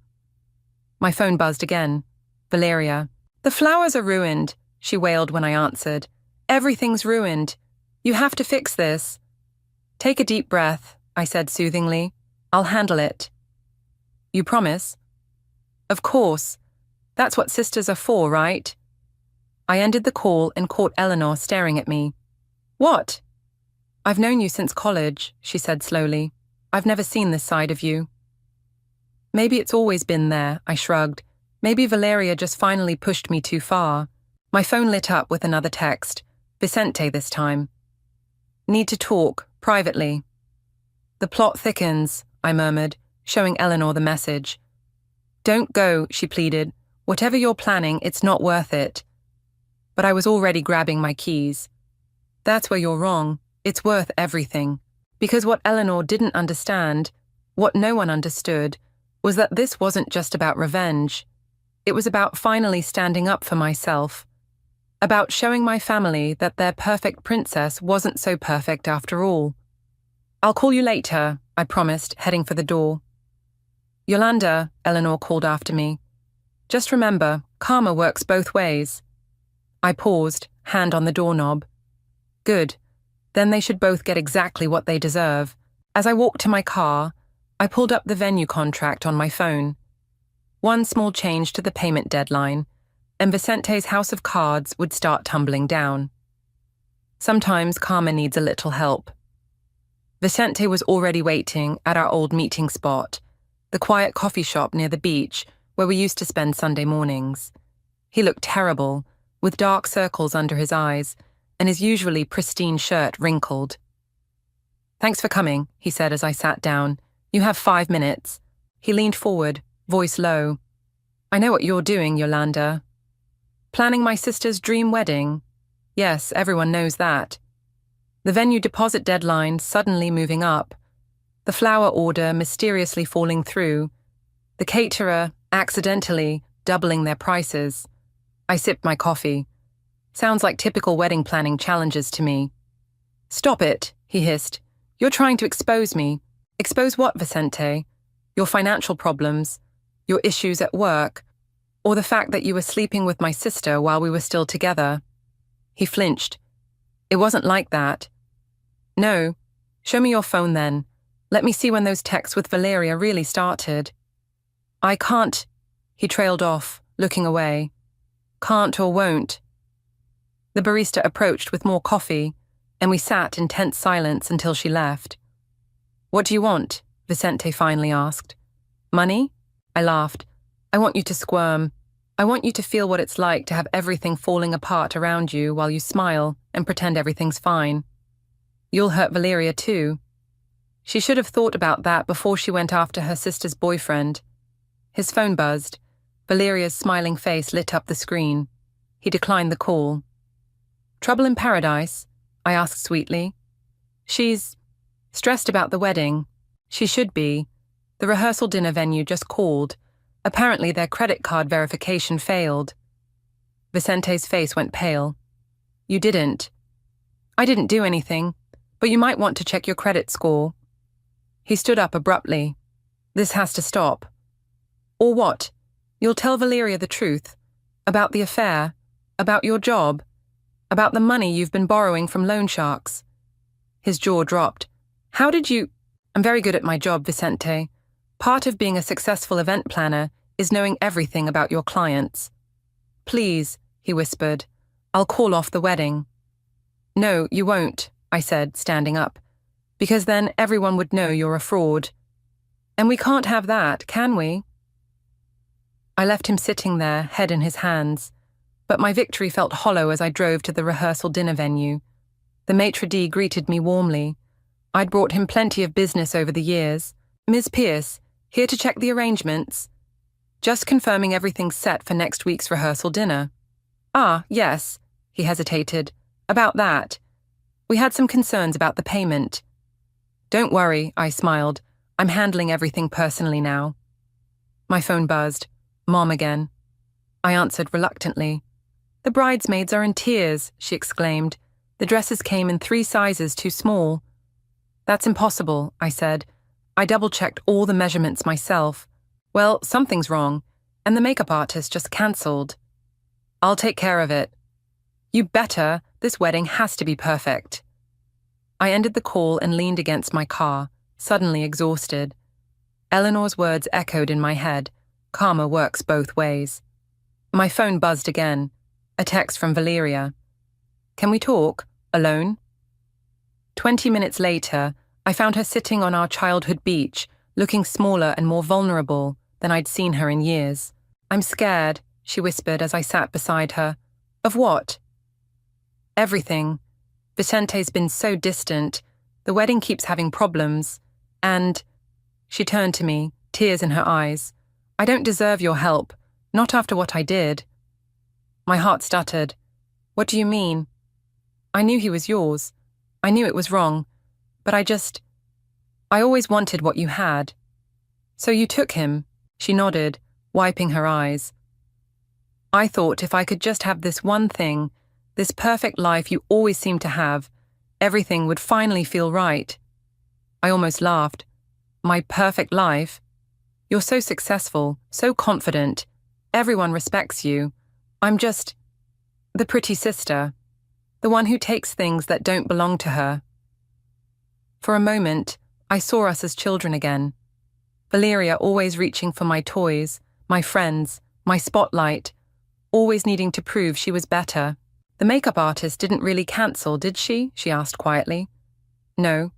My phone buzzed again. Valeria. The flowers are ruined, she wailed when I answered. Everything's ruined. You have to fix this. Take a deep breath, I said soothingly. I'll handle it. You promise? Of course. That's what sisters are for, right? I ended the call and caught Eleanor staring at me. What? I've known you since college, she said slowly. I've never seen this side of you. Maybe it's always been there, I shrugged. Maybe Valeria just finally pushed me too far. My phone lit up with another text. Vicente this time. Need to talk, privately. The plot thickens, I murmured, showing Eleanor the message. Don't go, she pleaded. Whatever you're planning, it's not worth it. But I was already grabbing my keys. That's where you're wrong. It's worth everything. Because what Eleanor didn't understand, what no one understood, was that this wasn't just about revenge. It was about finally standing up for myself. About showing my family that their perfect princess wasn't so perfect after all. I'll call you later, I promised, heading for the door. Yolanda, Eleanor called after me. Just remember, karma works both ways. I paused, hand on the doorknob. Good. Then they should both get exactly what they deserve. As I walked to my car, I pulled up the venue contract on my phone. One small change to the payment deadline, and Vicente's house of cards would start tumbling down. Sometimes karma needs a little help. Vicente was already waiting at our old meeting spot, the quiet coffee shop near the beach where we used to spend Sunday mornings. He looked terrible, with dark circles under his eyes, and his usually pristine shirt wrinkled. Thanks for coming, he said as I sat down. You have 5 minutes. He leaned forward, voice low. I know what you're doing, Yolanda. Planning my sister's dream wedding? Yes, everyone knows that. The venue deposit deadline suddenly moving up. The flower order mysteriously falling through. The caterer accidentally doubling their prices. I sipped my coffee. Sounds like typical wedding planning challenges to me. Stop it, he hissed. You're trying to expose me. Expose what, Vicente? Your financial problems? Your issues at work? Or the fact that you were sleeping with my sister while we were still together? He flinched. It wasn't like that. No. Show me your phone then. Let me see when those texts with Valeria really started. I can't. He trailed off, looking away. Can't or won't. The barista approached with more coffee, and we sat in tense silence until she left. What do you want? Vicente finally asked. Money? I laughed. I want you to squirm. I want you to feel what it's like to have everything falling apart around you while you smile and pretend everything's fine. You'll hurt Valeria too. She should have thought about that before she went after her sister's boyfriend. His phone buzzed. Valeria's smiling face lit up the screen. He declined the call. "Trouble in paradise?" I asked sweetly. "She's stressed about the wedding. She should be. The rehearsal dinner venue just called. Apparently their credit card verification failed." Vicente's face went pale. "You didn't." "I didn't do anything, but you might want to check your credit score." He stood up abruptly. "This has to stop." "Or what? You'll tell Valeria the truth? About the affair? About your job? About the money you've been borrowing from loan sharks?" His jaw dropped. "How did you—" "I'm very good at my job, Vicente. Part of being a successful event planner is knowing everything about your clients." "Please," he whispered, "I'll call off the wedding." "No, you won't," I said, standing up, "because then everyone would know you're a fraud. And we can't have that, can we?" I left him sitting there, head in his hands, but my victory felt hollow as I drove to the rehearsal dinner venue. The maitre d' greeted me warmly. I'd brought him plenty of business over the years. "Ms. Pierce, here to check the arrangements. Just confirming everything's set for next week's rehearsal dinner." "Ah, yes," he hesitated. "About that. We had some concerns about the payment." "Don't worry," I smiled. "I'm handling everything personally now." My phone buzzed. Mom again. I answered reluctantly. "The bridesmaids are in tears," she exclaimed. "The dresses came in 3 sizes too small." "That's impossible," I said. "I double-checked all the measurements myself. Well, something's wrong, and the makeup artist just cancelled." "I'll take care of it." "You better. This wedding has to be perfect." I ended the call and leaned against my car, suddenly exhausted. Eleanor's words echoed in my head. Karma works both ways. My phone buzzed again. A text from Valeria. "Can we talk? Alone?" 20 minutes later, I found her sitting on our childhood beach, looking smaller and more vulnerable than I'd seen her in years. "I'm scared," she whispered as I sat beside her. "Of what?" "Everything. Vicente's been so distant. The wedding keeps having problems. And—" She turned to me, tears in her eyes. "I don't deserve your help. Not after what I did." My heart stuttered. "What do you mean?" "I knew he was yours. I knew it was wrong. But I always wanted what you had." "So you took him?" She nodded, wiping her eyes. "I thought if I could just have this one thing, this perfect life you always seem to have, everything would finally feel right." I almost laughed. "My perfect life? You're so successful, so confident. Everyone respects you. I'm just the pretty sister, the one who takes things that don't belong to her." For a moment, I saw us as children again. Valeria always reaching for my toys, my friends, my spotlight, always needing to prove she was better. "The makeup artist didn't really cancel, did she?" she asked quietly. "No."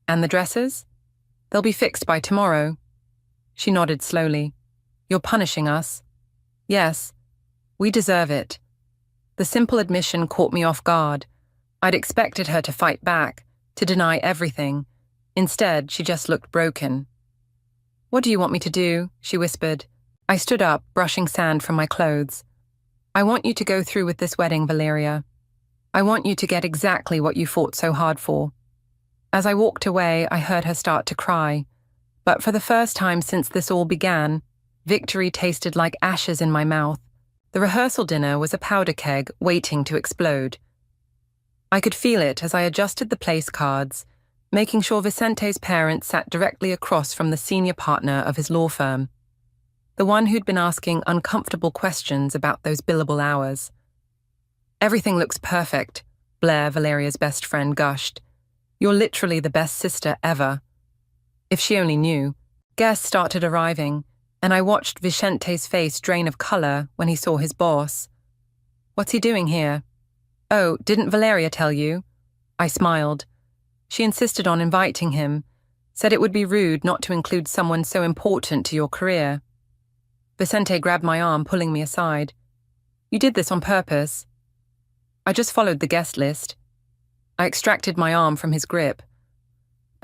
"And the dresses? They'll be fixed by tomorrow." She nodded slowly. "You're punishing us." "Yes. We deserve it." The simple admission caught me off guard. I'd expected her to fight back, to deny everything. Instead, she just looked broken. "What do you want me to do?" she whispered. I stood up, brushing sand from my clothes. "I want you to go through with this wedding, Valeria. I want you to get exactly what you fought so hard for." As I walked away, I heard her start to cry. But for the first time since this all began, victory tasted like ashes in my mouth. The rehearsal dinner was a powder keg waiting to explode. I could feel it as I adjusted the place cards, making sure Vicente's parents sat directly across from the senior partner of his law firm, the one who'd been asking uncomfortable questions about those billable hours. "Everything looks perfect," Blair, Valeria's best friend, gushed. "You're literally the best sister ever." If she only knew. Guests started arriving, and I watched Vicente's face drain of color when he saw his boss. "What's he doing here?" "Oh, didn't Valeria tell you?" I smiled. She insisted on inviting him, said it would be rude not to include someone so important to your career. Vicente grabbed my arm, pulling me aside. "You did this on purpose." "I just followed the guest list." I extracted my arm from his grip.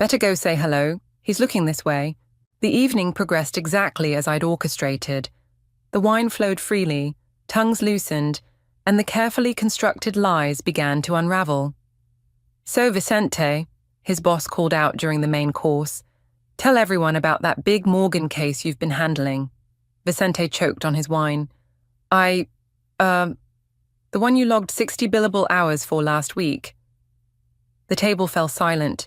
Better go say hello. He's looking this way. The evening progressed exactly as I'd orchestrated. The wine flowed freely, tongues loosened, and the carefully constructed lies began to unravel. "So, Vicente," his boss called out during the main course, "tell everyone about that big Morgan case you've been handling." Vicente choked on his wine. The one you logged 60 billable hours for last week." The table fell silent.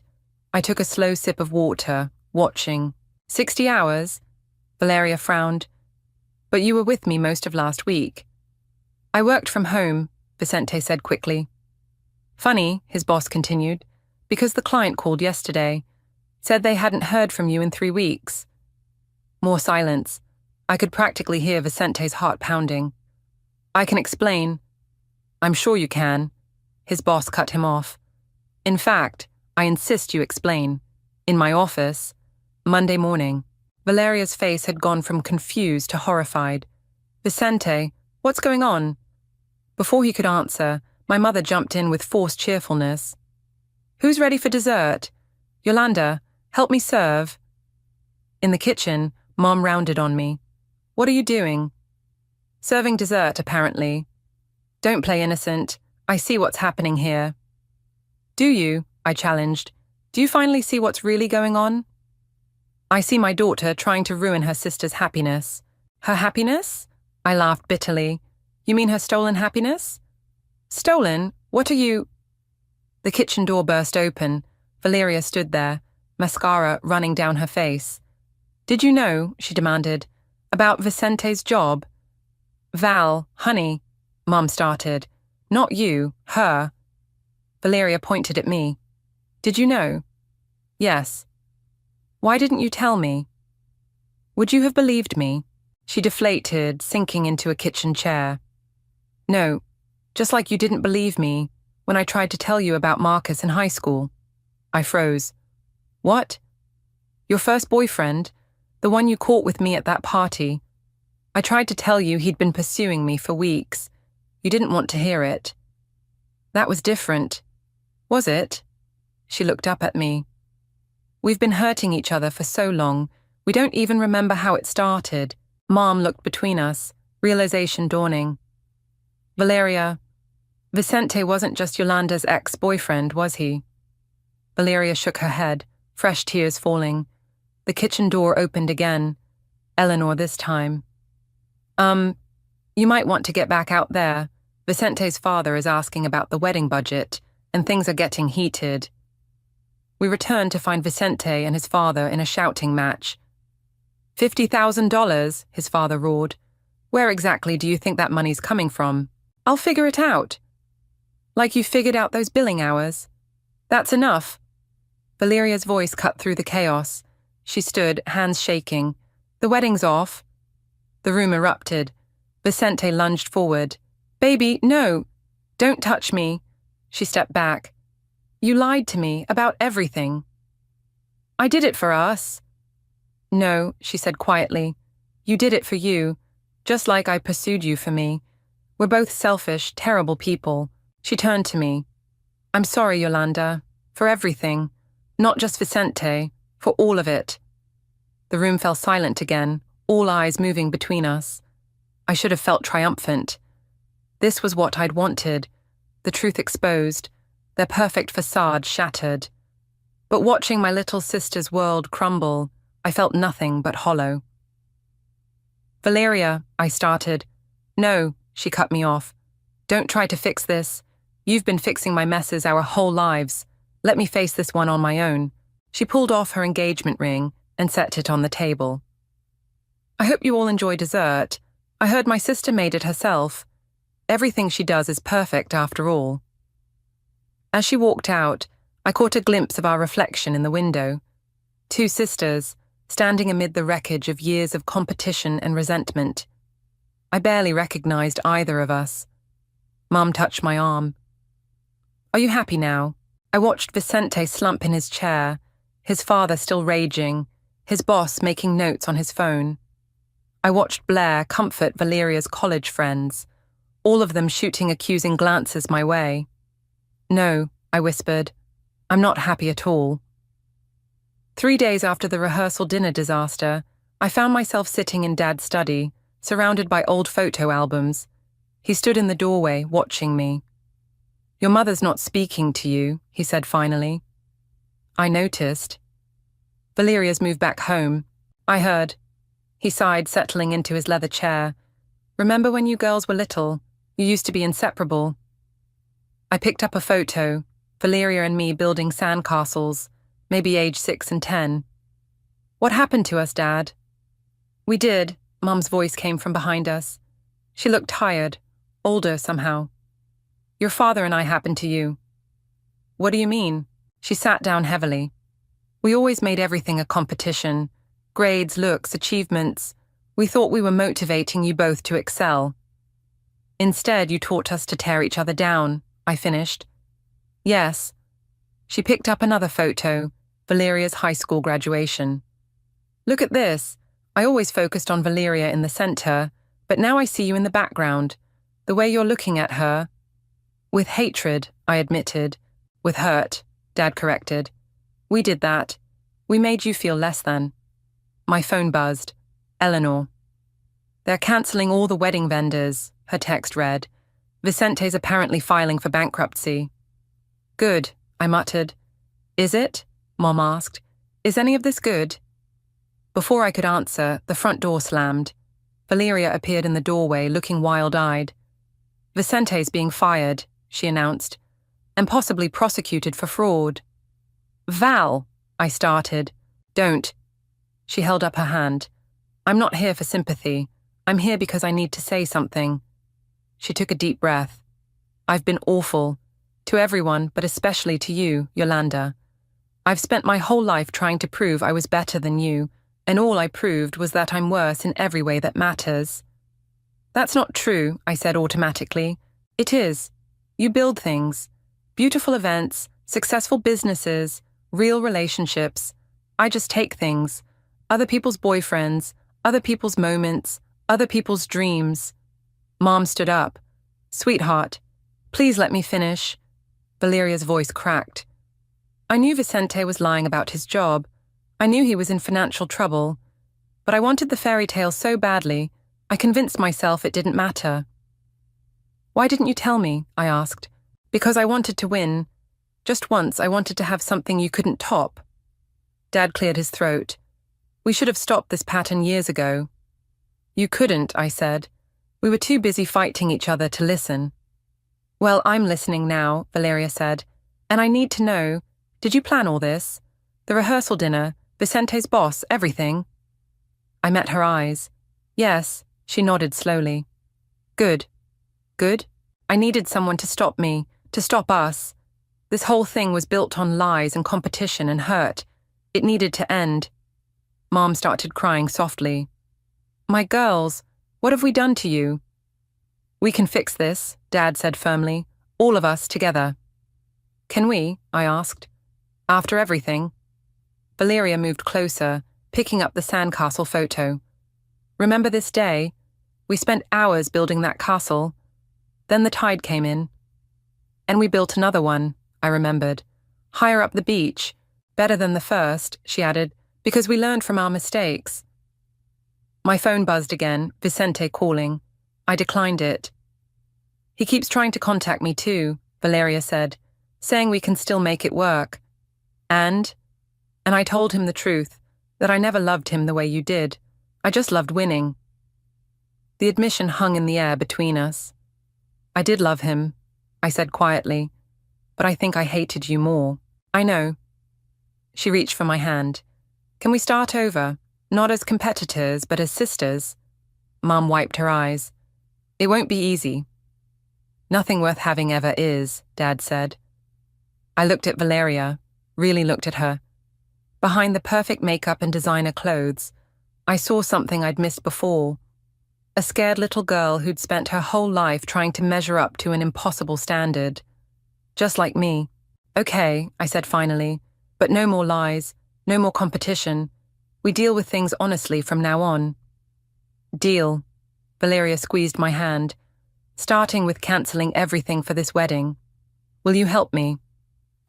I took a slow sip of water, watching. 60 hours? Valeria frowned. "But you were with me most of last week." "I worked from home," Vicente said quickly. "Funny," his boss continued, "because the client called yesterday. Said they hadn't heard from you in 3 weeks. More silence. I could practically hear Vicente's heart pounding. "I can explain." "I'm sure you can." His boss cut him off. "In fact, I insist you explain. In my office, Monday morning." Valeria's face had gone from confused to horrified. "Vicente, what's going on?" Before he could answer, my mother jumped in with forced cheerfulness. "Who's ready for dessert? Yolanda, help me serve." In the kitchen, Mom rounded on me. "What are you doing?" "Serving dessert, apparently." "Don't play innocent. I see what's happening here." "Do you?" I challenged. "Do you finally see what's really going on?" "I see my daughter trying to ruin her sister's happiness." "Her happiness?" I laughed bitterly. "You mean her stolen happiness?" "Stolen? What are you—" The kitchen door burst open. Valeria stood there, mascara running down her face. "Did you know," she demanded, "about Vicente's job?" "Val, honey," Mom started. "Not you, her." Valeria pointed at me. "Did you know?" "Yes." "Why didn't you tell me?" "Would you have believed me?" She deflated, sinking into a kitchen chair. "No, just like you didn't believe me when I tried to tell you about Marcus in high school." I froze. "What?" "Your first boyfriend, the one you caught with me at that party. I tried to tell you he'd been pursuing me for weeks. You didn't want to hear it." "That was different." "Was it?" She looked up at me. "We've been hurting each other for so long, we don't even remember how it started." Mom looked between us, realization dawning. "Valeria, Vicente wasn't just Yolanda's ex-boyfriend, was he?" Valeria shook her head, fresh tears falling. The kitchen door opened again. Eleanor this time. You might want to get back out there. Vicente's father is asking about the wedding budget, and things are getting heated." We returned to find Vicente and his father in a shouting match. $50,000, his father roared. "Where exactly do you think that money's coming from?" "I'll figure it out." "Like you figured out those billing hours?" "That's enough." Valeria's voice cut through the chaos. She stood, hands shaking. "The wedding's off." The room erupted. Vicente lunged forward. "Baby, no! Don't touch me." She stepped back. "You lied to me about everything." "I did it for us." "No," she said quietly. "You did it for you, just like I pursued you for me. We're both selfish, terrible people." She turned to me. "I'm sorry, Yolanda, for everything. Not just Vicente, for all of it." The room fell silent again, all eyes moving between us. I should have felt triumphant. This was what I'd wanted, the truth exposed, their perfect facade shattered. But watching my little sister's world crumble, I felt nothing but hollow. "Valeria," I started. "No," she cut me off. "Don't try to fix this. You've been fixing my messes our whole lives. Let me face this one on my own." She pulled off her engagement ring and set it on the table. "I hope you all enjoy dessert. I heard my sister made it herself. Everything she does is perfect after all." As she walked out, I caught a glimpse of our reflection in the window. 2 sisters, standing amid the wreckage of years of competition and resentment. I barely recognized either of us. Mom touched my arm. "Are you happy now?" I watched Vicente slump in his chair, his father still raging, his boss making notes on his phone. I watched Blair comfort Valeria's college friends, all of them shooting accusing glances my way. "No," I whispered. "I'm not happy at all." 3 days after the rehearsal dinner disaster, I found myself sitting in Dad's study, surrounded by old photo albums. He stood in the doorway, watching me. "Your mother's not speaking to you," he said finally. I noticed. "Valeria's moved back home. I heard." He sighed, settling into his leather chair. "Remember when you girls were little? You used to be inseparable." I picked up a photo, Valeria and me building sandcastles, maybe age 6 and 10. "What happened to us, Dad?" "We did," Mum's voice came from behind us. She looked tired, older somehow. "Your father and I happened to you." "What do you mean?" She sat down heavily. "We always made everything a competition. Grades, looks, achievements. We thought we were motivating you both to excel. Instead, you taught us to tear each other down," I finished. "Yes." She picked up another photo, Valeria's high school graduation. "Look at this. I always focused on Valeria in the center, but now I see you in the background. The way you're looking at her." "With hatred," I admitted. "With hurt," Dad corrected. "We did that. We made you feel less than." My phone buzzed. Eleanor. "They're cancelling all the wedding vendors," her text read. "Vicente's apparently filing for bankruptcy." "Good," I muttered. "Is it?" Mom asked. "Is any of this good?" Before I could answer, the front door slammed. Valeria appeared in the doorway, looking wild-eyed. "Vicente's being fired," she announced, "and possibly prosecuted for fraud." "Val," I started. "Don't." She held up her hand. "I'm not here for sympathy. I'm here because I need to say something." She took a deep breath. "I've been awful. To everyone, but especially to you, Yolanda. I've spent my whole life trying to prove I was better than you, and all I proved was that I'm worse in every way that matters." "That's not true," I said automatically. "It is. You build things. Beautiful events, successful businesses, real relationships. I just take things. Other people's boyfriends, other people's moments, other people's dreams." Mom stood up. "Sweetheart, please let me finish." Valeria's voice cracked. "I knew Vicente was lying about his job. I knew he was in financial trouble. But I wanted the fairy tale so badly, I convinced myself it didn't matter." "Why didn't you tell me?" I asked. "Because I wanted to win. Just once I wanted to have something you couldn't top." Dad cleared his throat. "We should have stopped this pattern years ago." "You couldn't," I said. "We were too busy fighting each other to listen." "Well, I'm listening now," Valeria said. "And I need to know, did you plan all this? The rehearsal dinner, Vicente's boss, everything?" I met her eyes. "Yes," she nodded slowly. "Good. Good? I needed someone to stop me, to stop us. This whole thing was built on lies and competition and hurt. It needed to end." Mom started crying softly. "My girls, what have we done to you?" "We can fix this," Dad said firmly. "All of us together." "Can we?" I asked. "After everything?" Valeria moved closer, picking up the sandcastle photo. "Remember this day? We spent hours building that castle. Then the tide came in. And we built another one," I remembered. "Higher up the beach. Better than the first," she added, "because we learned from our mistakes." My phone buzzed again, Vicente calling. I declined it. "He keeps trying to contact me too," Valeria said, "saying we can still make it work. And I told him the truth, that I never loved him the way you did. I just loved winning." The admission hung in the air between us. "I did love him," I said quietly, "but I think I hated you more." "I know." She reached for my hand. "Can we start over? Not as competitors, but as sisters?" Mum wiped her eyes. "It won't be easy." "Nothing worth having ever is," Dad said. I looked at Valeria, really looked at her. Behind the perfect makeup and designer clothes, I saw something I'd missed before. A scared little girl who'd spent her whole life trying to measure up to an impossible standard. Just like me. "Okay," I said finally, "but no more lies, no more competition. We deal with things honestly from now on." "Deal." Valeria squeezed my hand. "Starting with cancelling everything for this wedding. Will you help me?"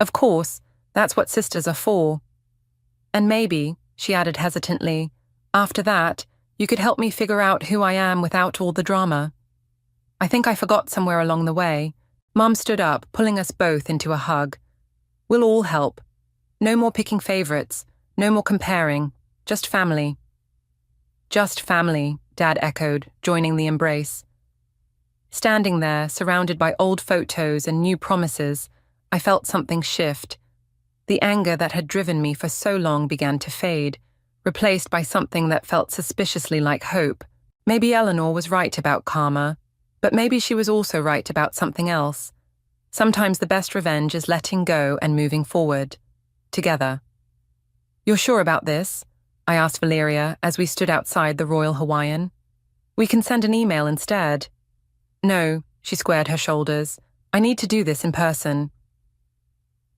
"Of course, that's what sisters are for." And maybe, she added hesitantly, after that, you could help me figure out who I am without all the drama. I think I forgot somewhere along the way. Mum stood up, pulling us both into a hug. We'll all help. No more picking favorites, no more comparing, just family. Just family, Dad echoed, joining the embrace. Standing there, surrounded by old photos and new promises, I felt something shift. The anger that had driven me for so long began to fade, replaced by something that felt suspiciously like hope. Maybe Eleanor was right about karma, but maybe she was also right about something else. Sometimes the best revenge is letting go and moving forward. Together. You're sure about this? I asked Valeria as we stood outside the Royal Hawaiian. We can send an email instead. No, she squared her shoulders. I need to do this in person.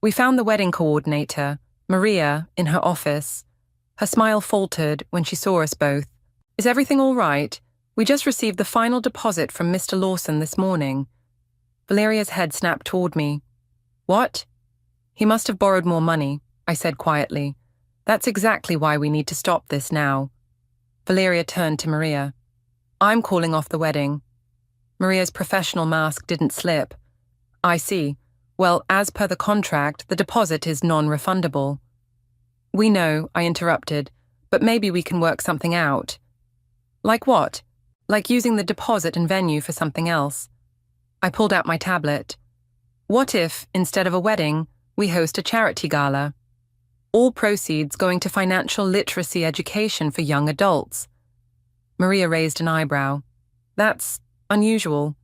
We found the wedding coordinator, Maria, in her office. Her smile faltered when she saw us both. Is everything all right? We just received the final deposit from Mr. Lawson this morning. Valeria's head snapped toward me. What? He must have borrowed more money, I said quietly. That's exactly why we need to stop this now. Valeria turned to Maria. I'm calling off the wedding. Maria's professional mask didn't slip. I see. Well, as per the contract, the deposit is non-refundable. We know, I interrupted, but maybe we can work something out. Like what? Like using the deposit and venue for something else. I pulled out my tablet. What if, instead of a wedding, we host a charity gala? All proceeds going to financial literacy education for young adults. Maria raised an eyebrow. That's unusual.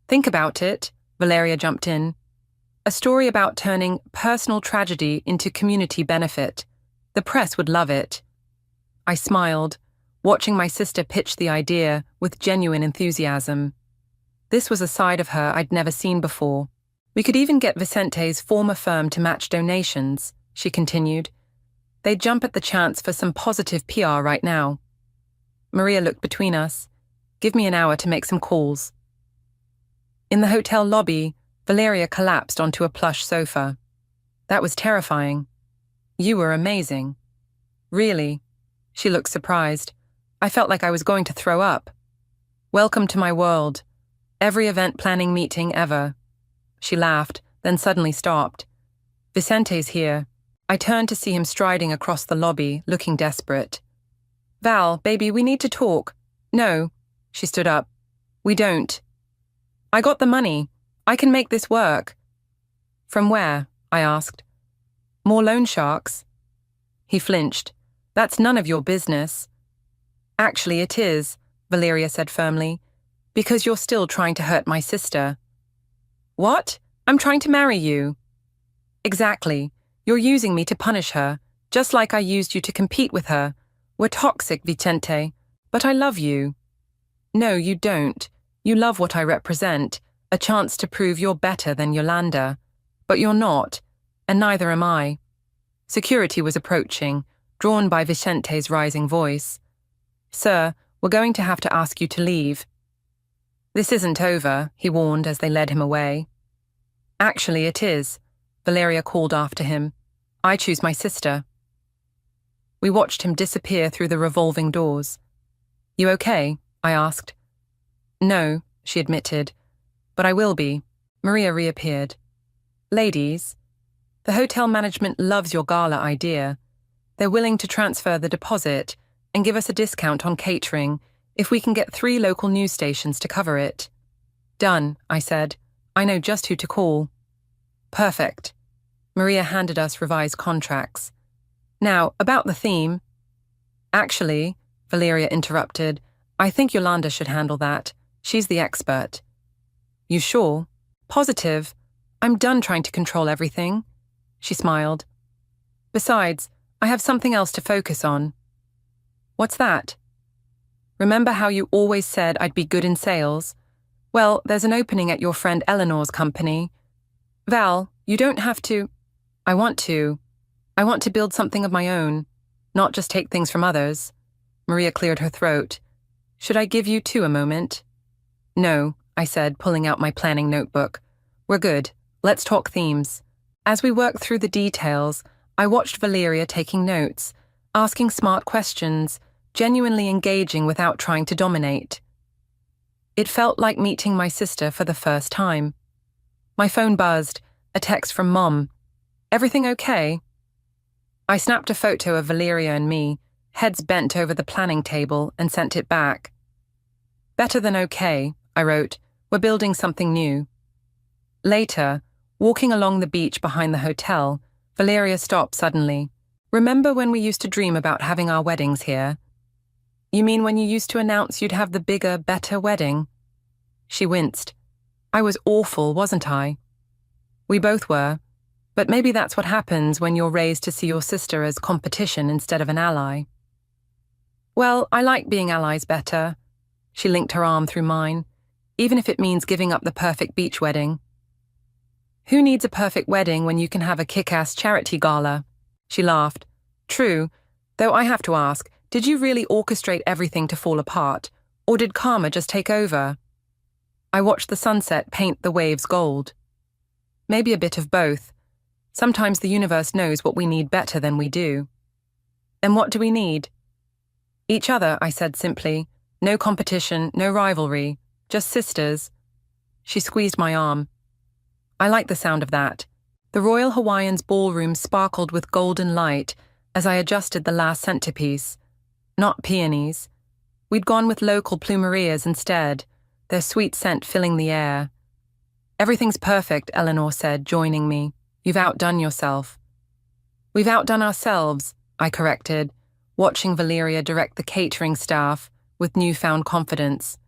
Think about it, Valeria jumped in. A story about turning personal tragedy into community benefit. The press would love it. I smiled, watching my sister pitch the idea with genuine enthusiasm. This was a side of her I'd never seen before. We could even get Vicente's former firm to match donations, she continued. They'd jump at the chance for some positive PR right now. Maria looked between us. Give me an hour to make some calls. In the hotel lobby, Valeria collapsed onto a plush sofa. That was terrifying. You were amazing. Really? She looked surprised. I felt like I was going to throw up. Welcome to my world. Every event planning meeting ever. She laughed, then suddenly stopped. Vicente's here. I turned to see him striding across the lobby, looking desperate. Val, baby, we need to talk. No. She stood up. We don't. I got the money. I can make this work. From where? I asked. More loan sharks? He flinched. That's none of your business. Actually, it is, Valeria said firmly, because you're still trying to hurt my sister. What? I'm trying to marry you. Exactly. You're using me to punish her, just like I used you to compete with her. We're toxic, Vicente, but I love you. No, you don't. You love what I represent, a chance to prove you're better than Yolanda. But you're not, and neither am I. Security was approaching, drawn by Vicente's rising voice. Sir, we're going to have to ask you to leave. This isn't over, he warned as they led him away. Actually, it is, Valeria called after him. I choose my sister. We watched him disappear through the revolving doors. You okay? I asked. No, she admitted, but I will be. Maria reappeared. Ladies, the hotel management loves your gala idea. They're willing to transfer the deposit and give us a discount on catering if we can get 3 local news stations to cover it. Done, I said. I know just who to call. Perfect. Maria handed us revised contracts. Now, about the theme. Actually, Valeria interrupted, I think Yolanda should handle that. She's the expert. You sure? Positive. I'm done trying to control everything. She smiled. Besides, I have something else to focus on. What's that? Remember how you always said I'd be good in sales? Well, there's an opening at your friend Eleanor's company. Val, you don't have to. I want to. I want to build something of my own, not just take things from others. Maria cleared her throat. Should I give you 2 a moment? No, I said, pulling out my planning notebook. We're good. Let's talk themes. As we work through the details, I watched Valeria taking notes, asking smart questions, genuinely engaging without trying to dominate. It felt like meeting my sister for the first time. My phone buzzed, a text from Mom. "Everything okay?" I snapped a photo of Valeria and me, heads bent over the planning table, and sent it back. "Better than okay," I wrote. "We're building something new." Later, walking along the beach behind the hotel, Valeria stopped suddenly. "Remember when we used to dream about having our weddings here?" "You mean when you used to announce you'd have the bigger, better wedding?" She winced. "I was awful, wasn't I?" "We both were. But maybe that's what happens when you're raised to see your sister as competition instead of an ally." "Well, I like being allies better." She linked her arm through mine, "even if it means giving up the perfect beach wedding." "Who needs a perfect wedding when you can have a kick-ass charity gala?" She laughed. "True, though I have to ask, did you really orchestrate everything to fall apart, or did karma just take over?" I watched the sunset paint the waves gold. "Maybe a bit of both. Sometimes the universe knows what we need better than we do." "And what do we need?" "Each other," I said simply. "No competition, no rivalry, just sisters." She squeezed my arm. I liked the sound of that. The Royal Hawaiian's ballroom sparkled with golden light as I adjusted the last centerpiece. Not peonies. We'd gone with local plumerias instead, their sweet scent filling the air. "Everything's perfect," Eleanor said, joining me. "You've outdone yourself." "We've outdone ourselves," I corrected, watching Valeria direct the catering staff with newfound confidence.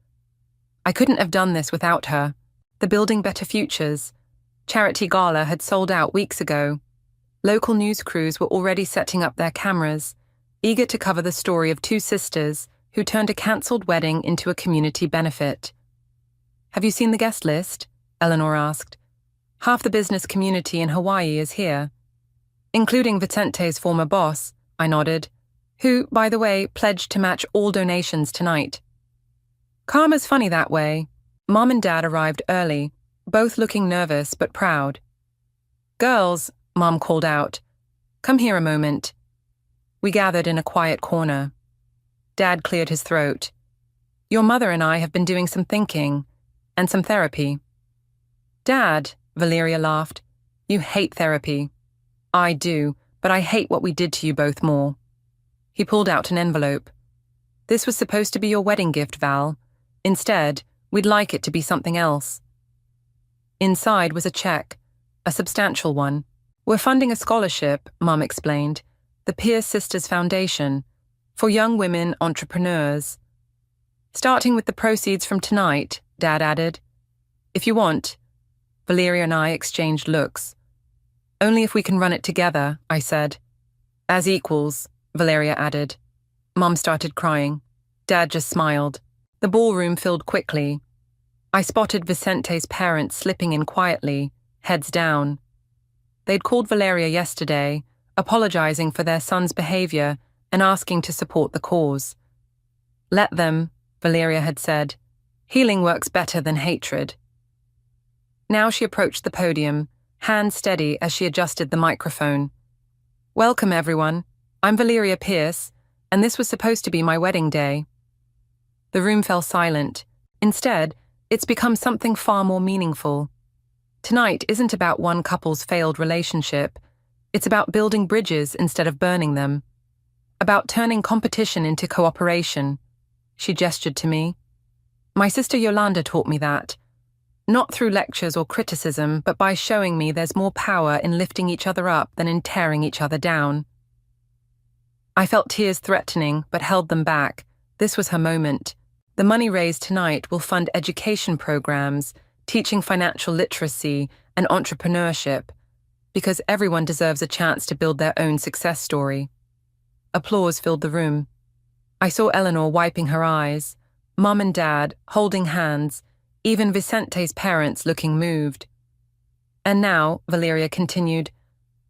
I couldn't have done this without her. The Building Better Futures charity gala had sold out weeks ago. Local news crews were already setting up their cameras, eager to cover the story of two sisters who turned a cancelled wedding into a community benefit. "Have you seen the guest list?" Eleanor asked. "Half the business community in Hawaii is here." "Including Vicente's former boss," I nodded, "who, by the way, pledged to match all donations tonight." Karma's funny that way. Mom and Dad arrived early, both looking nervous but proud. "Girls," Mom called out, "come here a moment." We gathered in a quiet corner. Dad cleared his throat. "Your mother and I have been doing some thinking, and some therapy." "Dad," Valeria laughed, "you hate therapy." "I do, but I hate what we did to you both more." He pulled out an envelope. "This was supposed to be your wedding gift, Val. Instead, we'd like it to be something else." Inside was a check, a substantial one. "We're funding a scholarship," Mom explained, "the Pierce Sisters Foundation, for young women entrepreneurs. Starting with the proceeds from tonight," Dad added. "If you want." Valeria and I exchanged looks. "Only if we can run it together," I said. "As equals," Valeria added. Mom started crying. Dad just smiled. The ballroom filled quickly. I spotted Vicente's parents slipping in quietly, heads down. They'd called Valeria yesterday, apologizing for their son's behavior and asking to support the cause. "Let them," Valeria had said. "Healing works better than hatred." Now she approached the podium, hands steady as she adjusted the microphone. "Welcome, everyone. I'm Valeria Pierce, and this was supposed to be my wedding day." The room fell silent. Instead, it's become something far more meaningful. Tonight isn't about one couple's failed relationship. It's about building bridges instead of burning them. About turning competition into cooperation. She gestured to me. My sister Yolanda taught me that. Not through lectures or criticism, but by showing me there's more power in lifting each other up than in tearing each other down. I felt tears threatening, but held them back. This was her moment. The money raised tonight will fund education programs, teaching financial literacy and entrepreneurship, because everyone deserves a chance to build their own success story. Applause filled the room. I saw Eleanor wiping her eyes, Mom and Dad holding hands, even Vicente's parents looking moved. "And now," Valeria continued,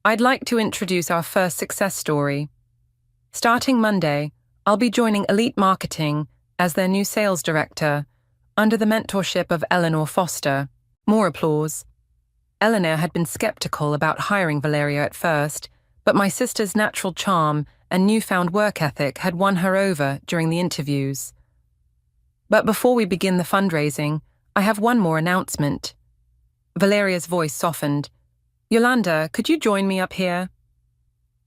"I'd like to introduce our first success story. Starting Monday, I'll be joining Elite Marketing as their new sales director, under the mentorship of Eleanor Foster." More applause. Eleanor had been skeptical about hiring Valeria at first, But my sister's natural charm and newfound work ethic had won her over during the interviews. But before we begin the fundraising, I have one more announcement. Valeria's voice softened. Yolanda, could you join me up here?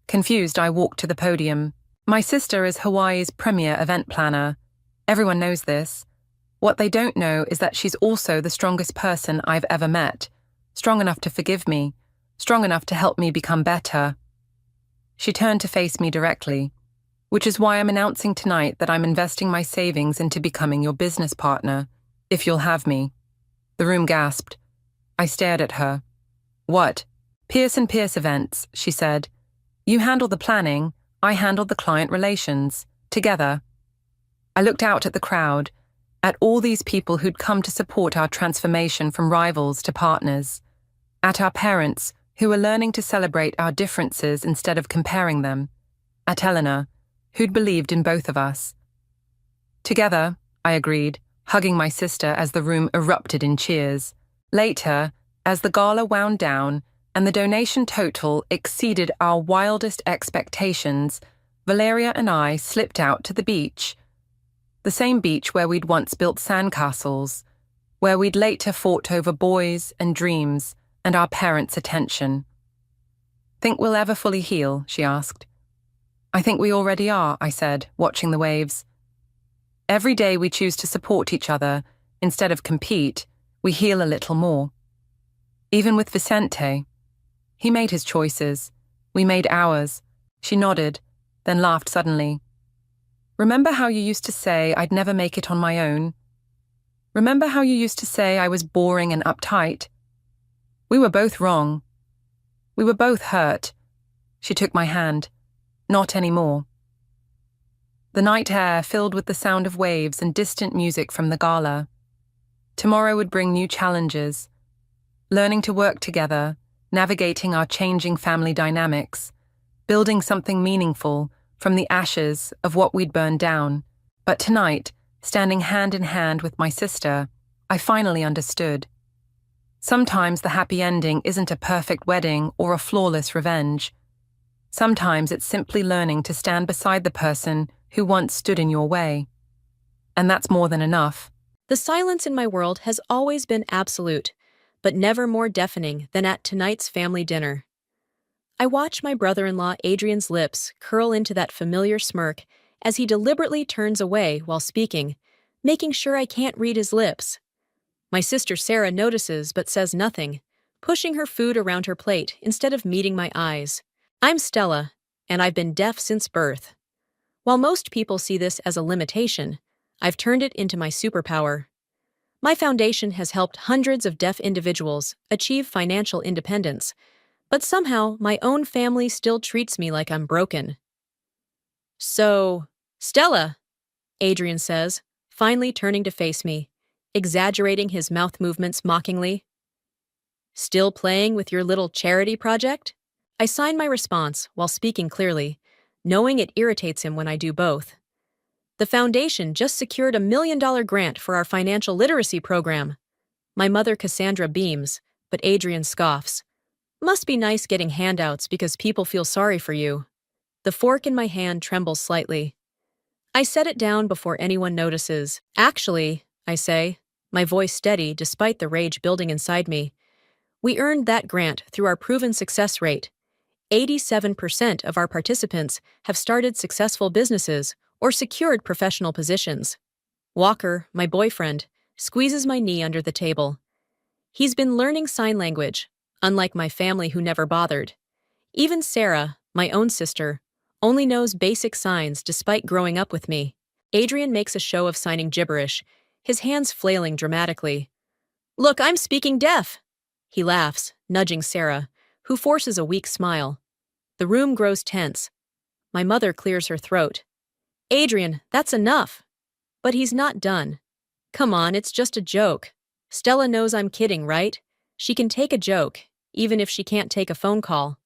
Confused, I walked to the podium. My sister is Hawaii's premier event planner. Everyone knows this. What they don't know is that she's also the strongest person I've ever met. Strong enough to forgive me. Strong enough to help me become better. She turned to face me directly, which is why I'm announcing tonight that I'm investing my savings into becoming your business partner, if you'll have me. The room gasped. I stared at her. What? Pierce & Pierce events, she said. You handle the planning, I handle the client relations. Together. I looked out at the crowd, at all these people who'd come to support our transformation from rivals to partners, at our parents who were learning to celebrate our differences instead of comparing them, at Eleanor, who'd believed in both of us. Together, I agreed, hugging my sister as the room erupted in cheers. Later, as the gala wound down and the donation total exceeded our wildest expectations, Valeria and I slipped out to the beach. The same beach where we'd once built sandcastles, where we'd later fought over boys and dreams and our parents' attention. Think we'll ever fully heal? She asked. I think we already are, I said, watching the waves. Every day we choose to support each other, instead of compete, we heal a little more. Even with Vicente. He made his choices. We made ours. She nodded, then laughed suddenly. Remember how you used to say I'd never make it on my own? Remember how you used to say I was boring and uptight? We were both wrong. We were both hurt. She took my hand. Not anymore. The night air filled with the sound of waves and distant music from the gala. Tomorrow would bring new challenges. Learning to work together, navigating our changing family dynamics, building something meaningful from the ashes of what we'd burned down. But tonight, standing hand in hand with my sister, I finally understood. Sometimes the happy ending isn't a perfect wedding or a flawless revenge. Sometimes it's simply learning to stand beside the person who once stood in your way. And that's more than enough. The silence in my world has always been absolute, but never more deafening than at tonight's family dinner. I watch my brother-in-law Adrian's lips curl into that familiar smirk as he deliberately turns away while speaking, making sure I can't read his lips. My sister Sarah notices but says nothing, pushing her food around her plate instead of meeting my eyes. I'm Stella, and I've been deaf since birth. While most people see this as a limitation, I've turned it into my superpower. My foundation has helped hundreds of deaf individuals achieve financial independence, but somehow my own family still treats me like I'm broken. So, Stella, Adrian says, finally turning to face me, exaggerating his mouth movements mockingly. Still playing with your little charity project? I sign my response while speaking clearly, knowing it irritates him when I do both. The foundation just secured $1 million grant for our financial literacy program. My mother Cassandra beams, but Adrian scoffs. Must be nice getting handouts because people feel sorry for you. The fork in my hand trembles slightly. I set it down before anyone notices. Actually, I say, my voice steady despite the rage building inside me. We earned that grant through our proven success rate. 87% of our participants have started successful businesses or secured professional positions. Walker, my boyfriend, squeezes my knee under the table. He's been learning sign language, unlike my family who never bothered. Even Sarah, my own sister, only knows basic signs despite growing up with me. Adrian makes a show of signing gibberish, his hands flailing dramatically. Look, I'm speaking deaf! He laughs, nudging Sarah, who forces a weak smile. The room grows tense. My mother clears her throat. Adrian, that's enough. But he's not done. Come on, it's just a joke. Stella knows I'm kidding, right? She can take a joke, even if she can't take a phone call.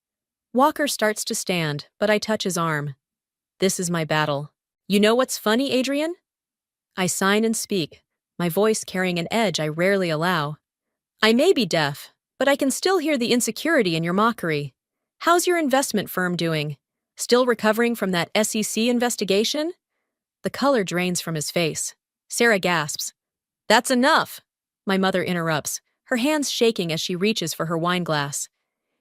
Walker starts to stand, but I touch his arm. This is my battle. You know what's funny, Adrian? I sign and speak, my voice carrying an edge I rarely allow. I may be deaf, but I can still hear the insecurity in your mockery. How's your investment firm doing? Still recovering from that SEC investigation? The color drains from his face. Sarah gasps. That's enough! My mother interrupts, her hands shaking as she reaches for her wine glass.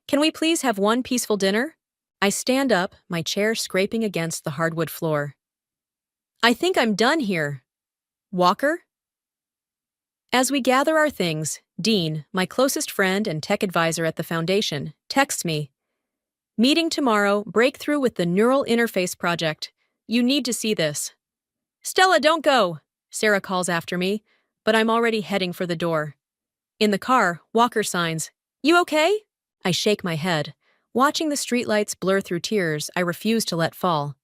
Can we please have one peaceful dinner? I stand up, my chair scraping against the hardwood floor. I think I'm done here. Walker? As we gather our things, Dean, my closest friend and tech advisor at the foundation, texts me. Meeting tomorrow, breakthrough with the neural interface project. You need to see this. Stella, don't go, Sarah calls after me, but I'm already heading for the door. In the car, Walker signs, You okay? I shake my head. Watching the streetlights blur through tears I refuse to let fall.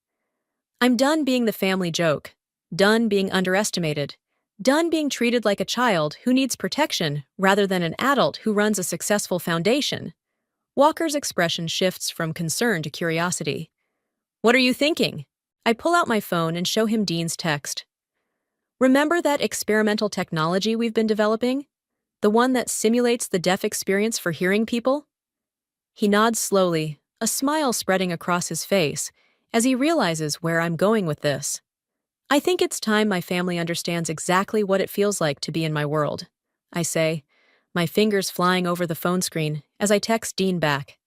I'm done being the family joke. Done being underestimated. Done being treated like a child who needs protection rather than an adult who runs a successful foundation. Walker's expression shifts from concern to curiosity. What are you thinking? I pull out my phone and show him Dean's text. Remember that experimental technology we've been developing? The one that simulates the deaf experience for hearing people? He nods slowly, a smile spreading across his face, as he realizes where I'm going with this. I think it's time my family understands exactly what it feels like to be in my world, I say, my fingers flying over the phone screen as I text Dean back.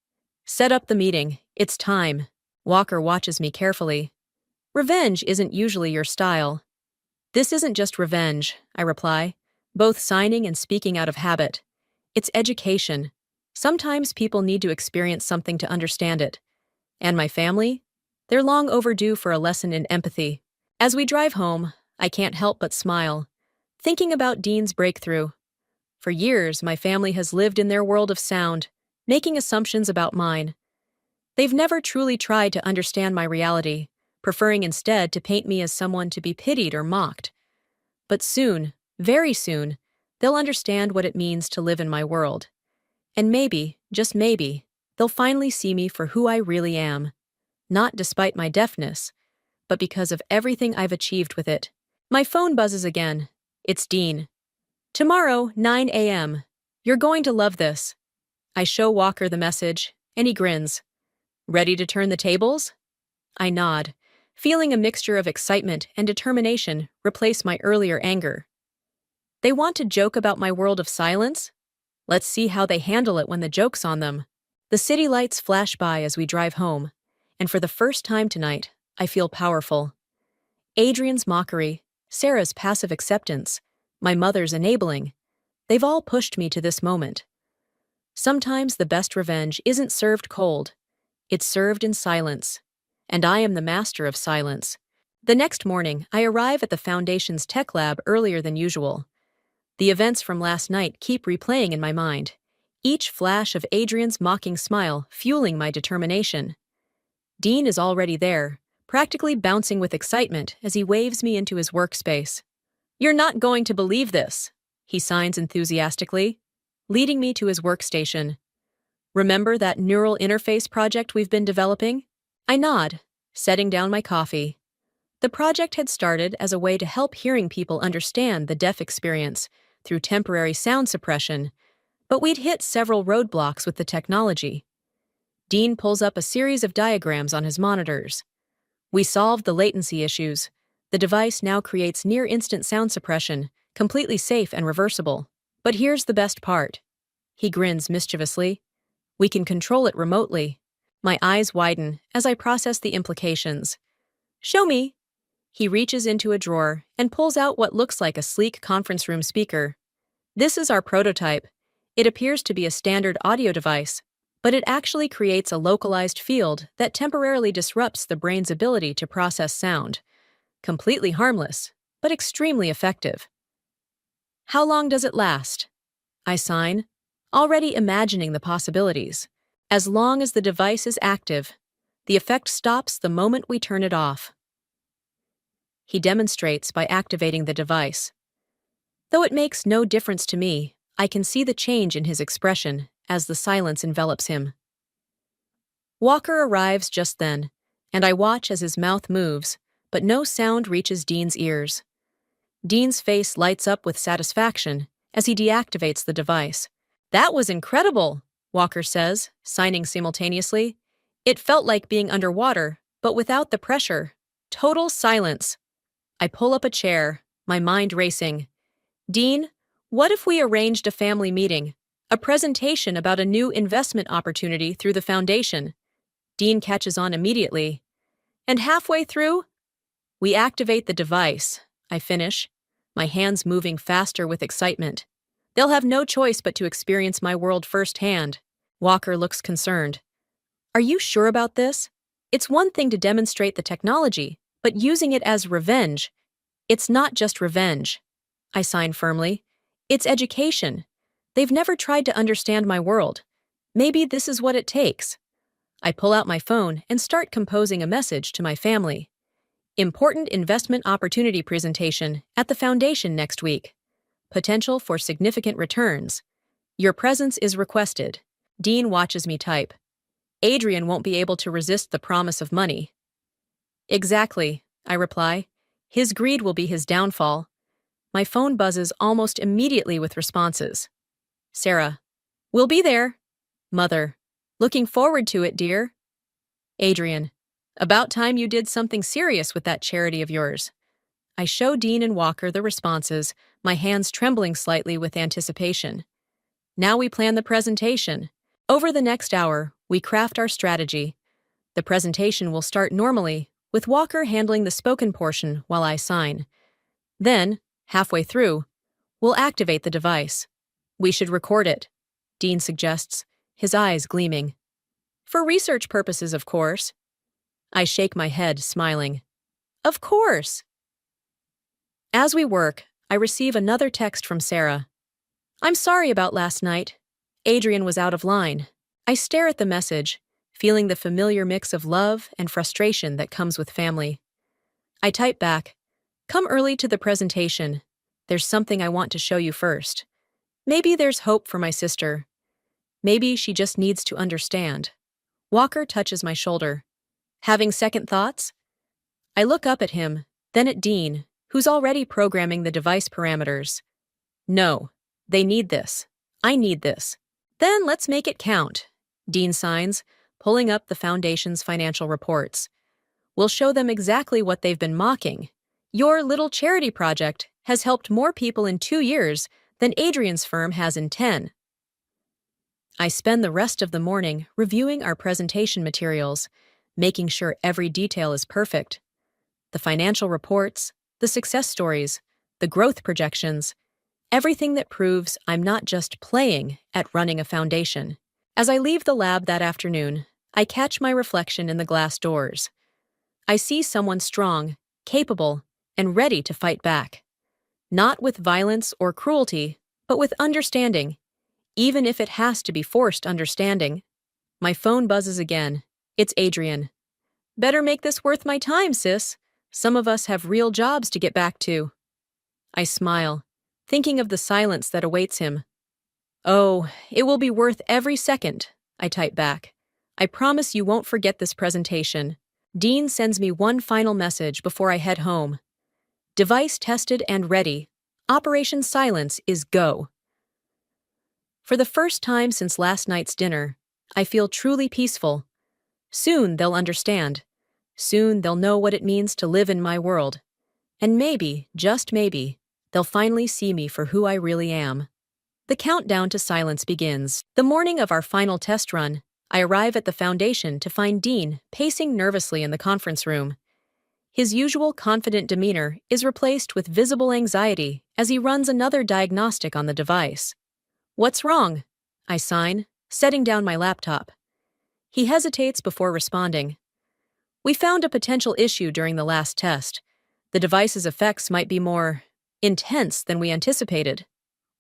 Set up the meeting. It's time. Walker watches me carefully. Revenge isn't usually your style. This isn't just revenge, I reply, both signing and speaking out of habit. It's education. Sometimes people need to experience something to understand it. And my family? They're long overdue for a lesson in empathy. As we drive home, I can't help but smile, thinking about Dean's breakthrough. For years, my family has lived in their world of sound, making assumptions about mine. They've never truly tried to understand my reality, preferring instead to paint me as someone to be pitied or mocked. But soon, very soon, they'll understand what it means to live in my world. And maybe, just maybe, they'll finally see me for who I really am. Not despite my deafness, but because of everything I've achieved with it. My phone buzzes again. It's Dean. Tomorrow, 9 a.m. You're going to love this. I show Walker the message, and he grins. Ready to turn the tables? I nod, feeling a mixture of excitement and determination replace my earlier anger. They want to joke about my world of silence? Let's see how they handle it when the joke's on them. The city lights flash by as we drive home, and for the first time tonight, I feel powerful. Adrian's mockery, Sarah's passive acceptance, my mother's enabling, they've all pushed me to this moment. Sometimes the best revenge isn't served cold. It's served in silence. And I am the master of silence. The next morning, I arrive at the Foundation's tech lab earlier than usual. The events from last night keep replaying in my mind, each flash of Adrian's mocking smile fueling my determination. Dean is already there, practically bouncing with excitement as he waves me into his workspace. You're not going to believe this, he signs enthusiastically, leading me to his workstation. Remember that neural interface project we've been developing? I nod, setting down my coffee. The project had started as a way to help hearing people understand the deaf experience through temporary sound suppression, but we'd hit several roadblocks with the technology. Dean pulls up a series of diagrams on his monitors. We solved the latency issues. The device now creates near-instant sound suppression, completely safe and reversible. But here's the best part. He grins mischievously. We can control it remotely. My eyes widen as I process the implications. Show me. He reaches into a drawer and pulls out what looks like a sleek conference room speaker. This is our prototype. It appears to be a standard audio device, but it actually creates a localized field that temporarily disrupts the brain's ability to process sound. Completely harmless, but extremely effective. How long does it last? I sign, already imagining the possibilities. As long as the device is active, the effect stops the moment we turn it off. He demonstrates by activating the device. Though it makes no difference to me, I can see the change in his expression as the silence envelops him. Walker arrives just then, and I watch as his mouth moves, but no sound reaches Dean's ears. Dean's face lights up with satisfaction as he deactivates the device. That was incredible, Walker says, signing simultaneously. It felt like being underwater, but without the pressure. Total silence. I pull up a chair, my mind racing. Dean, what if we arranged a family meeting? A presentation about a new investment opportunity through the foundation. Dean catches on immediately. And halfway through, we activate the device. I finish, my hands moving faster with excitement. They'll have no choice but to experience my world firsthand. Walker looks concerned. Are you sure about this? It's one thing to demonstrate the technology, but using it as revenge. It's not just revenge. I sign firmly. It's education. They've never tried to understand my world. Maybe this is what it takes. I pull out my phone and start composing a message to my family. Important investment opportunity presentation at the foundation next week. Potential for significant returns. Your presence is requested. Dean watches me type. Adrian won't be able to resist the promise of money. Exactly, I reply. His greed will be his downfall. My phone buzzes almost immediately with responses. Sarah. We'll be there. Mother. Looking forward to it, dear. Adrian. About time you did something serious with that charity of yours. I show Dean and Walker the responses, my hands trembling slightly with anticipation. Now we plan the presentation. Over the next hour, we craft our strategy. The presentation will start normally, with Walker handling the spoken portion while I sign. Then, halfway through, we'll activate the device. We should record it, Dean suggests, his eyes gleaming. For research purposes, of course. I shake my head, smiling. Of course. As we work, I receive another text from Sarah. I'm sorry about last night. Adrian was out of line. I stare at the message, feeling the familiar mix of love and frustration that comes with family. I type back, come early to the presentation. There's something I want to show you first. Maybe there's hope for my sister. Maybe she just needs to understand. Walker touches my shoulder. Having second thoughts? I look up at him, then at Dean, who's already programming the device parameters. No, they need this. I need this. Then let's make it count. Dean signs, pulling up the foundation's financial reports. We'll show them exactly what they've been mocking. Your little charity project has helped more people in 2 years than Adrian's firm has in 10. I spend the rest of the morning reviewing our presentation materials, making sure every detail is perfect. The financial reports, the success stories, the growth projections, everything that proves I'm not just playing at running a foundation. As I leave the lab that afternoon, I catch my reflection in the glass doors. I see someone strong, capable, and ready to fight back. Not with violence or cruelty, but with understanding, even if it has to be forced understanding. My phone buzzes again. It's Adrian. Better make this worth my time, sis. Some of us have real jobs to get back to. I smile, thinking of the silence that awaits him. Oh, it will be worth every second, I type back. I promise you won't forget this presentation. Dean sends me one final message before I head home. Device tested and ready. Operation Silence is go. For the first time since last night's dinner, I feel truly peaceful. Soon they'll understand. Soon they'll know what it means to live in my world. And maybe, just maybe, they'll finally see me for who I really am. The countdown to silence begins. The morning of our final test run, I arrive at the foundation to find Dean pacing nervously in the conference room. His usual confident demeanor is replaced with visible anxiety as he runs another diagnostic on the device. What's wrong? I sign, setting down my laptop. He hesitates before responding. We found a potential issue during the last test. The device's effects might be more intense than we anticipated.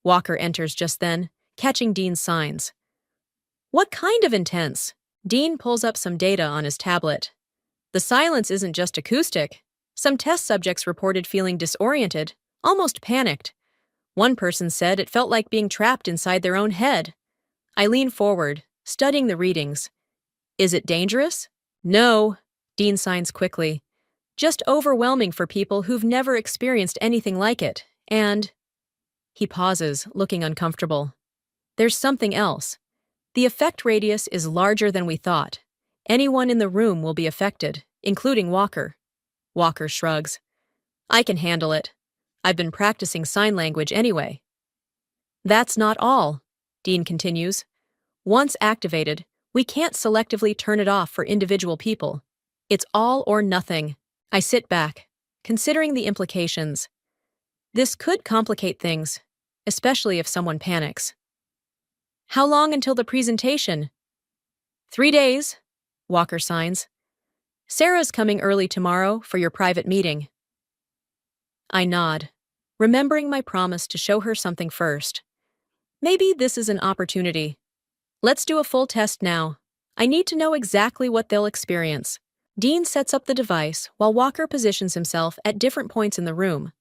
Walker enters just then, catching Dean's signs. What kind of intense? Dean pulls up some data on his tablet. The silence isn't just acoustic. Some test subjects reported feeling disoriented, almost panicked. One person said it felt like being trapped inside their own head. I lean forward, studying the readings. Is it dangerous? No, Dean signs quickly. Just overwhelming for people who've never experienced anything like it, and... He pauses, looking uncomfortable. There's something else. The effect radius is larger than we thought. Anyone in the room will be affected, including Walker. Walker shrugs. I can handle it. I've been practicing sign language anyway. That's not all, Dean continues. Once activated, we can't selectively turn it off for individual people. It's all or nothing. I sit back, considering the implications. This could complicate things, especially if someone panics. How long until the presentation? 3 days, Walker signs. Sarah's coming early tomorrow for your private meeting. I nod, remembering my promise to show her something first. Maybe this is an opportunity. Let's do a full test now. I need to know exactly what they'll experience. Dean sets up the device while Walker positions himself at different points in the room.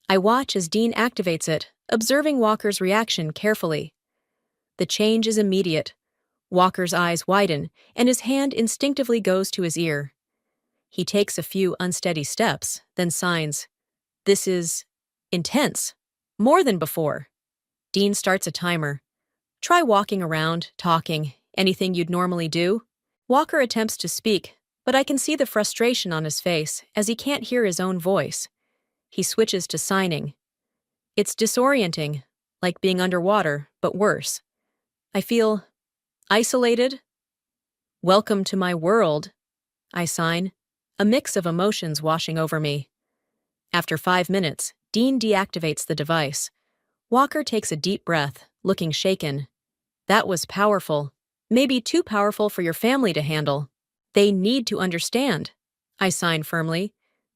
I watch as Dean activates it, observing Walker's reaction carefully. The change is immediate. Walker's eyes widen, and his hand instinctively goes to his ear. He takes a few unsteady steps, then signs. This is intense. More than before. Dean starts a timer. Try walking around, talking, anything you'd normally do. Walker attempts to speak, but I can see the frustration on his face as he can't hear his own voice. He switches to signing. It's disorienting, like being underwater, but worse. I feel isolated. Welcome to my world, I sign, a mix of emotions washing over me. After 5 minutes, Dean deactivates the device. Walker takes a deep breath, looking shaken. That was powerful. Maybe too powerful for your family to handle. They need to understand, I sign firmly.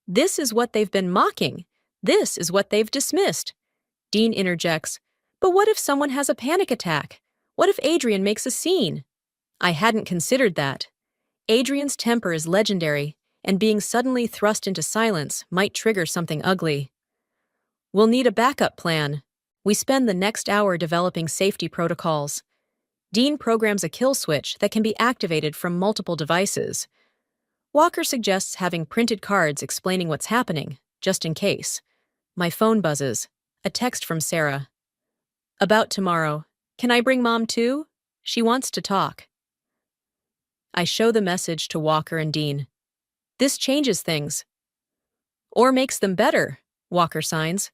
This is what they've been mocking. This is what they've dismissed. Dean interjects, but what if someone has a panic attack? What if Adrian makes a scene? I hadn't considered that. Adrian's temper is legendary, and being suddenly thrust into silence might trigger something ugly. We'll need a backup plan. We spend the next hour developing safety protocols. Dean programs a kill switch that can be activated from multiple devices. Walker suggests having printed cards explaining what's happening, just in case. My phone buzzes. A text from Sarah. About tomorrow. Can I bring Mom too? She wants to talk. I show the message to Walker and Dean. This changes things. Or makes them better, Walker signs.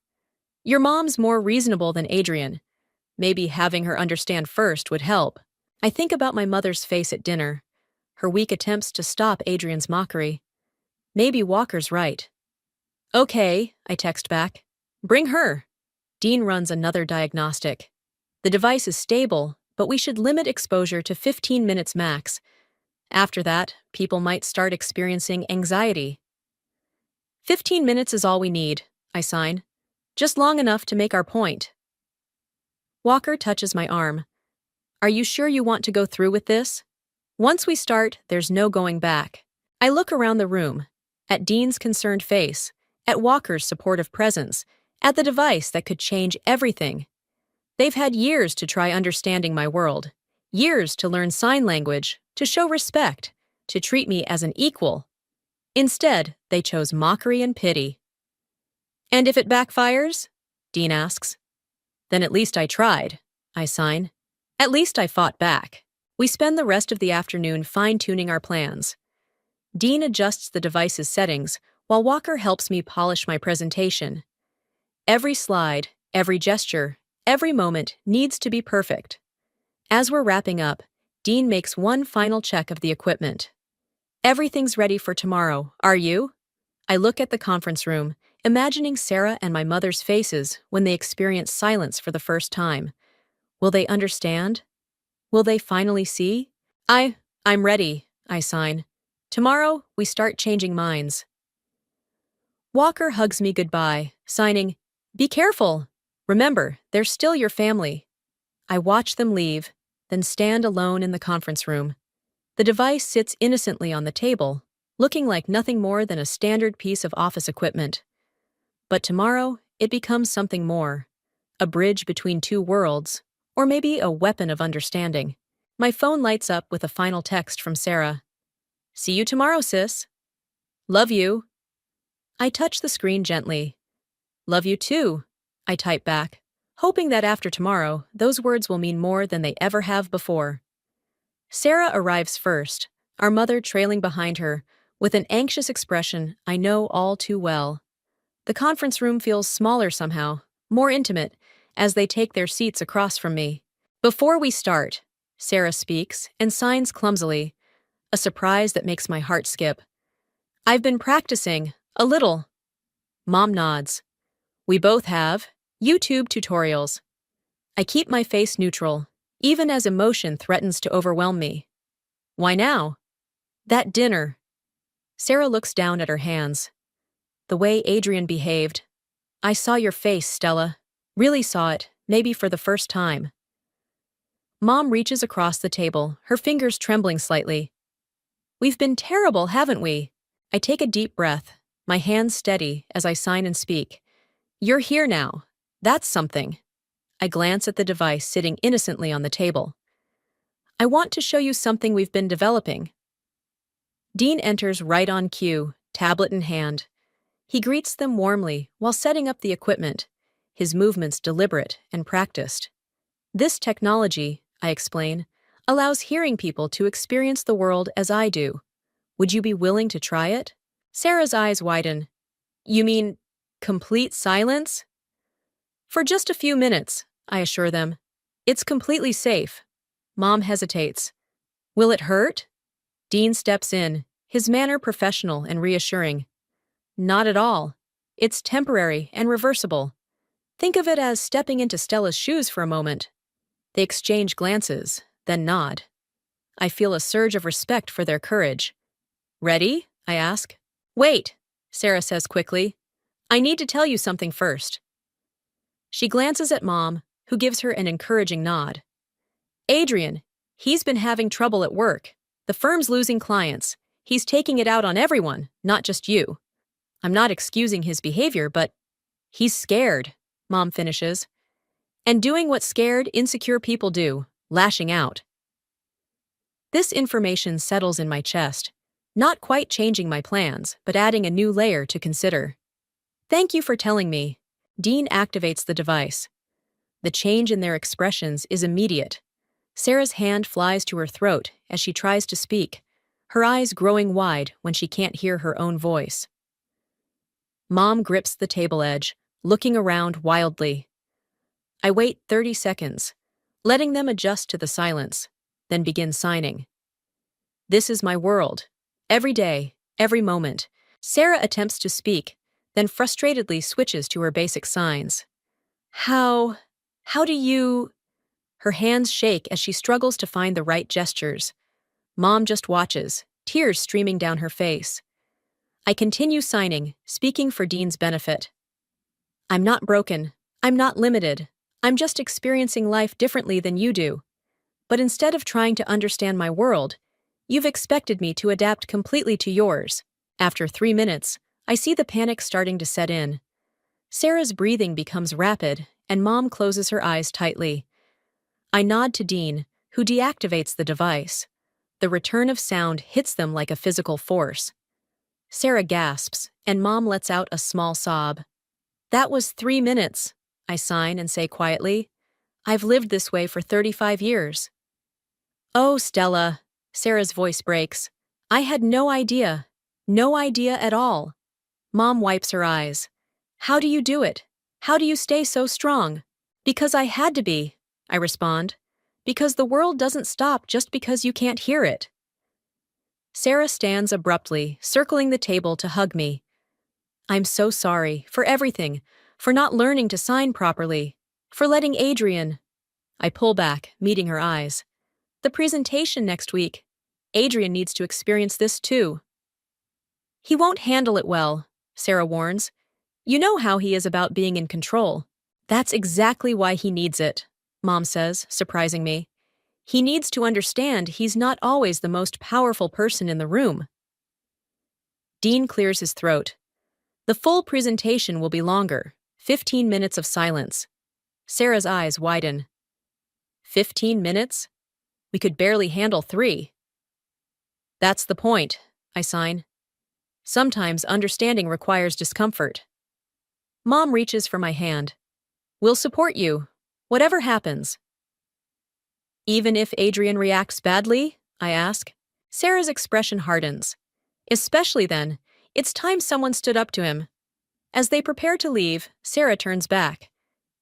Your mom's more reasonable than Adrian. Maybe having her understand first would help. I think about my mother's face at dinner, her weak attempts to stop Adrian's mockery. Maybe Walker's right. Okay, I text back. Bring her. Dean runs another diagnostic. The device is stable, but we should limit exposure to 15 minutes max. After that, people might start experiencing anxiety. 15 minutes is all we need, I sign. Just long enough to make our point. Walker touches my arm. Are you sure you want to go through with this? Once we start, there's no going back. I look around the room, at Dean's concerned face, at Walker's supportive presence, at the device that could change everything. They've had years to try understanding my world, years to learn sign language, to show respect, to treat me as an equal. Instead, they chose mockery and pity. And if it backfires? Dean asks. Then at least I tried, I sign. At least I fought back. We spend the rest of the afternoon fine-tuning our plans. Dean adjusts the device's settings, while Walker helps me polish my presentation. Every slide, every gesture, every moment needs to be perfect. As we're wrapping up, Dean makes one final check of the equipment. Everything's ready for tomorrow, are you? I look at the conference room, imagining Sarah and my mother's faces when they experience silence for the first time. Will they understand? Will they finally see? I'm ready, I sign. Tomorrow, we start changing minds. Walker hugs me goodbye, signing, Be careful. Remember, they're still your family. I watch them leave, then stand alone in the conference room. The device sits innocently on the table, looking like nothing more than a standard piece of office equipment. But tomorrow, it becomes something more. A bridge between two worlds, or maybe a weapon of understanding. My phone lights up with a final text from Sarah. See you tomorrow, sis. Love you. I touch the screen gently. Love you too, I type back, hoping that after tomorrow, those words will mean more than they ever have before. Sarah arrives first, our mother trailing behind her, with an anxious expression I know all too well. The conference room feels smaller somehow, more intimate, as they take their seats across from me. Before we start, Sarah speaks and signs clumsily, a surprise that makes my heart skip. I've been practicing, a little. Mom nods. We both have. YouTube tutorials. I keep my face neutral, even as emotion threatens to overwhelm me. Why now? That dinner. Sarah looks down at her hands. The way Adrian behaved. I saw your face, Stella. Really saw it, maybe for the first time. Mom reaches across the table, her fingers trembling slightly. We've been terrible, haven't we? I take a deep breath, my hands steady as I sign and speak. You're here now. That's something. I glance at the device sitting innocently on the table. I want to show you something we've been developing. Dean enters right on cue, tablet in hand. He greets them warmly while setting up the equipment, his movements deliberate and practiced. This technology, I explain, allows hearing people to experience the world as I do. Would you be willing to try it? Sarah's eyes widen. You mean complete silence? For just a few minutes, I assure them. It's completely safe. Mom hesitates. Will it hurt? Dean steps in, his manner professional and reassuring. Not at all. It's temporary and reversible. Think of it as stepping into Stella's shoes for a moment. They exchange glances, then nod. I feel a surge of respect for their courage. Ready? I ask. Wait, Sarah says quickly. I need to tell you something first. She glances at Mom, who gives her an encouraging nod. Adrian, he's been having trouble at work. The firm's losing clients. He's taking it out on everyone, not just you. I'm not excusing his behavior, but he's scared, Mom finishes. And doing what scared, insecure people do, lashing out. This information settles in my chest, not quite changing my plans, but adding a new layer to consider. Thank you for telling me. Dean activates the device. The change in their expressions is immediate. Sarah's hand flies to her throat as she tries to speak, her eyes growing wide when she can't hear her own voice. Mom grips the table edge, looking around wildly. I wait 30 seconds, letting them adjust to the silence, then begin signing. This is my world. Every day, every moment. Sarah attempts to speak, then frustratedly switches to her basic signs. How do you... Her hands shake as she struggles to find the right gestures. Mom just watches, tears streaming down her face. I continue signing, speaking for Dean's benefit. I'm not broken. I'm not limited. I'm just experiencing life differently than you do. But instead of trying to understand my world, you've expected me to adapt completely to yours. After 3 minutes, I see the panic starting to set in. Sarah's breathing becomes rapid, and Mom closes her eyes tightly. I nod to Dean, who deactivates the device. The return of sound hits them like a physical force. Sarah gasps, and Mom lets out a small sob. That was 3 minutes, I sign and say quietly. I've lived this way for 35 years. Oh, Stella, Sarah's voice breaks. I had no idea. No idea at all. Mom wipes her eyes. How do you do it? How do you stay so strong? Because I had to be, I respond. Because the world doesn't stop just because you can't hear it. Sarah stands abruptly, circling the table to hug me. I'm so sorry for everything, for not learning to sign properly, for letting Adrian... I pull back, meeting her eyes. The presentation next week. Adrian needs to experience this too. He won't handle it well, Sarah warns. You know how he is about being in control. That's exactly why he needs it, Mom says, surprising me. He needs to understand he's not always the most powerful person in the room. Dean clears his throat. The full presentation will be longer, 15 minutes of silence. Sarah's eyes widen. 15 minutes? We could barely handle 3. That's the point, I sign. Sometimes understanding requires discomfort. Mom reaches for my hand. We'll support you, whatever happens. Even if Adrian reacts badly? I ask. Sarah's expression hardens. Especially then, it's time someone stood up to him. As they prepare to leave, Sarah turns back.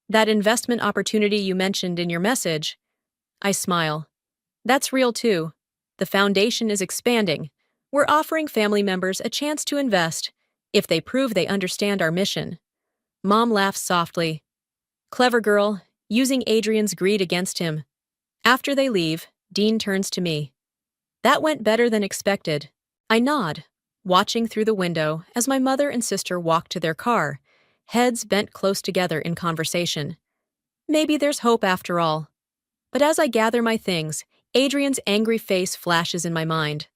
That investment opportunity you mentioned in your message. I smile. That's real too. The foundation is expanding. We're offering family members a chance to invest, if they prove they understand our mission. Mom laughs softly. Clever girl, using Adrian's greed against him. After they leave, Dean turns to me. That went better than expected. I nod, watching through the window as my mother and sister walk to their car, heads bent close together in conversation. Maybe there's hope after all. But as I gather my things, Adrian's angry face flashes in my mind.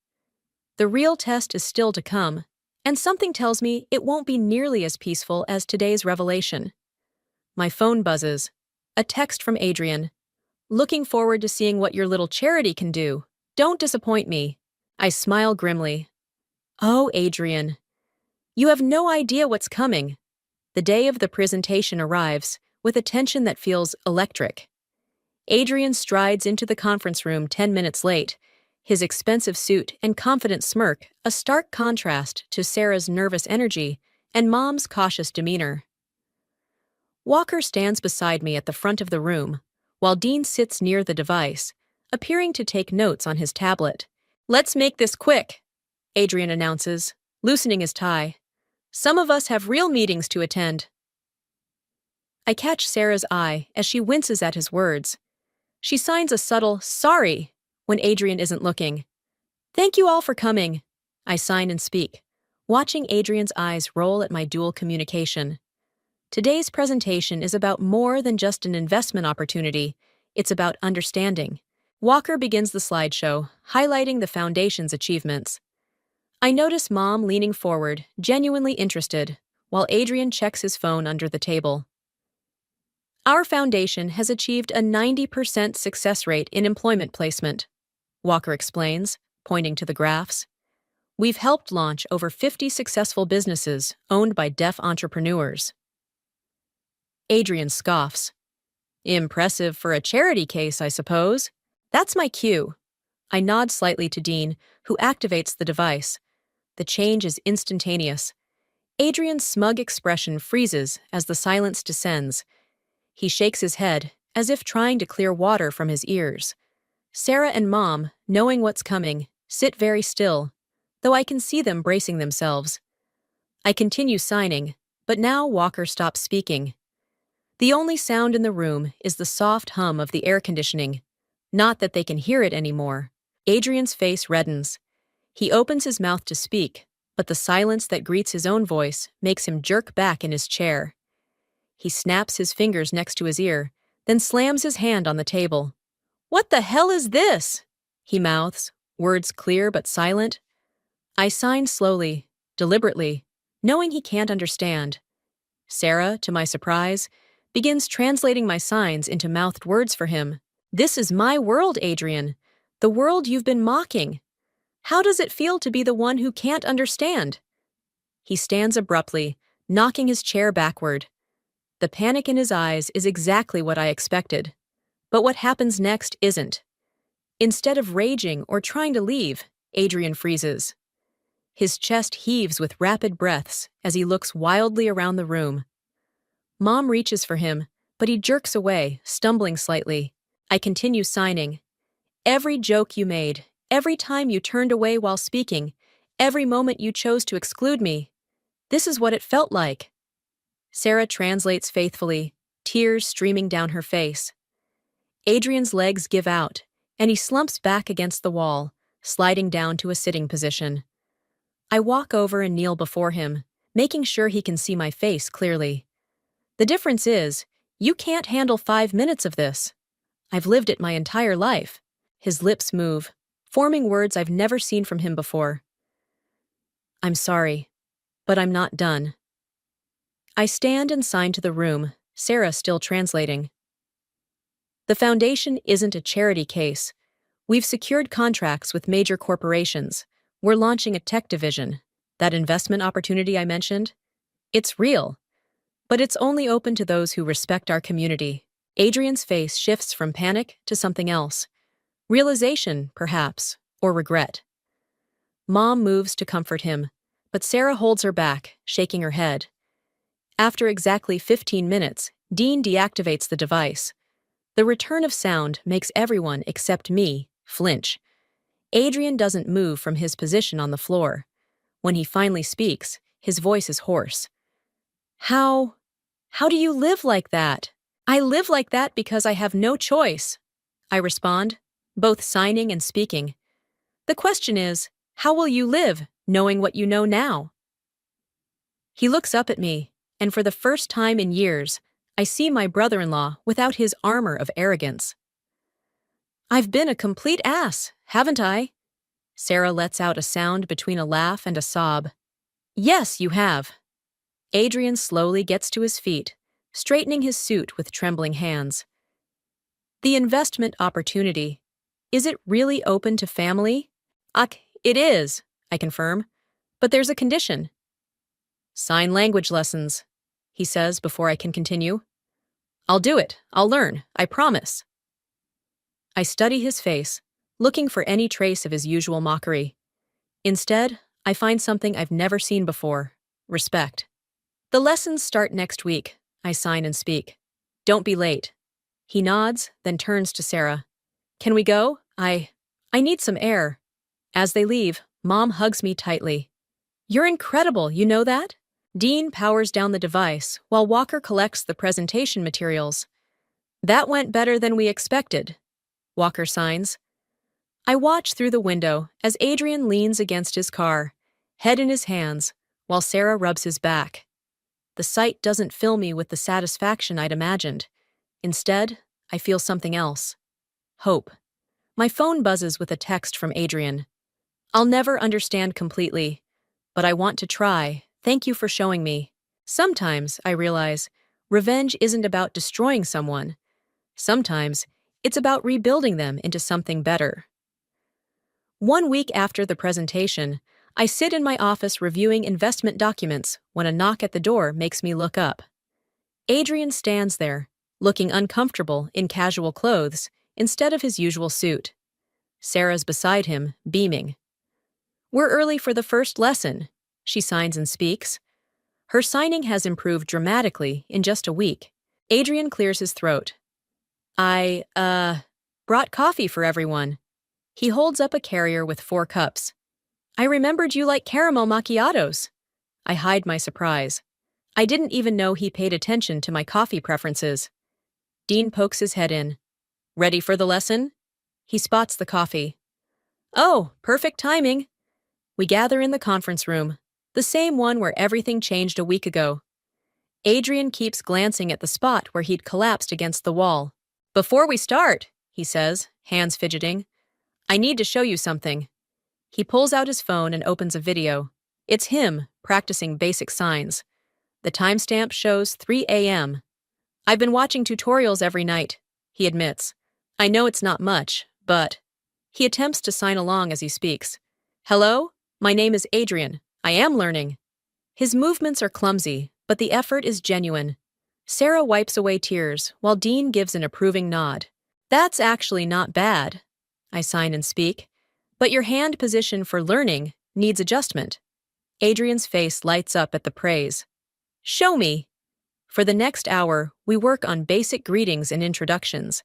The real test is still to come, and something tells me it won't be nearly as peaceful as today's revelation. My phone buzzes. A text from Adrian. Looking forward to seeing what your little charity can do. Don't disappoint me. I smile grimly. Oh, Adrian. You have no idea what's coming. The day of the presentation arrives, with a tension that feels electric. Adrian strides into the conference room 10 minutes late, his expensive suit and confident smirk a stark contrast to Sarah's nervous energy and Mom's cautious demeanor. Walker stands beside me at the front of the room, while Dean sits near the device, appearing to take notes on his tablet. Let's make this quick, Adrian announces, loosening his tie. Some of us have real meetings to attend. I catch Sarah's eye as she winces at his words. She signs a subtle sorry when Adrian isn't looking. Thank you all for coming, I sign and speak, watching Adrian's eyes roll at my dual communication. Today's presentation is about more than just an investment opportunity. It's about understanding. Walker begins the slideshow, highlighting the foundation's achievements. I notice Mom leaning forward, genuinely interested, while Adrian checks his phone under the table. Our foundation has achieved a 90% success rate in employment placement, Walker explains, pointing to the graphs. We've helped launch over 50 successful businesses owned by deaf entrepreneurs. Adrian scoffs. Impressive for a charity case, I suppose. That's my cue. I nod slightly to Dean, who activates the device. The change is instantaneous. Adrian's smug expression freezes as the silence descends. He shakes his head, as if trying to clear water from his ears. Sarah and Mom, knowing what's coming, sit very still, though I can see them bracing themselves. I continue signing, but now Walker stops speaking. The only sound in the room is the soft hum of the air conditioning. Not that they can hear it anymore. Adrian's face reddens. He opens his mouth to speak, but the silence that greets his own voice makes him jerk back in his chair. He snaps his fingers next to his ear, then slams his hand on the table. What the hell is this? He mouths, words clear but silent. I sign slowly, deliberately, knowing he can't understand. Sarah, to my surprise, begins translating my signs into mouthed words for him. This is my world, Adrian. The world you've been mocking. How does it feel to be the one who can't understand? He stands abruptly, knocking his chair backward. The panic in his eyes is exactly what I expected. But what happens next isn't. Instead of raging or trying to leave, Adrian freezes. His chest heaves with rapid breaths as he looks wildly around the room. Mom reaches for him, but he jerks away, stumbling slightly. I continue signing. Every joke you made, every time you turned away while speaking, every moment you chose to exclude me. This is what it felt like. Sarah translates faithfully, tears streaming down her face. Adrian's legs give out, and he slumps back against the wall, sliding down to a sitting position. I walk over and kneel before him, making sure he can see my face clearly. The difference is, you can't handle 5 minutes of this. I've lived it my entire life. His lips move, forming words I've never seen from him before. I'm sorry, but I'm not done. I stand and sign to the room, Sarah still translating. The foundation isn't a charity case. We've secured contracts with major corporations. We're launching a tech division. That investment opportunity I mentioned? It's real. But it's only open to those who respect our community. Adrian's face shifts from panic to something else. Realization, perhaps, or regret. Mom moves to comfort him, but Sarah holds her back, shaking her head. After exactly 15 minutes, Dean deactivates the device. The return of sound makes everyone except me flinch. Adrian doesn't move from his position on the floor. When he finally speaks, his voice is hoarse. How do you live like that? I live like that because I have no choice, I respond, both signing and speaking. The question is, how will you live, knowing what you know now? He looks up at me, and for the first time in years, I see my brother-in-law without his armor of arrogance. I've been a complete ass, haven't I? Sarah lets out a sound between a laugh and a sob. Yes, you have. Adrian slowly gets to his feet, straightening his suit with trembling hands. The investment opportunity. Is it really open to family? It is, I confirm. But there's a condition. Sign language lessons, he says before I can continue. I'll do it. I'll learn. I promise. I study his face, looking for any trace of his usual mockery. Instead, I find something I've never seen before: respect. The lessons start next week, I sign and speak. Don't be late. He nods, then turns to Sarah. Can we go? I need some air. As they leave, Mom hugs me tightly. You're incredible, you know that? Dean powers down the device while Walker collects the presentation materials. That went better than we expected, Walker signs. I watch through the window as Adrian leans against his car, head in his hands, while Sarah rubs his back. The sight doesn't fill me with the satisfaction I'd imagined. Instead, I feel something else. Hope. My phone buzzes with a text from Adrian. I'll never understand completely, but I want to try. Thank you for showing me. Sometimes, I realize, revenge isn't about destroying someone. Sometimes, it's about rebuilding them into something better. 1 week after the presentation, I sit in my office reviewing investment documents when a knock at the door makes me look up. Adrian stands there, looking uncomfortable in casual clothes instead of his usual suit. Sarah's beside him, beaming. We're early for the first lesson, she signs and speaks. Her signing has improved dramatically in just a week. Adrian clears his throat. I brought coffee for everyone. He holds up a carrier with 4 cups. I remembered you like caramel macchiatos. I hide my surprise. I didn't even know he paid attention to my coffee preferences. Dean pokes his head in. Ready for the lesson? He spots the coffee. Oh, perfect timing. We gather in the conference room, the same one where everything changed a week ago. Adrian keeps glancing at the spot where he'd collapsed against the wall. Before we start, he says, hands fidgeting, I need to show you something. He pulls out his phone and opens a video. It's him, practicing basic signs. The timestamp shows 3 a.m. I've been watching tutorials every night, he admits. I know it's not much, but... He attempts to sign along as he speaks. Hello? My name is Adrian. I am learning. His movements are clumsy, but the effort is genuine. Sarah wipes away tears, while Dean gives an approving nod. That's actually not bad, I sign and speak. But your hand position for learning needs adjustment. Adrian's face lights up at the praise. Show me. For the next hour, we work on basic greetings and introductions.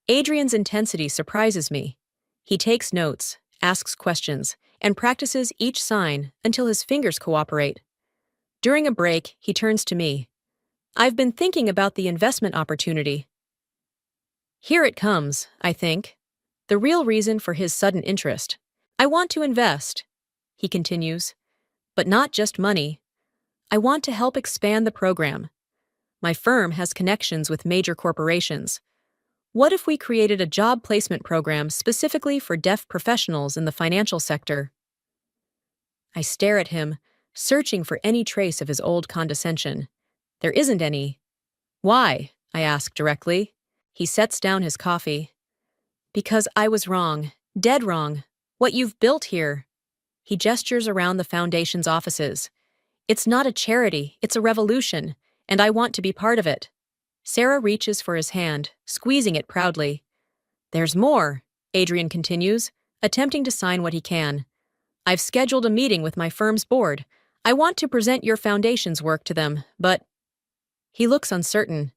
Adrian's intensity surprises me. He takes notes, asks questions, and practices each sign until his fingers cooperate. During a break, he turns to me. I've been thinking about the investment opportunity. Here it comes, I think. The real reason for his sudden interest. I want to invest, he continues. But not just money. I want to help expand the program. My firm has connections with major corporations. What if we created a job placement program specifically for deaf professionals in the financial sector? I stare at him, searching for any trace of his old condescension. There isn't any. Why? I ask directly. He sets down his coffee. Because I was wrong, dead wrong. What you've built here. He gestures around the foundation's offices. It's not a charity, it's a revolution, and I want to be part of it. Sarah reaches for his hand, squeezing it proudly. There's more, Adrian continues. attempting to sign what he can. I've scheduled a meeting with my firm's board. I want to present your foundation's work to them, but he looks uncertain.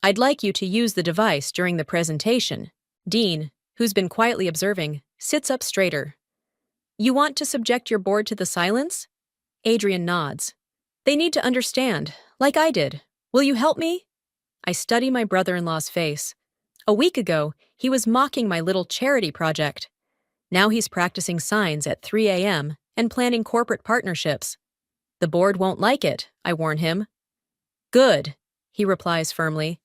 I'd like you to use the device during the presentation. Dean, who's been quietly observing, sits up straighter. You want to subject your board to the silence? Adrian nods. They need to understand, like I did. Will you help me? I study my brother-in-law's face. A week ago, he was mocking my little charity project. Now he's practicing signs at 3 a.m. and planning corporate partnerships. The board won't like it, I warn him. Good, he replies firmly.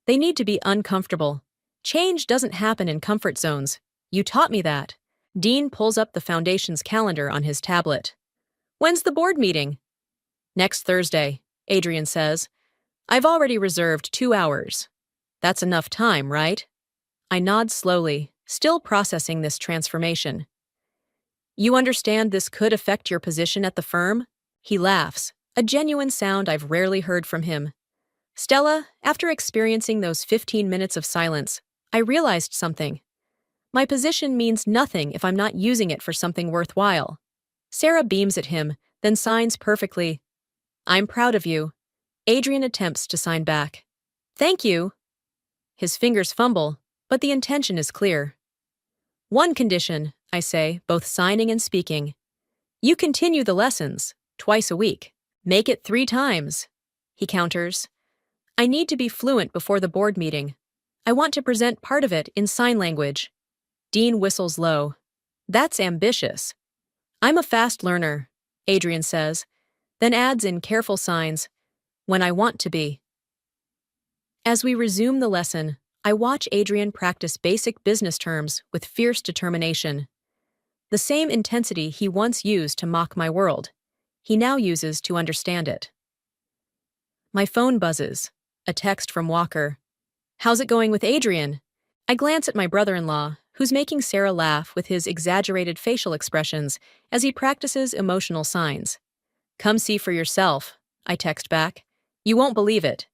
They need to be uncomfortable. Change doesn't happen in comfort zones. You taught me that. Dean pulls up the foundation's calendar on his tablet. When's the board meeting? Next Thursday, Adrian says. I've already reserved 2 hours. That's enough time, right? I nod slowly, still processing this transformation. You understand this could affect your position at the firm? He laughs, a genuine sound I've rarely heard from him. Stella, after experiencing those 15 minutes of silence, I realized something. My position means nothing if I'm not using it for something worthwhile. Sarah beams at him, then signs perfectly. I'm proud of you. Adrian attempts to sign back. Thank you. His fingers fumble, but the intention is clear. One condition, I say, both signing and speaking. You continue the lessons, twice a week. Make it 3 times. He counters. I need to be fluent before the board meeting. I want to present part of it in sign language. Dean whistles low. That's ambitious. I'm a fast learner, Adrian says, then adds in careful signs, when I want to be. As we resume the lesson, I watch Adrian practice basic business terms with fierce determination. The same intensity he once used to mock my world, he now uses to understand it. My phone buzzes, a text from Walker. How's it going with Adrian? I glance at my brother-in-law, who's making Sarah laugh with his exaggerated facial expressions as he practices emotional signs. Come see for yourself, I text back. You won't believe it.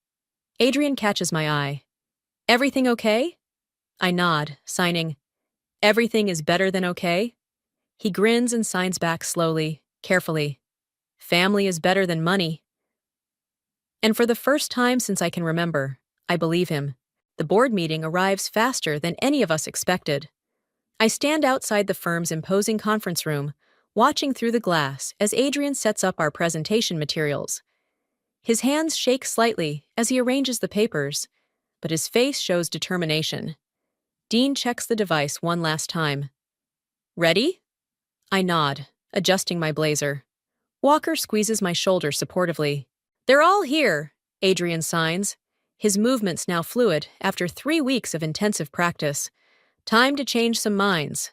Adrian catches my eye. Everything okay? I nod, signing. Everything is better than okay? He grins and signs back slowly, carefully. Family is better than money. And for the first time since I can remember, I believe him. The board meeting arrives faster than any of us expected. I stand outside the firm's imposing conference room, watching through the glass as Adrian sets up our presentation materials. His hands shake slightly as he arranges the papers, but his face shows determination. Dean checks the device one last time. Ready? I nod, adjusting my blazer. Walker squeezes my shoulder supportively. They're all here, Adrian signs. His movements now fluid after 3 weeks of intensive practice. Time to change some minds.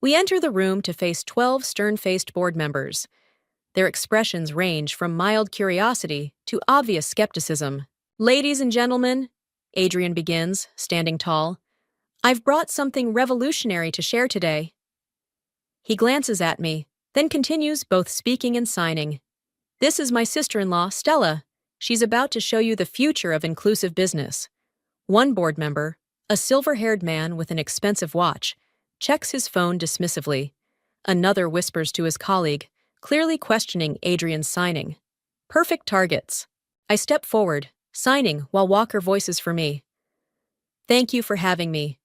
We enter the room to face 12 stern-faced board members. Their expressions range from mild curiosity to obvious skepticism. Ladies and gentlemen, Adrian begins, standing tall, I've brought something revolutionary to share today. He glances at me, then continues both speaking and signing. This is my sister-in-law, Stella. She's about to show you the future of inclusive business. One board member, a silver-haired man with an expensive watch, checks his phone dismissively. Another whispers to his colleague, clearly questioning Adrian's signing. Perfect targets. I step forward, signing while Walker voices for me. Thank you for having me.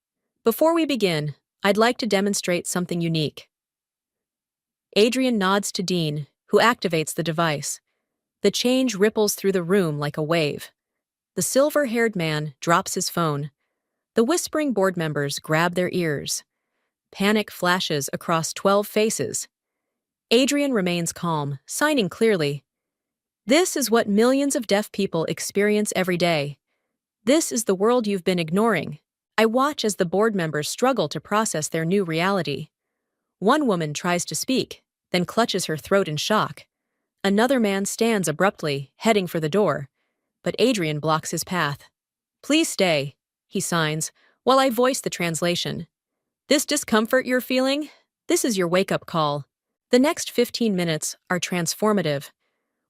Before we begin, I'd like to demonstrate something unique. Adrian nods to Dean, who activates the device. The change ripples through the room like a wave. The silver-haired man drops his phone. The whispering board members grab their ears. Panic flashes across 12 faces. Adrian remains calm, signing clearly. This is what millions of deaf people experience every day. This is the world you've been ignoring. I watch as the board members struggle to process their new reality. One woman tries to speak, then clutches her throat in shock. Another man stands abruptly, heading for the door, but Adrian blocks his path. Please stay, he signs, while I voice the translation. This discomfort you're feeling? This is your wake-up call. The next 15 minutes are transformative.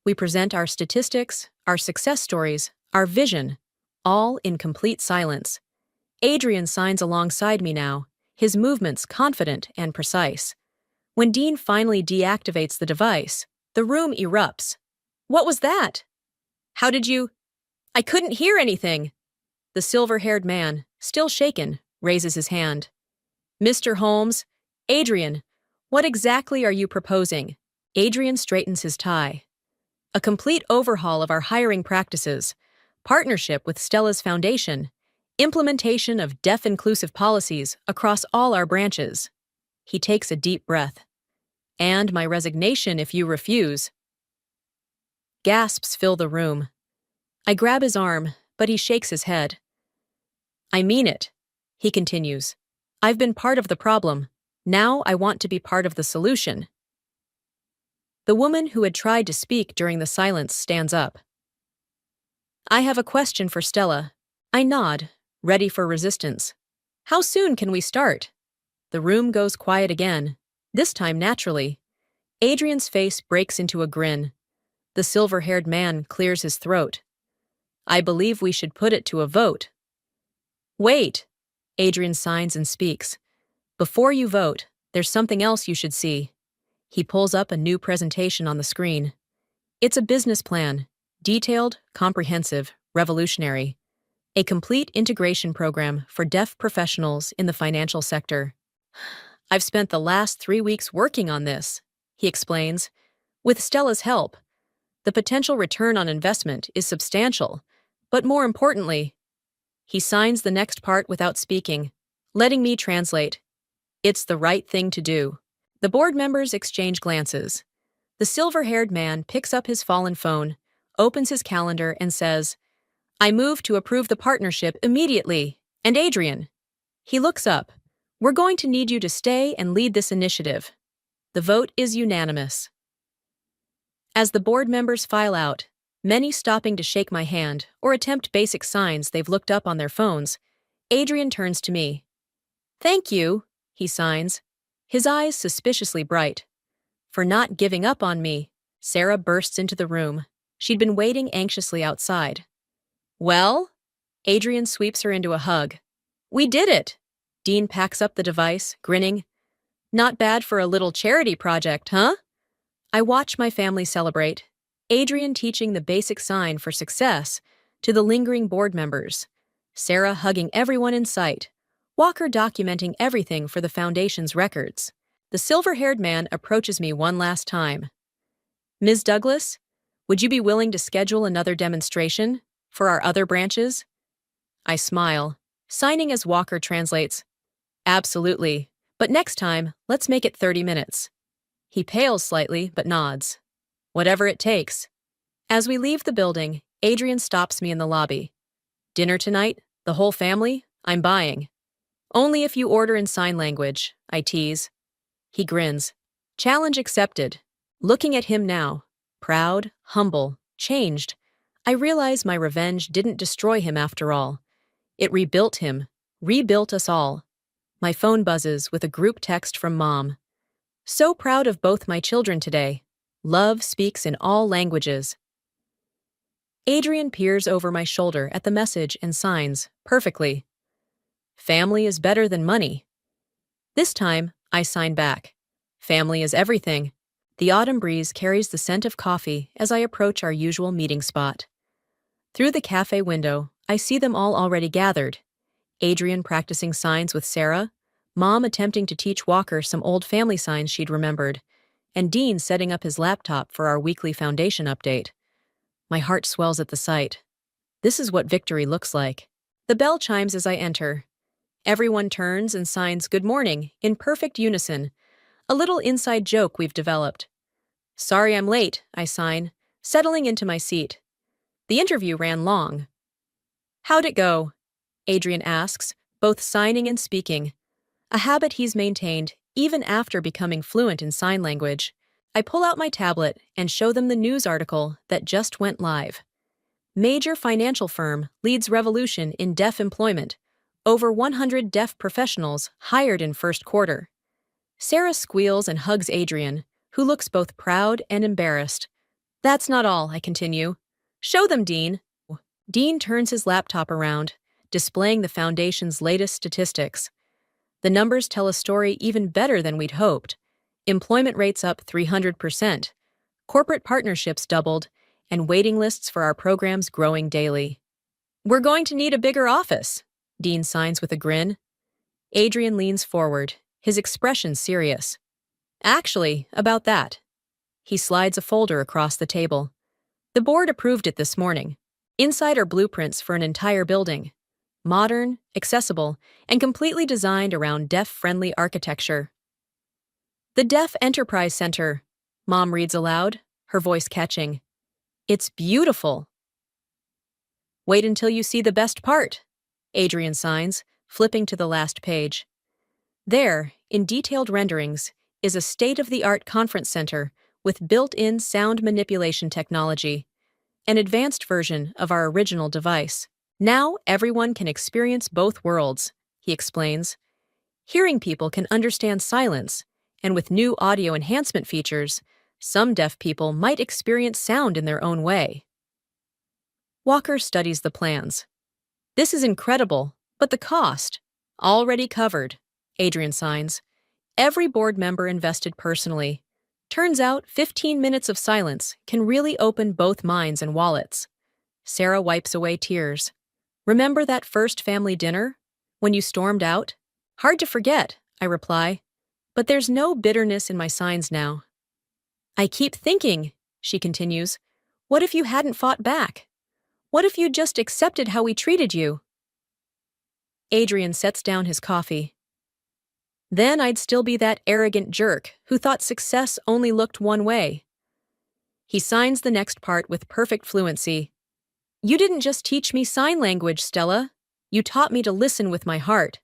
We present our statistics, our success stories, our vision, all in complete silence. Adrian signs alongside me now, his movements confident and precise. When Dean finally deactivates the device, the room erupts. "What was that? How did you—" "I couldn't hear anything." The silver-haired man, still shaken, raises his hand. "Mr. Holmes, Adrian, what exactly are you proposing?" Adrian straightens his tie. "A complete overhaul of our hiring practices, partnership with Stella's Foundation, implementation of deaf-inclusive policies across all our branches." He takes a deep breath. "And my resignation if you refuse." Gasps fill the room. I grab his arm, but he shakes his head. "I mean it," he continues. "I've been part of the problem. Now I want to be part of the solution." The woman who had tried to speak during the silence stands up. "I have a question for Stella." I nod, ready for resistance. "How soon can we start?" The room goes quiet again, this time naturally. Adrian's face breaks into a grin. The silver-haired man clears his throat. "I believe we should put it to a vote." "Wait," Adrian signs and speaks. "Before you vote, there's something else you should see." He pulls up a new presentation on the screen. It's a business plan, detailed, comprehensive, revolutionary. A complete integration program for deaf professionals in the financial sector. "I've spent the last 3 weeks working on this," he explains. "With Stella's help, the potential return on investment is substantial, but more importantly," he signs the next part without speaking, letting me translate. "It's the right thing to do." The board members exchange glances. The silver-haired man picks up his fallen phone, opens his calendar, and says, "I move to approve the partnership immediately. And Adrian." He looks up. "We're going to need you to stay and lead this initiative." The vote is unanimous. As the board members file out, many stopping to shake my hand or attempt basic signs they've looked up on their phones, Adrian turns to me. "Thank you," he signs, his eyes suspiciously bright. "For not giving up on me." Sarah bursts into the room. She'd been waiting anxiously outside. "Well?" Adrian sweeps her into a hug. "We did it." Dean packs up the device, grinning. "Not bad for a little charity project, huh?" I watch my family celebrate, Adrian teaching the basic sign for success to the lingering board members, Sarah hugging everyone in sight, Walker documenting everything for the Foundation's records. The silver-haired man approaches me one last time. "Ms. Douglas, would you be willing to schedule another demonstration for our other branches?" I smile, signing as Walker translates. "Absolutely, but next time, let's make it 30 minutes. He pales slightly, but nods. "Whatever it takes." As we leave the building, Adrian stops me in the lobby. "Dinner tonight? The whole family? I'm buying." "Only if you order in sign language," I tease. He grins. Challenge accepted. Looking at him now, proud, humble, changed, I realize my revenge didn't destroy him after all. It rebuilt him, rebuilt us all. My phone buzzes with a group text from Mom. "So proud of both my children today. Love speaks in all languages." Adrian peers over my shoulder at the message and signs, perfectly. "Family is better than money." This time, I sign back. "Family is everything." The autumn breeze carries the scent of coffee as I approach our usual meeting spot. Through the cafe window, I see them all already gathered. Adrian practicing signs with Sarah, Mom attempting to teach Walker some old family signs she'd remembered, and Dean setting up his laptop for our weekly Foundation update. My heart swells at the sight. This is what victory looks like. The bell chimes as I enter. Everyone turns and signs "Good morning" in perfect unison, a little inside joke we've developed. "Sorry I'm late," I sign, settling into my seat. The interview ran long. "How'd it go?" Adrian asks, both signing and speaking, a habit he's maintained even after becoming fluent in sign language. I pull out my tablet and show them the news article that just went live. Major financial firm leads revolution in deaf employment. Over 100 deaf professionals hired in first quarter. Sarah squeals and hugs Adrian, who looks both proud and embarrassed. "That's not all," I continue. "Show them, Dean." Dean turns his laptop around, displaying the Foundation's latest statistics. The numbers tell a story even better than we'd hoped. Employment rates up 300%, corporate partnerships doubled, and waiting lists for our programs growing daily. "We're going to need a bigger office," Dean signs with a grin. Adrian leans forward, his expression serious. "Actually, about that." He slides a folder across the table. "The board approved it this morning. Inside are blueprints for an entire building. Modern, accessible, and completely designed around deaf-friendly architecture." "The Deaf Enterprise Center," Mom reads aloud, her voice catching. "It's beautiful." "Wait until you see the best part," Adrian signs, flipping to the last page. There, in detailed renderings, is a state-of-the-art conference center with built-in sound manipulation technology, an advanced version of our original device. "Now everyone can experience both worlds," he explains. "Hearing people can understand silence, and with new audio enhancement features, some deaf people might experience sound in their own way." Walker studies the plans. "This is incredible, but the cost? Already covered," Adrian signs. "Every board member invested personally. Turns out 15 minutes of silence can really open both minds and wallets." Sarah wipes away tears. "Remember that first family dinner? When you stormed out?" "Hard to forget," I reply. "But there's no bitterness in my signs now." "I keep thinking," she continues, "what if you hadn't fought back? What if you'd just accepted how we treated you?" Adrian sets down his coffee. "Then I'd still be that arrogant jerk who thought success only looked one way." He signs the next part with perfect fluency. "You didn't just teach me sign language, Stella. You taught me to listen with my heart."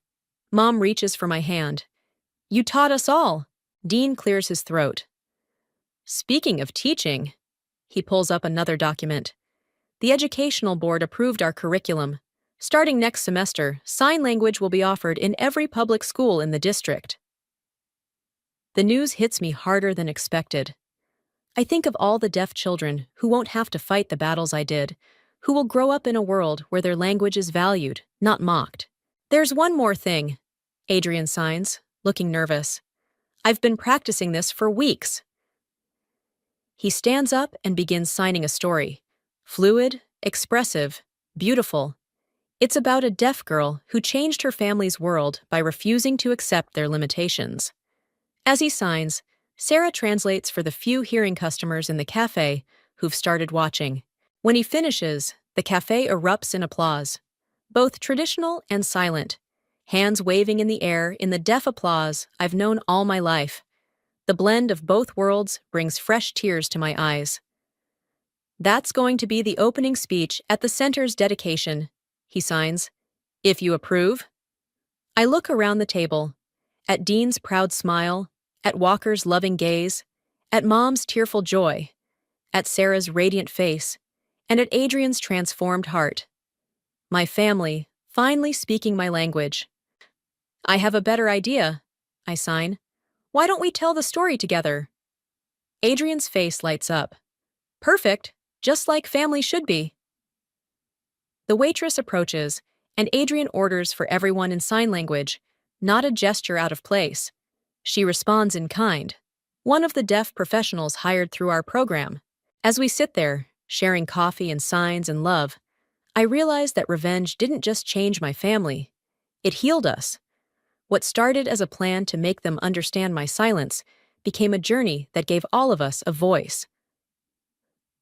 Mom reaches for my hand. "You taught us all." Dean clears his throat. "Speaking of teaching," he pulls up another document. "The Educational Board approved our curriculum. Starting next semester, sign language will be offered in every public school in the district." The news hits me harder than expected. I think of all the deaf children who won't have to fight the battles I did, who will grow up in a world where their language is valued, not mocked. "There's one more thing," Adrian signs, looking nervous. "I've been practicing this for weeks." He stands up and begins signing a story. Fluid, expressive, beautiful. It's about a deaf girl who changed her family's world by refusing to accept their limitations. As he signs, Sarah translates for the few hearing customers in the cafe who've started watching. When he finishes, the cafe erupts in applause, both traditional and silent, hands waving in the air in the deaf applause I've known all my life. The blend of both worlds brings fresh tears to my eyes. "That's going to be the opening speech at the center's dedication," he signs. "If you approve." I look around the table, at Dean's proud smile, at Walker's loving gaze, at Mom's tearful joy, at Sarah's radiant face, and at Adrian's transformed heart. My family, finally speaking my language. "I have a better idea," I sign. "Why don't we tell the story together?" Adrian's face lights up. "Perfect, just like family should be." The waitress approaches, and Adrian orders for everyone in sign language, not a gesture out of place. She responds in kind, one of the deaf professionals hired through our program. As we sit there, sharing coffee and signs and love, I realize that revenge didn't just change my family. It healed us. What started as a plan to make them understand my silence became a journey that gave all of us a voice.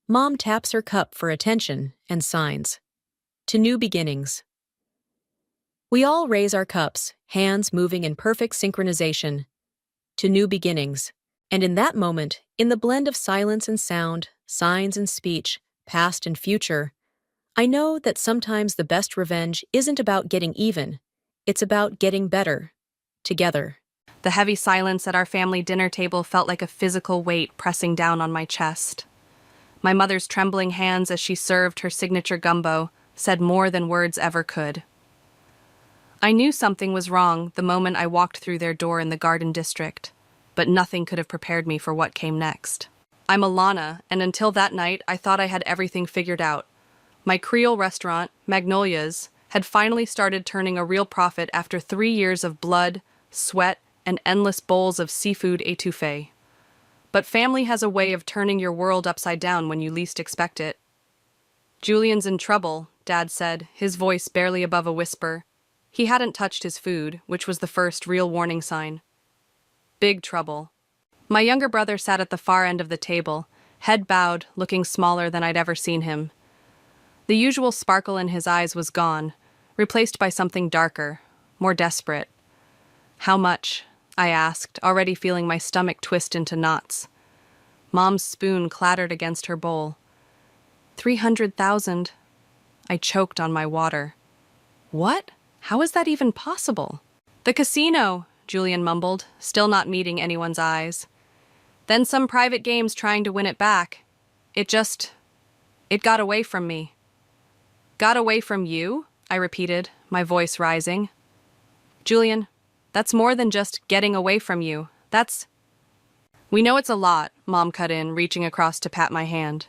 Mom taps her cup for attention and signs. "To new beginnings." We all raise our cups, hands moving in perfect synchronization. To new beginnings. And in that moment, in the blend of silence and sound, signs and speech, past and future, I know that sometimes the best revenge isn't about getting even. It's about getting better. Together. The heavy silence at our family dinner table felt like a physical weight pressing down on my chest. My mother's trembling hands as she served her signature gumbo said more than words ever could. I knew something was wrong the moment I walked through their door in the Garden District, but nothing could have prepared me for what came next. I'm Alana, and until that night, I thought I had everything figured out. My Creole restaurant, Magnolia's, had finally started turning a real profit after 3 years of blood, sweat, and endless bowls of seafood étouffée. But family has a way of turning your world upside down when you least expect it. "Julian's in trouble," Dad said, his voice barely above a whisper. He hadn't touched his food, which was the first real warning sign. "Big trouble." My younger brother sat at the far end of the table, head bowed, looking smaller than I'd ever seen him. The usual sparkle in his eyes was gone, replaced by something darker, more desperate. "How much?" I asked, already feeling my stomach twist into knots. Mom's spoon clattered against her bowl. 300,000. I choked on my water. "What? How is that even possible?" "The casino," Julian mumbled, still not meeting anyone's eyes. "Then some private games trying to win it back. It got away from me." "Got away from you?" I repeated, my voice rising. "Julian, that's more than just getting away from you. We know it's a lot," Mom cut in, reaching across to pat my hand.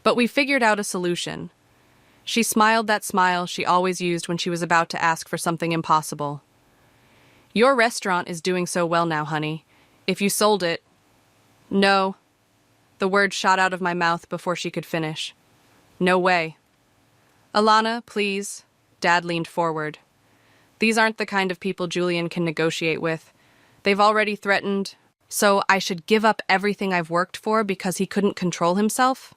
"But we figured out a solution." She smiled that smile she always used when she was about to ask for something impossible. "Your restaurant is doing so well now, honey. If you sold it—" "No." The word shot out of my mouth before she could finish. "No way." "Alana, please." Dad leaned forward. "These aren't the kind of people Julian can negotiate with. They've already threatened. So I should give up everything I've worked for because he couldn't control himself?"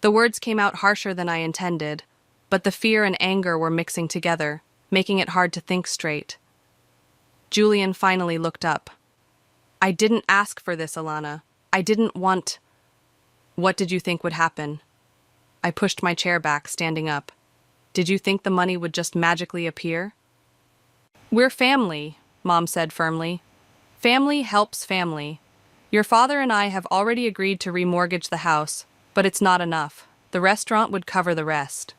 The words came out harsher than I intended, but the fear and anger were mixing together, making it hard to think straight. Julian finally looked up. "I didn't ask for this, Alana. I didn't want—" "What did you think would happen?" I pushed my chair back, standing up. "Did you think the money would just magically appear?" "We're family," Mom said firmly. "Family helps family. Your father and I have already agreed to remortgage the house, but it's not enough. The restaurant would cover the rest."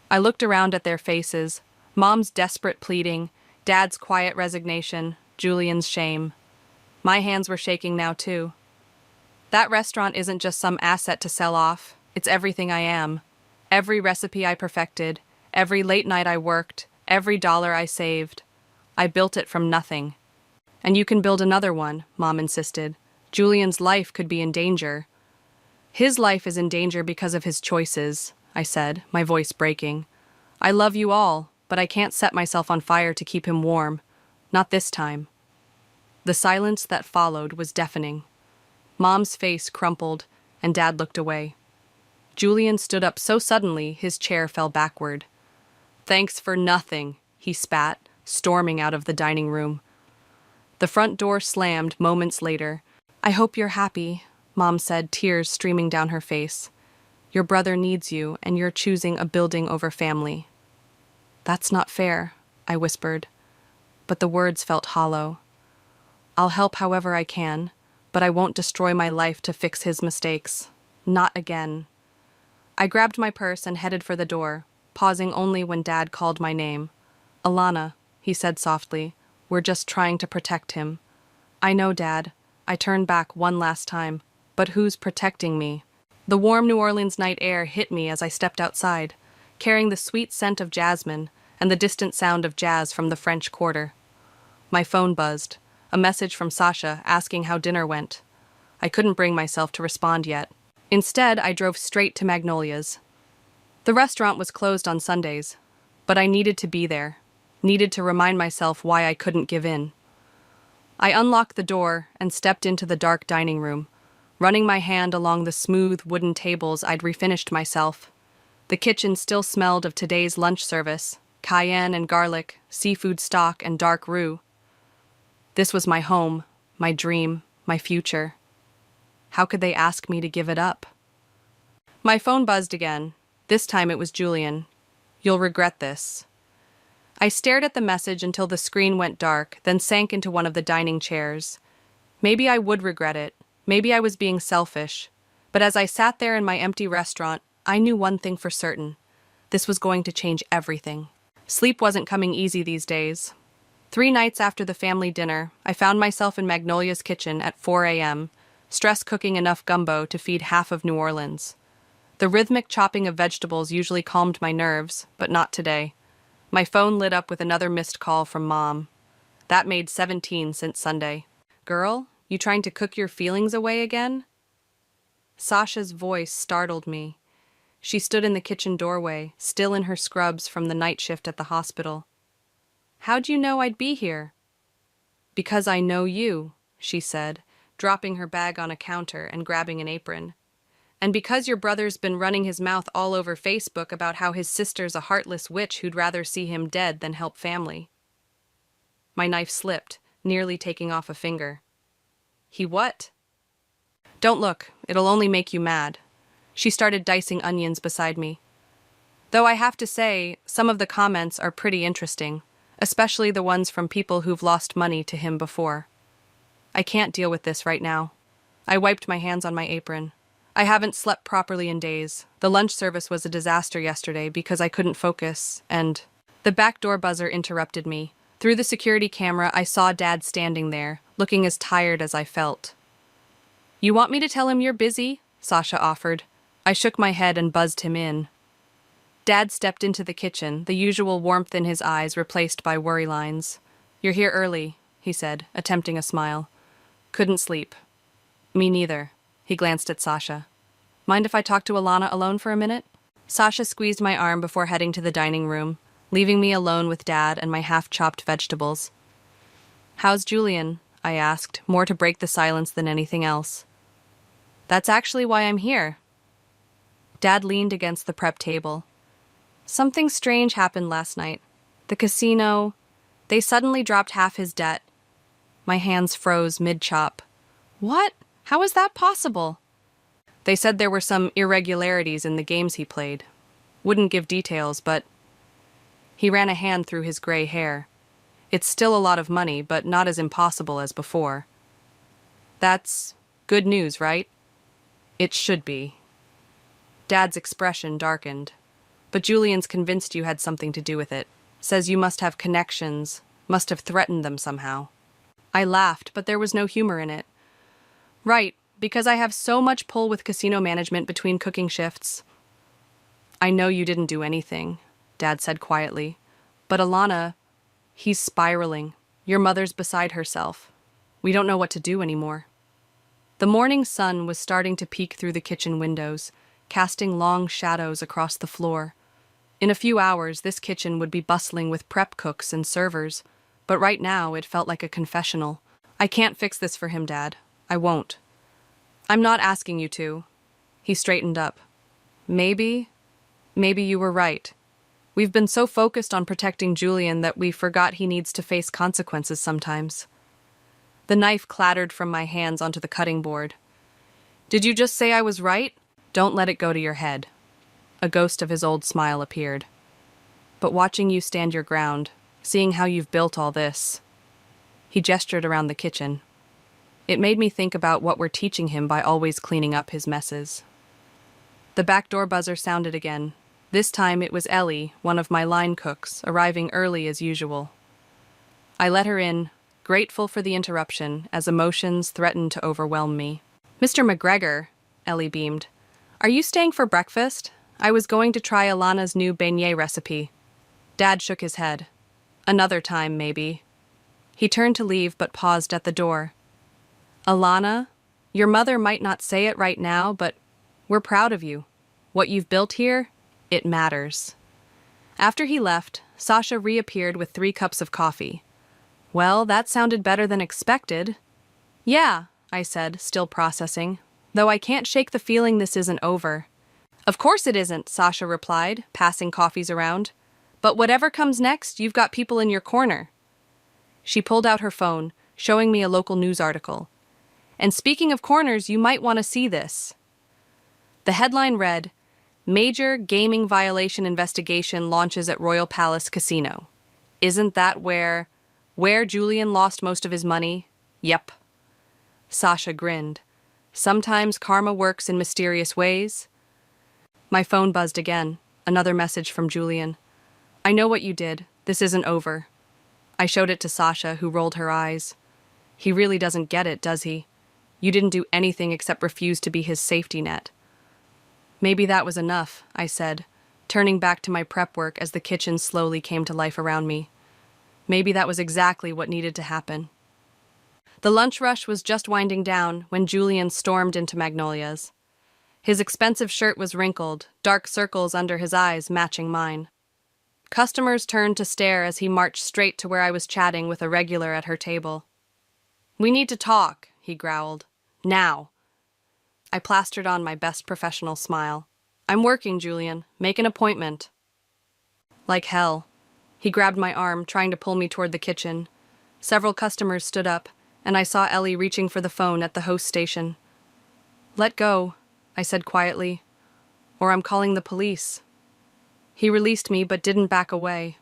I looked around at their faces, Mom's desperate pleading, Dad's quiet resignation, Julian's shame. My hands were shaking now, too. "That restaurant isn't just some asset to sell off. It's everything I am. Every recipe I perfected, every late night I worked, every dollar I saved. I built it from nothing." "And you can build another one," Mom insisted. "Julian's life could be in danger." "His life is in danger because of his choices," I said, my voice breaking. "I love you all, but I can't set myself on fire to keep him warm. Not this time." The silence that followed was deafening. Mom's face crumpled, and Dad looked away. Julian stood up so suddenly his chair fell backward. "Thanks for nothing," he spat, storming out of the dining room. The front door slammed moments later. "I hope you're happy," Mom said, tears streaming down her face. "Your brother needs you, and you're choosing a building over family." "That's not fair," I whispered, but the words felt hollow. "I'll help however I can, but I won't destroy my life to fix his mistakes. Not again." I grabbed my purse and headed for the door, pausing only when Dad called my name. "Alana," he said softly, "we're just trying to protect him." "I know, Dad." I turned back one last time. But who's protecting me? The warm New Orleans night air hit me as I stepped outside, carrying the sweet scent of jasmine and the distant sound of jazz from the French Quarter. My phone buzzed, a message from Sasha asking how dinner went. I couldn't bring myself to respond yet. Instead, I drove straight to Magnolia's. The restaurant was closed on Sundays, but I needed to be there, needed to remind myself why I couldn't give in. I unlocked the door and stepped into the dark dining room, running my hand along the smooth wooden tables I'd refinished myself. The kitchen still smelled of today's lunch service, cayenne and garlic, seafood stock, and dark roux. This was my home, my dream, my future. How could they ask me to give it up? My phone buzzed again. This time it was Julian. "You'll regret this." I stared at the message until the screen went dark, then sank into one of the dining chairs. Maybe I would regret it. Maybe I was being selfish. But as I sat there in my empty restaurant, I knew one thing for certain. This was going to change everything. Sleep wasn't coming easy these days. 3 nights after the family dinner, I found myself in Magnolia's kitchen at 4 a.m., stress cooking enough gumbo to feed half of New Orleans. The rhythmic chopping of vegetables usually calmed my nerves, but not today. My phone lit up with another missed call from Mom. That made 17 since Sunday. Girl, you trying to cook your feelings away again? Sasha's voice startled me. She stood in the kitchen doorway, still in her scrubs from the night shift at the hospital. How'd you know I'd be here? Because I know you, she said, dropping her bag on a counter and grabbing an apron. And because your brother's been running his mouth all over Facebook about how his sister's a heartless witch who'd rather see him dead than help family. My knife slipped, nearly taking off a finger. He what? Don't look, it'll only make you mad. She started dicing onions beside me. Though I have to say, some of the comments are pretty interesting, especially the ones from people who've lost money to him before. I can't deal with this right now. I wiped my hands on my apron. I haven't slept properly in days. The lunch service was a disaster yesterday because I couldn't focus, and the back door buzzer interrupted me. Through the security camera, I saw Dad standing there, looking as tired as I felt. You want me to tell him you're busy? Sasha offered. I shook my head and buzzed him in. Dad stepped into the kitchen, the usual warmth in his eyes replaced by worry lines. You're here early, he said, attempting a smile. Couldn't sleep. Me neither. He glanced at Sasha. Mind if I talk to Alana alone for a minute? Sasha squeezed my arm before heading to the dining room, leaving me alone with Dad and my half-chopped vegetables. How's Julian? I asked, more to break the silence than anything else. That's actually why I'm here. Dad leaned against the prep table. Something strange happened last night. The casino, they suddenly dropped half his debt. My hands froze mid-chop. What? How is that possible? They said there were some irregularities in the games he played. Wouldn't give details, but he ran a hand through his gray hair. It's still a lot of money, but not as impossible as before. That's good news, right? It should be. Dad's expression darkened. But Julian's convinced you had something to do with it. Says you must have connections, must have threatened them somehow. I laughed, but there was no humor in it. Right, because I have so much pull with casino management between cooking shifts. I know you didn't do anything, Dad said quietly. But Alana, he's spiraling. Your mother's beside herself. We don't know what to do anymore. The morning sun was starting to peek through the kitchen windows, casting long shadows across the floor. In a few hours, this kitchen would be bustling with prep cooks and servers, but right now it felt like a confessional. I can't fix this for him, Dad. I won't. I'm not asking you to. He straightened up. Maybe you were right. We've been so focused on protecting Julian that we forgot he needs to face consequences sometimes. The knife clattered from my hands onto the cutting board. Did you just say I was right? Don't let it go to your head. A ghost of his old smile appeared. But watching you stand your ground, seeing how you've built all this. He gestured around the kitchen. It made me think about what we're teaching him by always cleaning up his messes. The back door buzzer sounded again. This time it was Ellie, one of my line cooks, arriving early as usual. I let her in, grateful for the interruption, as emotions threatened to overwhelm me. Mr. McGregor, Ellie beamed. Are you staying for breakfast? I was going to try Alana's new beignet recipe. Dad shook his head. Another time, maybe. He turned to leave but paused at the door. Alana, your mother might not say it right now, but we're proud of you. What you've built here, it matters. After he left, Sasha reappeared with 3 cups of coffee. Well, that sounded better than expected. Yeah, I said, still processing, though I can't shake the feeling this isn't over. Of course it isn't, Sasha replied, passing coffees around. But whatever comes next, you've got people in your corner. She pulled out her phone, showing me a local news article. And speaking of corners, you might want to see this. The headline read, Major Gaming Violation Investigation Launches at Royal Palace Casino. Isn't that where Julian lost most of his money? Yep. Sasha grinned. Sometimes karma works in mysterious ways. My phone buzzed again. Another message from Julian. I know what you did. This isn't over. I showed it to Sasha, who rolled her eyes. He really doesn't get it, does he? You didn't do anything except refuse to be his safety net. Maybe that was enough, I said, turning back to my prep work as the kitchen slowly came to life around me. Maybe that was exactly what needed to happen. The lunch rush was just winding down when Julian stormed into Magnolia's. His expensive shirt was wrinkled, dark circles under his eyes matching mine. Customers turned to stare as he marched straight to where I was chatting with a regular at her table. "We need to talk," he growled. "Now." I plastered on my best professional smile. "I'm working, Julian. Make an appointment." Like hell. He grabbed my arm, trying to pull me toward the kitchen. Several customers stood up, and I saw Ellie reaching for the phone at the host station. "Let go," I said quietly, "or I'm calling the police." He released me but didn't back away.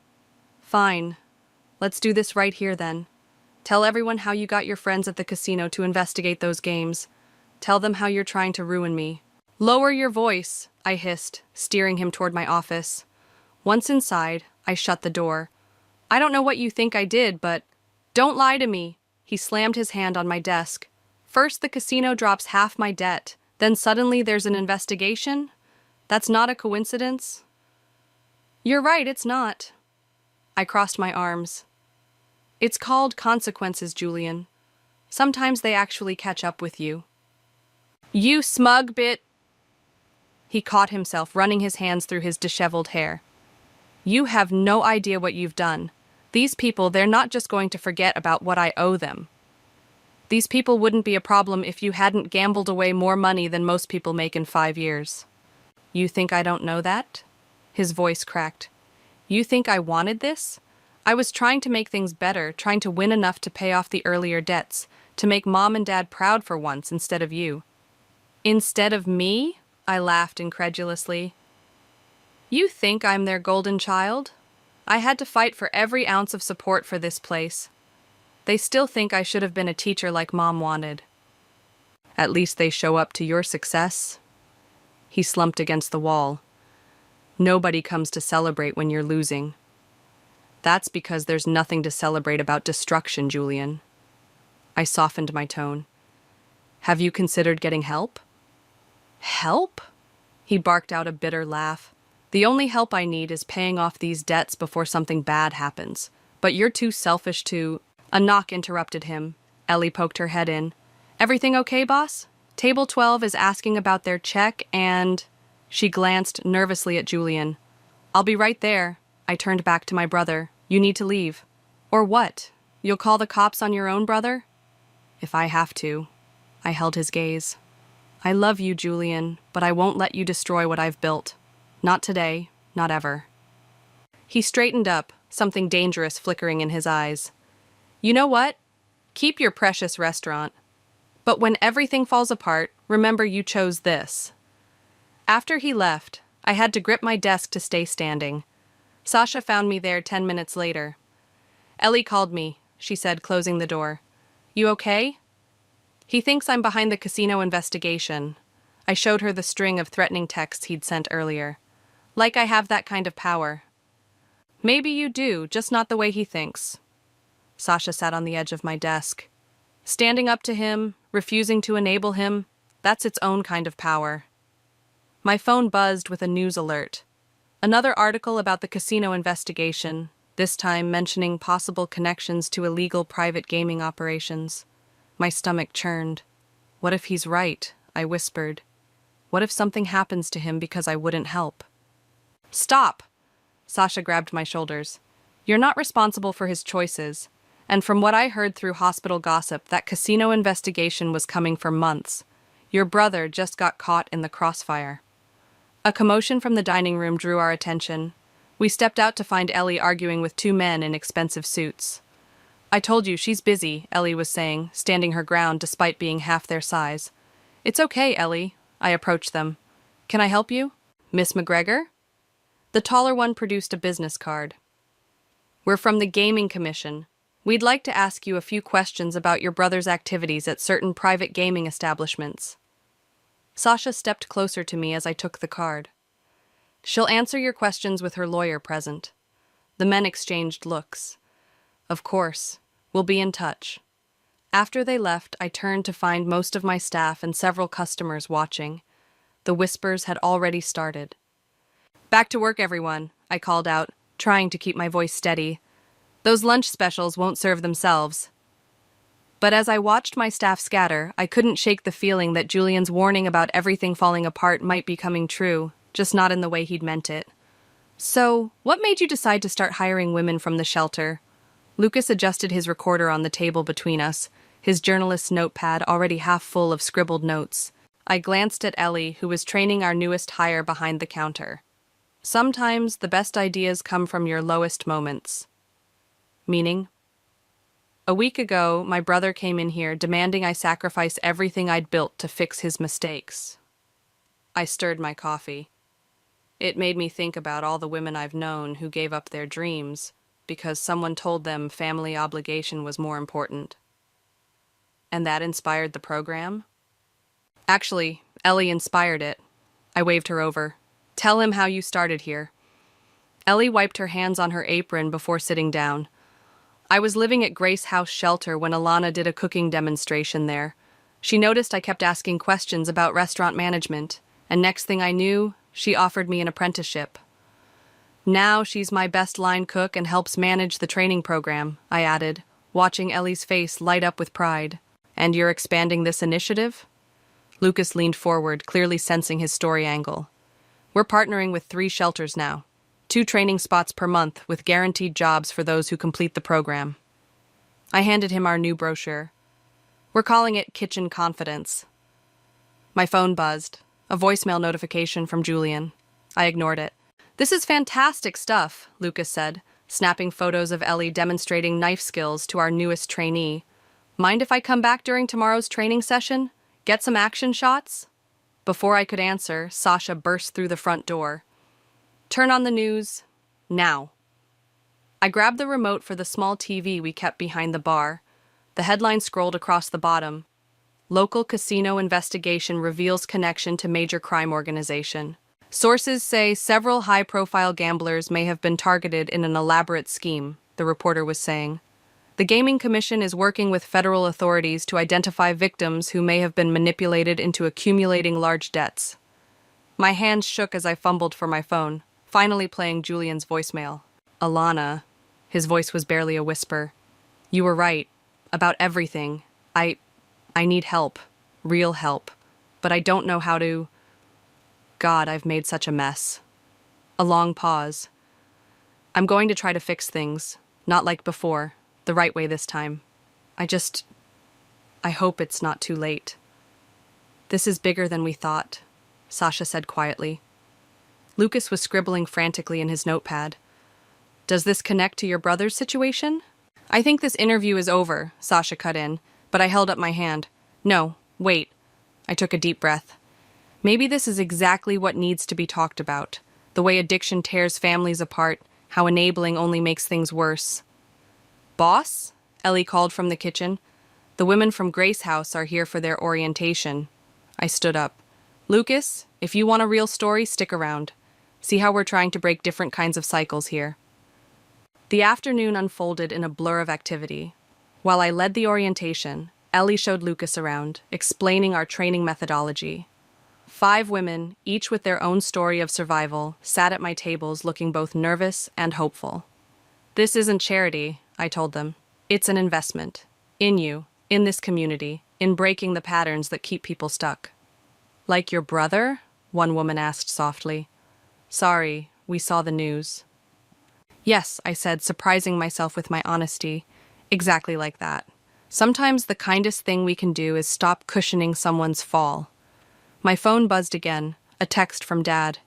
"Fine. Let's do this right here then. Tell everyone how you got your friends at the casino to investigate those games. Tell them how you're trying to ruin me." "Lower your voice," I hissed, steering him toward my office. Once inside, I shut the door. "I don't know what you think I did, but don't lie to me." He slammed his hand on my desk. "First the casino drops half my debt, then suddenly there's an investigation? That's not a coincidence?" "You're right, it's not." I crossed my arms. "It's called consequences, Julian. Sometimes they actually catch up with you." "You smug bit—" He caught himself, running his hands through his disheveled hair. "You have no idea what you've done. These people, they're not just going to forget about what I owe them. These people wouldn't be a problem if you hadn't gambled away more money than most people make in 5 years. You think I don't know that?" His voice cracked. "You think I wanted this? I was trying to make things better, trying to win enough to pay off the earlier debts, to make Mom and Dad proud for once instead of you." "Instead of me?" I laughed incredulously. "You think I'm their golden child? I had to fight for every ounce of support for this place. They still think I should have been a teacher like Mom wanted." "At least they show up to your success." He slumped against the wall. "Nobody comes to celebrate when you're losing." "That's because there's nothing to celebrate about destruction, Julian." I softened my tone. "Have you considered getting help?" "Help?" He barked out a bitter laugh. "The only help I need is paying off these debts before something bad happens. But you're too selfish to—" A knock interrupted him. Ellie poked her head in. "Everything okay, boss? Table 12 is asking about their check and—" She glanced nervously at Julian. "I'll be right there." I turned back to my brother. "You need to leave." "Or what? You'll call the cops on your own brother?" "If I have to." I held his gaze. "I love you, Julian, but I won't let you destroy what I've built. Not today, not ever." He straightened up, something dangerous flickering in his eyes. "You know what? Keep your precious restaurant. But when everything falls apart, remember you chose this." After he left, I had to grip my desk to stay standing. Sasha found me there 10 minutes later. "Ellie called me," she said, closing the door. "You okay?" "He thinks I'm behind the casino investigation." I showed her the string of threatening texts he'd sent earlier. "Like I have that kind of power." "Maybe you do, just not the way he thinks." Sasha sat on the edge of my desk. Standing up to him, refusing to enable him, that's its own kind of power. My phone buzzed with a news alert. Another article about the casino investigation, this time mentioning possible connections to illegal private gaming operations. My stomach churned. "What if he's right?" I whispered. "What if something happens to him because I wouldn't help?" "Stop!" Sasha grabbed my shoulders. "You're not responsible for his choices. And from what I heard through hospital gossip, that casino investigation was coming for months. Your brother just got caught in the crossfire." A commotion from the dining room drew our attention. We stepped out to find Ellie arguing with 2 men in expensive suits. "I told you, she's busy," Ellie was saying, standing her ground despite being half their size. "It's okay, Ellie." I approached them. "Can I help you? Miss McGregor?" The taller one produced a business card. "We're from the Gaming Commission. We'd like to ask you a few questions about your brother's activities at certain private gaming establishments." Sasha stepped closer to me as I took the card. "She'll answer your questions with her lawyer present." The men exchanged looks. "Of course. We'll be in touch." After they left, I turned to find most of my staff and several customers watching. The whispers had already started. "Back to work, everyone," I called out, trying to keep my voice steady. Those lunch specials won't serve themselves. But as I watched my staff scatter, I couldn't shake the feeling that Julian's warning about everything falling apart might be coming true, just not in the way he'd meant it. So, what made you decide to start hiring women from the shelter? Lucas adjusted his recorder on the table between us, his journalist's notepad already half full of scribbled notes. I glanced at Ellie, who was training our newest hire behind the counter. Sometimes the best ideas come from your lowest moments. Meaning? A week ago, my brother came in here demanding I sacrifice everything I'd built to fix his mistakes. I stirred my coffee. It made me think about all the women I've known who gave up their dreams because someone told them family obligation was more important. And that inspired the program? Actually, Ellie inspired it. I waved her over. Tell him how you started here. Ellie wiped her hands on her apron before sitting down. I was living at Grace House Shelter when Alana did a cooking demonstration there. She noticed I kept asking questions about restaurant management, and next thing I knew, she offered me an apprenticeship. Now she's my best line cook and helps manage the training program, I added, watching Ellie's face light up with pride. And you're expanding this initiative? Lucas leaned forward, clearly sensing his story angle. We're partnering with 3 shelters now. 2 training spots per month with guaranteed jobs for those who complete the program. I handed him our new brochure. We're calling it Kitchen Confidence. My phone buzzed. A voicemail notification from Julian. I ignored it. This is fantastic stuff, Lucas said, snapping photos of Ellie demonstrating knife skills to our newest trainee. Mind if I come back during tomorrow's training session? Get some action shots? Before I could answer, Sasha burst through the front door. Turn on the news. Now. I grabbed the remote for the small TV we kept behind the bar. The headline scrolled across the bottom. Local casino investigation reveals connection to major crime organization. Sources say several high-profile gamblers may have been targeted in an elaborate scheme, the reporter was saying. The Gaming Commission is working with federal authorities to identify victims who may have been manipulated into accumulating large debts. My hands shook as I fumbled for my phone, finally playing Julian's voicemail. Alana. His voice was barely a whisper. You were right. About everything. I need help. Real help. But I don't know how to... God, I've made such a mess. A long pause. I'm going to try to fix things. Not like before. The right way this time. I hope it's not too late. This is bigger than we thought, Sasha said quietly. Lucas was scribbling frantically in his notepad. Does this connect to your brother's situation? I think this interview is over, Sasha cut in, but I held up my hand. No, wait. I took a deep breath. Maybe this is exactly what needs to be talked about. The way addiction tears families apart, how enabling only makes things worse. Boss? Ellie called from the kitchen. The women from Grace House are here for their orientation. I stood up. Lucas, if you want a real story, stick around. See how we're trying to break different kinds of cycles here. The afternoon unfolded in a blur of activity. While I led the orientation, Ellie showed Lucas around, explaining our training methodology. 5 women, each with their own story of survival, sat at my tables looking both nervous and hopeful. This isn't charity, I told them. It's an investment. In you, in this community, in breaking the patterns that keep people stuck. Like your brother? One woman asked softly. Sorry, we saw the news. Yes, I said, surprising myself with my honesty. Exactly like that. Sometimes the kindest thing we can do is stop cushioning someone's fall. My phone buzzed again, a text from Dad.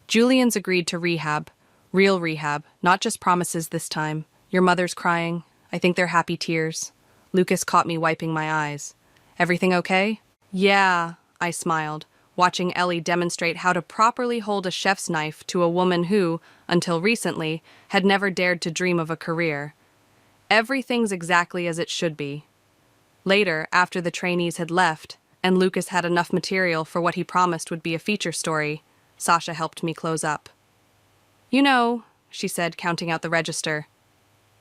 Julian's agreed to rehab. Real rehab, not just promises this time. Your mother's crying. I think they're happy tears. Lucas caught me wiping my eyes. Everything okay? Yeah, I smiled, watching Ellie demonstrate how to properly hold a chef's knife to a woman who, until recently, had never dared to dream of a career. Everything's exactly as it should be. Later, after the trainees had left, and Lucas had enough material for what he promised would be a feature story, Sasha helped me close up. You know, she said, counting out the register,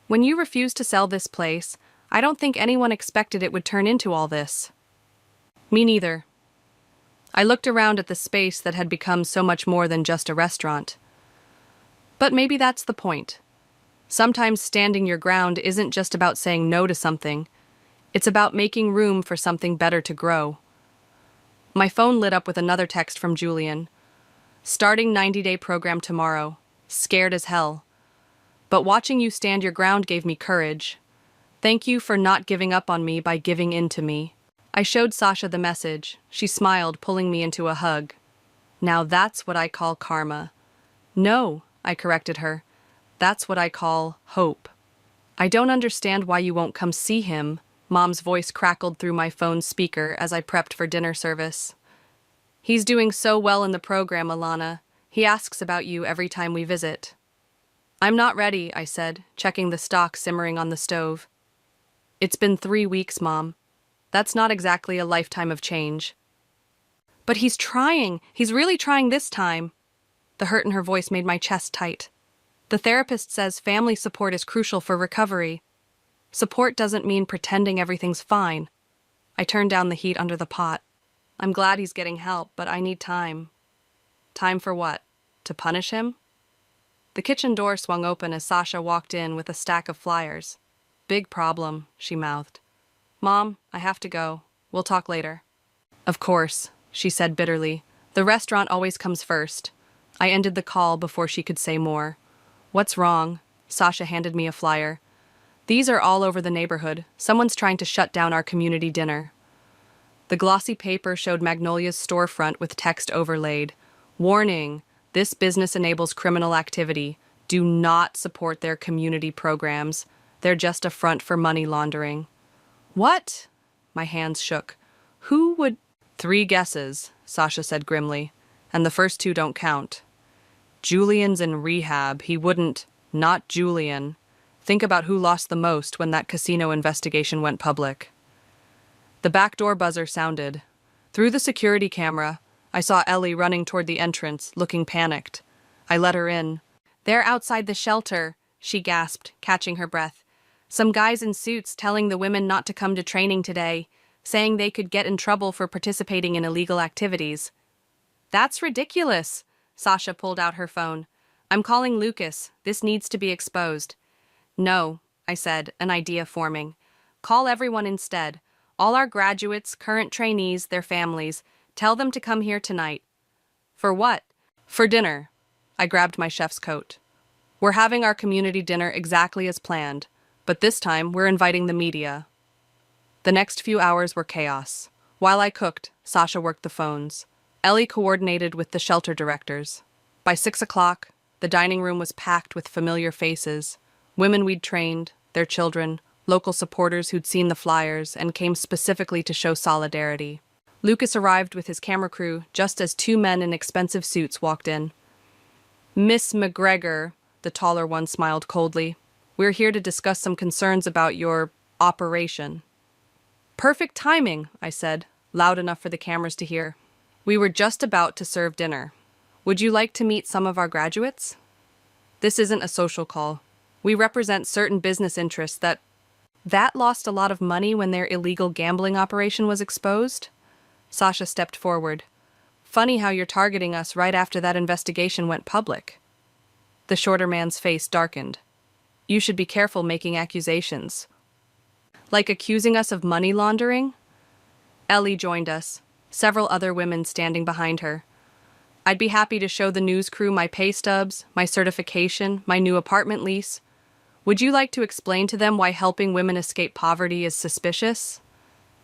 when you refused to sell this place, I don't think anyone expected it would turn into all this. Me neither. I looked around at the space that had become so much more than just a restaurant. But maybe that's the point. Sometimes standing your ground isn't just about saying no to something. It's about making room for something better to grow. My phone lit up with another text from Julian. Starting 90-day program tomorrow. Scared as hell. But watching you stand your ground gave me courage. Thank you for not giving up on me by giving in to me. I showed Sasha the message. She smiled, pulling me into a hug. Now that's what I call karma. No, I corrected her. That's what I call hope. I don't understand why you won't come see him. Mom's voice crackled through my phone's speaker as I prepped for dinner service. He's doing so well in the program, Alana. He asks about you every time we visit. I'm not ready, I said, checking the stock simmering on the stove. It's been 3 weeks, Mom. That's not exactly a lifetime of change. But he's trying. He's really trying this time. The hurt in her voice made my chest tight. The therapist says family support is crucial for recovery. Support doesn't mean pretending everything's fine. I turned down the heat under the pot. I'm glad he's getting help, but I need time. Time for what? To punish him? The kitchen door swung open as Sasha walked in with a stack of flyers. Big problem, she mouthed. Mom, I have to go. We'll talk later. Of course, she said bitterly. The restaurant always comes first. I ended the call before she could say more. What's wrong? Sasha handed me a flyer. These are all over the neighborhood. Someone's trying to shut down our community dinner. The glossy paper showed Magnolia's storefront with text overlaid. Warning, this business enables criminal activity. Do not support their community programs. They're just a front for money laundering. What? My hands shook. Who would... 3 guesses, Sasha said grimly, and the first 2 don't count. Julian's in rehab. He wouldn't... Not Julian. Think about who lost the most when that casino investigation went public. The back door buzzer sounded. Through the security camera, I saw Ellie running toward the entrance, looking panicked. I let her in. They're outside the shelter, she gasped, catching her breath. Some guys in suits telling the women not to come to training today, saying they could get in trouble for participating in illegal activities. That's ridiculous. Sasha pulled out her phone. I'm calling Lucas. This needs to be exposed. No, I said, an idea forming. Call everyone instead. All our graduates, current trainees, their families. Tell them to come here tonight. For what? For dinner. I grabbed my chef's coat. We're having our community dinner exactly as planned, but this time we're inviting the media. The next few hours were chaos. While I cooked, Sasha worked the phones. Ellie coordinated with the shelter directors. By 6 o'clock, the dining room was packed with familiar faces. Women we'd trained, their children, local supporters who'd seen the flyers and came specifically to show solidarity. Lucas arrived with his camera crew just as 2 men in expensive suits walked in. Miss McGregor, the taller one smiled coldly. We're here to discuss some concerns about your operation. Perfect timing, I said, loud enough for the cameras to hear. We were just about to serve dinner. Would you like to meet some of our graduates? This isn't a social call. We represent certain business interests that lost a lot of money when their illegal gambling operation was exposed. Sasha stepped forward. Funny how you're targeting us right after that investigation went public. The shorter man's face darkened. You should be careful making accusations. Like accusing us of money laundering? Ellie joined us, several other women standing behind her. I'd be happy to show the news crew my pay stubs, my certification, my new apartment lease. Would you like to explain to them why helping women escape poverty is suspicious?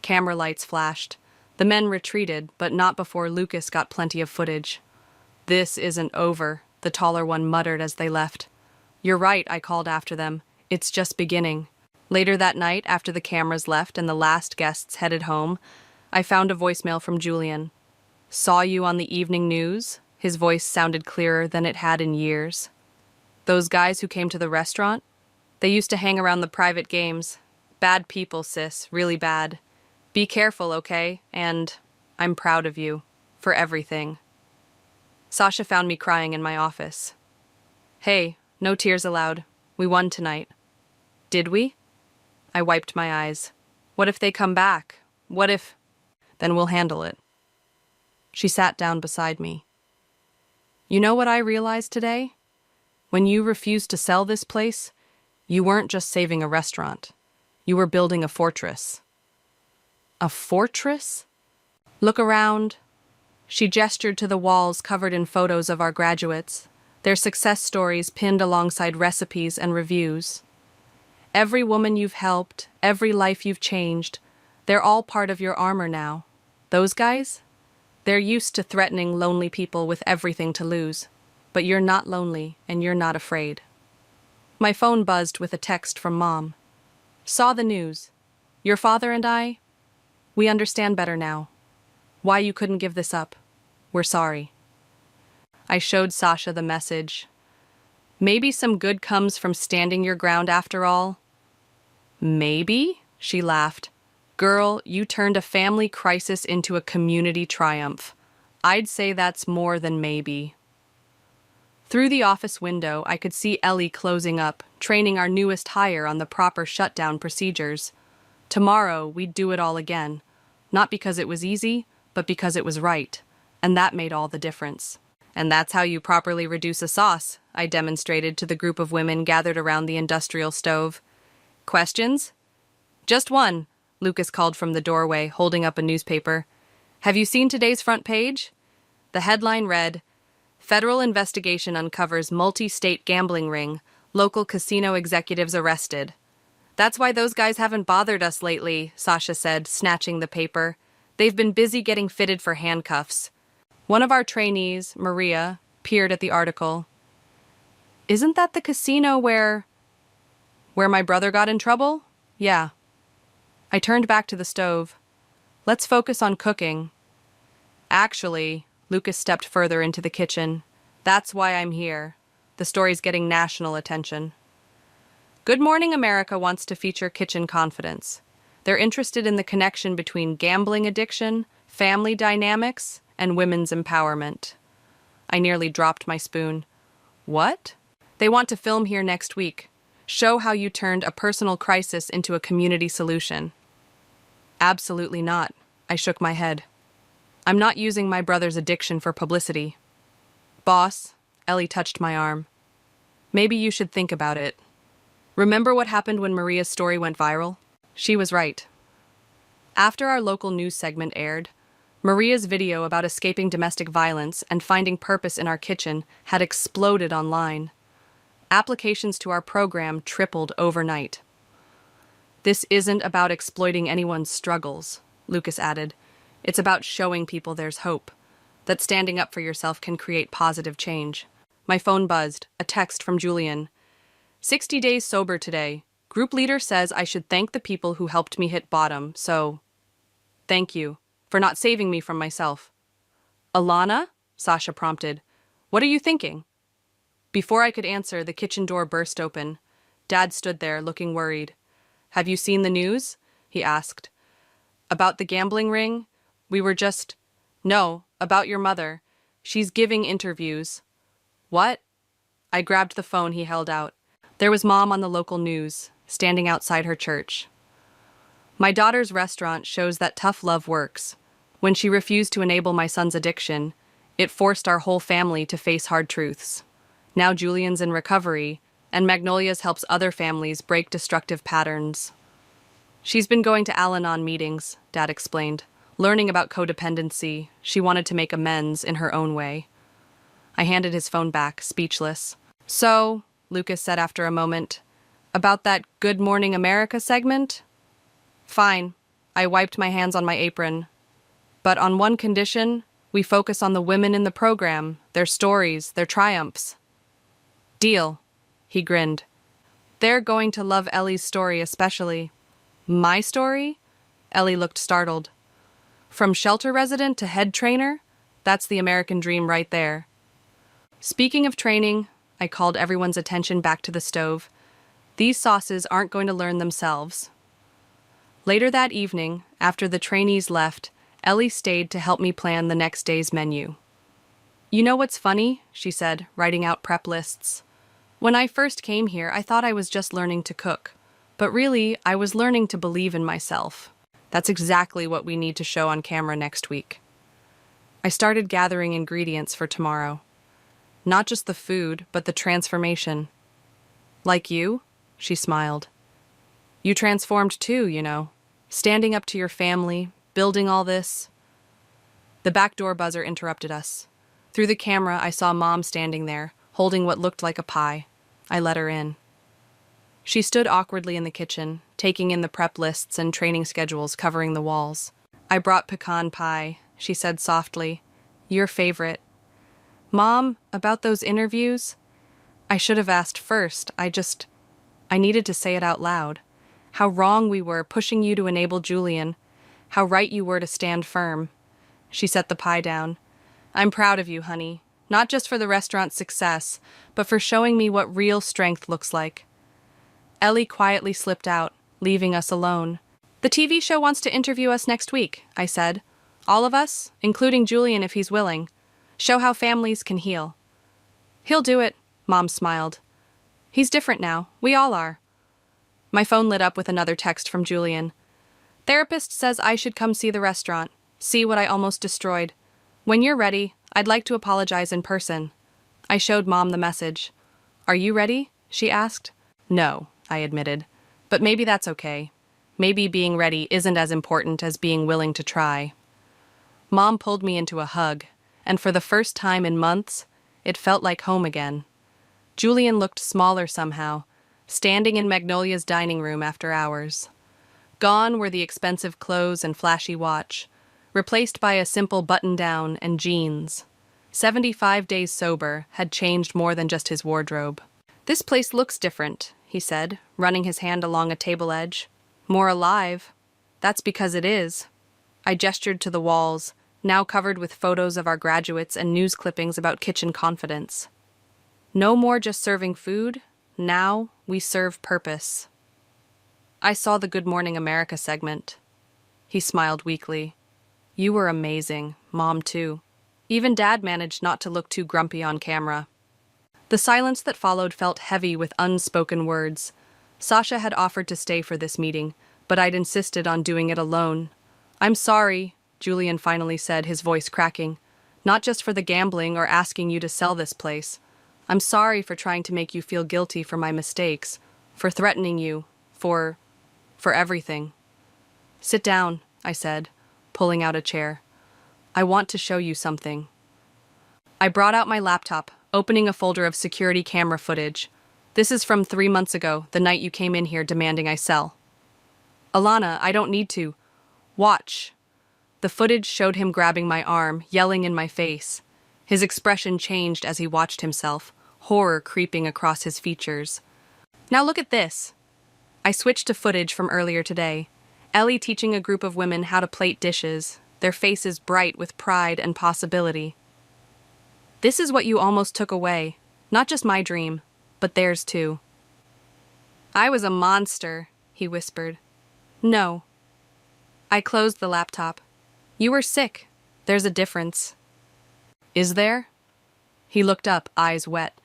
Camera lights flashed. The men retreated, but not before Lucas got plenty of footage. This isn't over, the taller one muttered as they left. You're right, I called after them. It's just beginning. Later that night, after the cameras left and the last guests headed home, I found a voicemail from Julian. Saw you on the evening news? His voice sounded clearer than it had in years. Those guys who came to the restaurant? They used to hang around the private games. Bad people, sis, really bad. Be careful, okay? And I'm proud of you. For everything. Sasha found me crying in my office. Hey, no tears allowed. We won tonight. Did we? I wiped my eyes. What if they come back? What if... Then we'll handle it. She sat down beside me. You know what I realized today? When you refused to sell this place, You weren't just saving a restaurant. You were building a fortress. A fortress? Look around. She gestured to the walls covered in photos of our graduates, their success stories pinned alongside recipes and reviews. Every woman you've helped, every life you've changed, they're all part of your armor now. Those guys? They're used to threatening lonely people with everything to lose. But you're not lonely, and you're not afraid. My phone buzzed with a text from Mom. Saw the news. Your father and I, we understand better now. Why you couldn't give this up. We're sorry. I showed Sasha the message. Maybe some good comes from standing your ground after all. Maybe? She laughed. Girl, you turned a family crisis into a community triumph. I'd say that's more than maybe. Through the office window, I could see Ellie closing up, training our newest hire on the proper shutdown procedures. Tomorrow, we'd do it all again. Not because it was easy, but because it was right. And that made all the difference. And that's how you properly reduce a sauce, I demonstrated to the group of women gathered around the industrial stove. Questions? Just one, Lucas called from the doorway, holding up a newspaper. Have you seen today's front page? The headline read, Federal investigation uncovers multi-state gambling ring, local casino executives arrested. That's why those guys haven't bothered us lately, Sasha said, snatching the paper. They've been busy getting fitted for handcuffs. One of our trainees, Maria, peered at the article. Isn't that the casino where my brother got in trouble? Yeah. I turned back to the stove. Let's focus on cooking. Actually, Lucas stepped further into the kitchen. That's why I'm here. The story's getting national attention. Good Morning America wants to feature kitchen confidence. They're interested in the connection between gambling addiction, family dynamics, and women's empowerment. I nearly dropped my spoon. What? They want to film here next week. Show how you turned a personal crisis into a community solution. Absolutely not. I shook my head. I'm not using my brother's addiction for publicity. Boss, Ellie touched my arm. Maybe you should think about it. Remember what happened when Maria's story went viral? She was right. After our local news segment aired, Maria's video about escaping domestic violence and finding purpose in our kitchen had exploded online. Applications to our program tripled overnight. This isn't about exploiting anyone's struggles, Lucas added. It's about showing people there's hope, that standing up for yourself can create positive change. My phone buzzed, a text from Julian. 60 days sober today. Group leader says I should thank the people who helped me hit bottom, so thank you for not saving me from myself. Alana? Sasha prompted. What are you thinking? Before I could answer, the kitchen door burst open. Dad stood there, looking worried. Have you seen the news? He asked. About the gambling ring? No, about your mother. She's giving interviews. What? I grabbed the phone he held out. There was Mom on the local news, standing outside her church. My daughter's restaurant shows that tough love works. When she refused to enable my son's addiction, it forced our whole family to face hard truths. Now Julian's in recovery, and Magnolia's helps other families break destructive patterns. She's been going to Al-Anon meetings, Dad explained. Learning about codependency, she wanted to make amends in her own way. I handed his phone back, speechless. So, Lucas said after a moment, about that Good Morning America segment? Fine. I wiped my hands on my apron. But on one condition, we focus on the women in the program, their stories, their triumphs. Deal. He grinned. They're going to love Ellie's story especially. My story? Ellie looked startled. From shelter resident to head trainer? That's the American dream right there. Speaking of training, I called everyone's attention back to the stove. These sauces aren't going to learn themselves. Later that evening, after the trainees left, Ellie stayed to help me plan the next day's menu. You know what's funny? She said, writing out prep lists. When I first came here, I thought I was just learning to cook. But really, I was learning to believe in myself. That's exactly what we need to show on camera next week. I started gathering ingredients for tomorrow. Not just the food, but the transformation. Like you, She smiled. You transformed too, you know. Standing up to your family, building all this. The back door buzzer interrupted us. Through the camera, I saw Mom standing there, holding what looked like a pie. I let her in. She stood awkwardly in the kitchen, taking in the prep lists and training schedules covering the walls. I brought pecan pie, she said softly. Your favorite. Mom, about those interviews? I should have asked first. I needed to say it out loud. How wrong we were pushing you to enable Julian. How right you were to stand firm. She set the pie down. I'm proud of you, honey. Not just for the restaurant's success, but for showing me what real strength looks like. Ellie quietly slipped out, leaving us alone. The TV show wants to interview us next week, I said. All of us, including Julian if he's willing. Show how families can heal. He'll do it, Mom smiled. He's different now. We all are. My phone lit up with another text from Julian. Therapist says I should come see the restaurant. See what I almost destroyed. When you're ready, I'd like to apologize in person. I showed Mom the message. Are you ready? She asked. No, I admitted. But maybe that's okay. Maybe being ready isn't as important as being willing to try. Mom pulled me into a hug, and for the first time in months, it felt like home again. Julian looked smaller somehow, standing in Magnolia's dining room after hours. Gone were the expensive clothes and flashy watch, replaced by a simple button-down and jeans. 75 days sober had changed more than just his wardrobe. This place looks different, he said, running his hand along a table edge. More alive. That's because it is. I gestured to the walls, now covered with photos of our graduates and news clippings about kitchen confidence. No more just serving food. Now we serve purpose. I saw the Good Morning America segment. He smiled weakly. You were amazing, Mom too. Even Dad managed not to look too grumpy on camera. The silence that followed felt heavy with unspoken words. Sasha had offered to stay for this meeting, but I'd insisted on doing it alone. I'm sorry, Julian finally said, his voice cracking. Not just for the gambling or asking you to sell this place. I'm sorry for trying to make you feel guilty for my mistakes, for threatening you, for everything. Sit down, I said, pulling out a chair. I want to show you something. I brought out my laptop, opening a folder of security camera footage. This is from 3 months ago, the night you came in here demanding I sell. Alana, I don't need to. Watch. The footage showed him grabbing my arm, yelling in my face. His expression changed as he watched himself, horror creeping across his features. Now look at this. I switched to footage from earlier today. Ellie teaching a group of women how to plate dishes, their faces bright with pride and possibility. This is what you almost took away. Not just my dream, but theirs too. I was a monster, he whispered. No. I closed the laptop. You were sick. There's a difference. Is there? He looked up, eyes wet.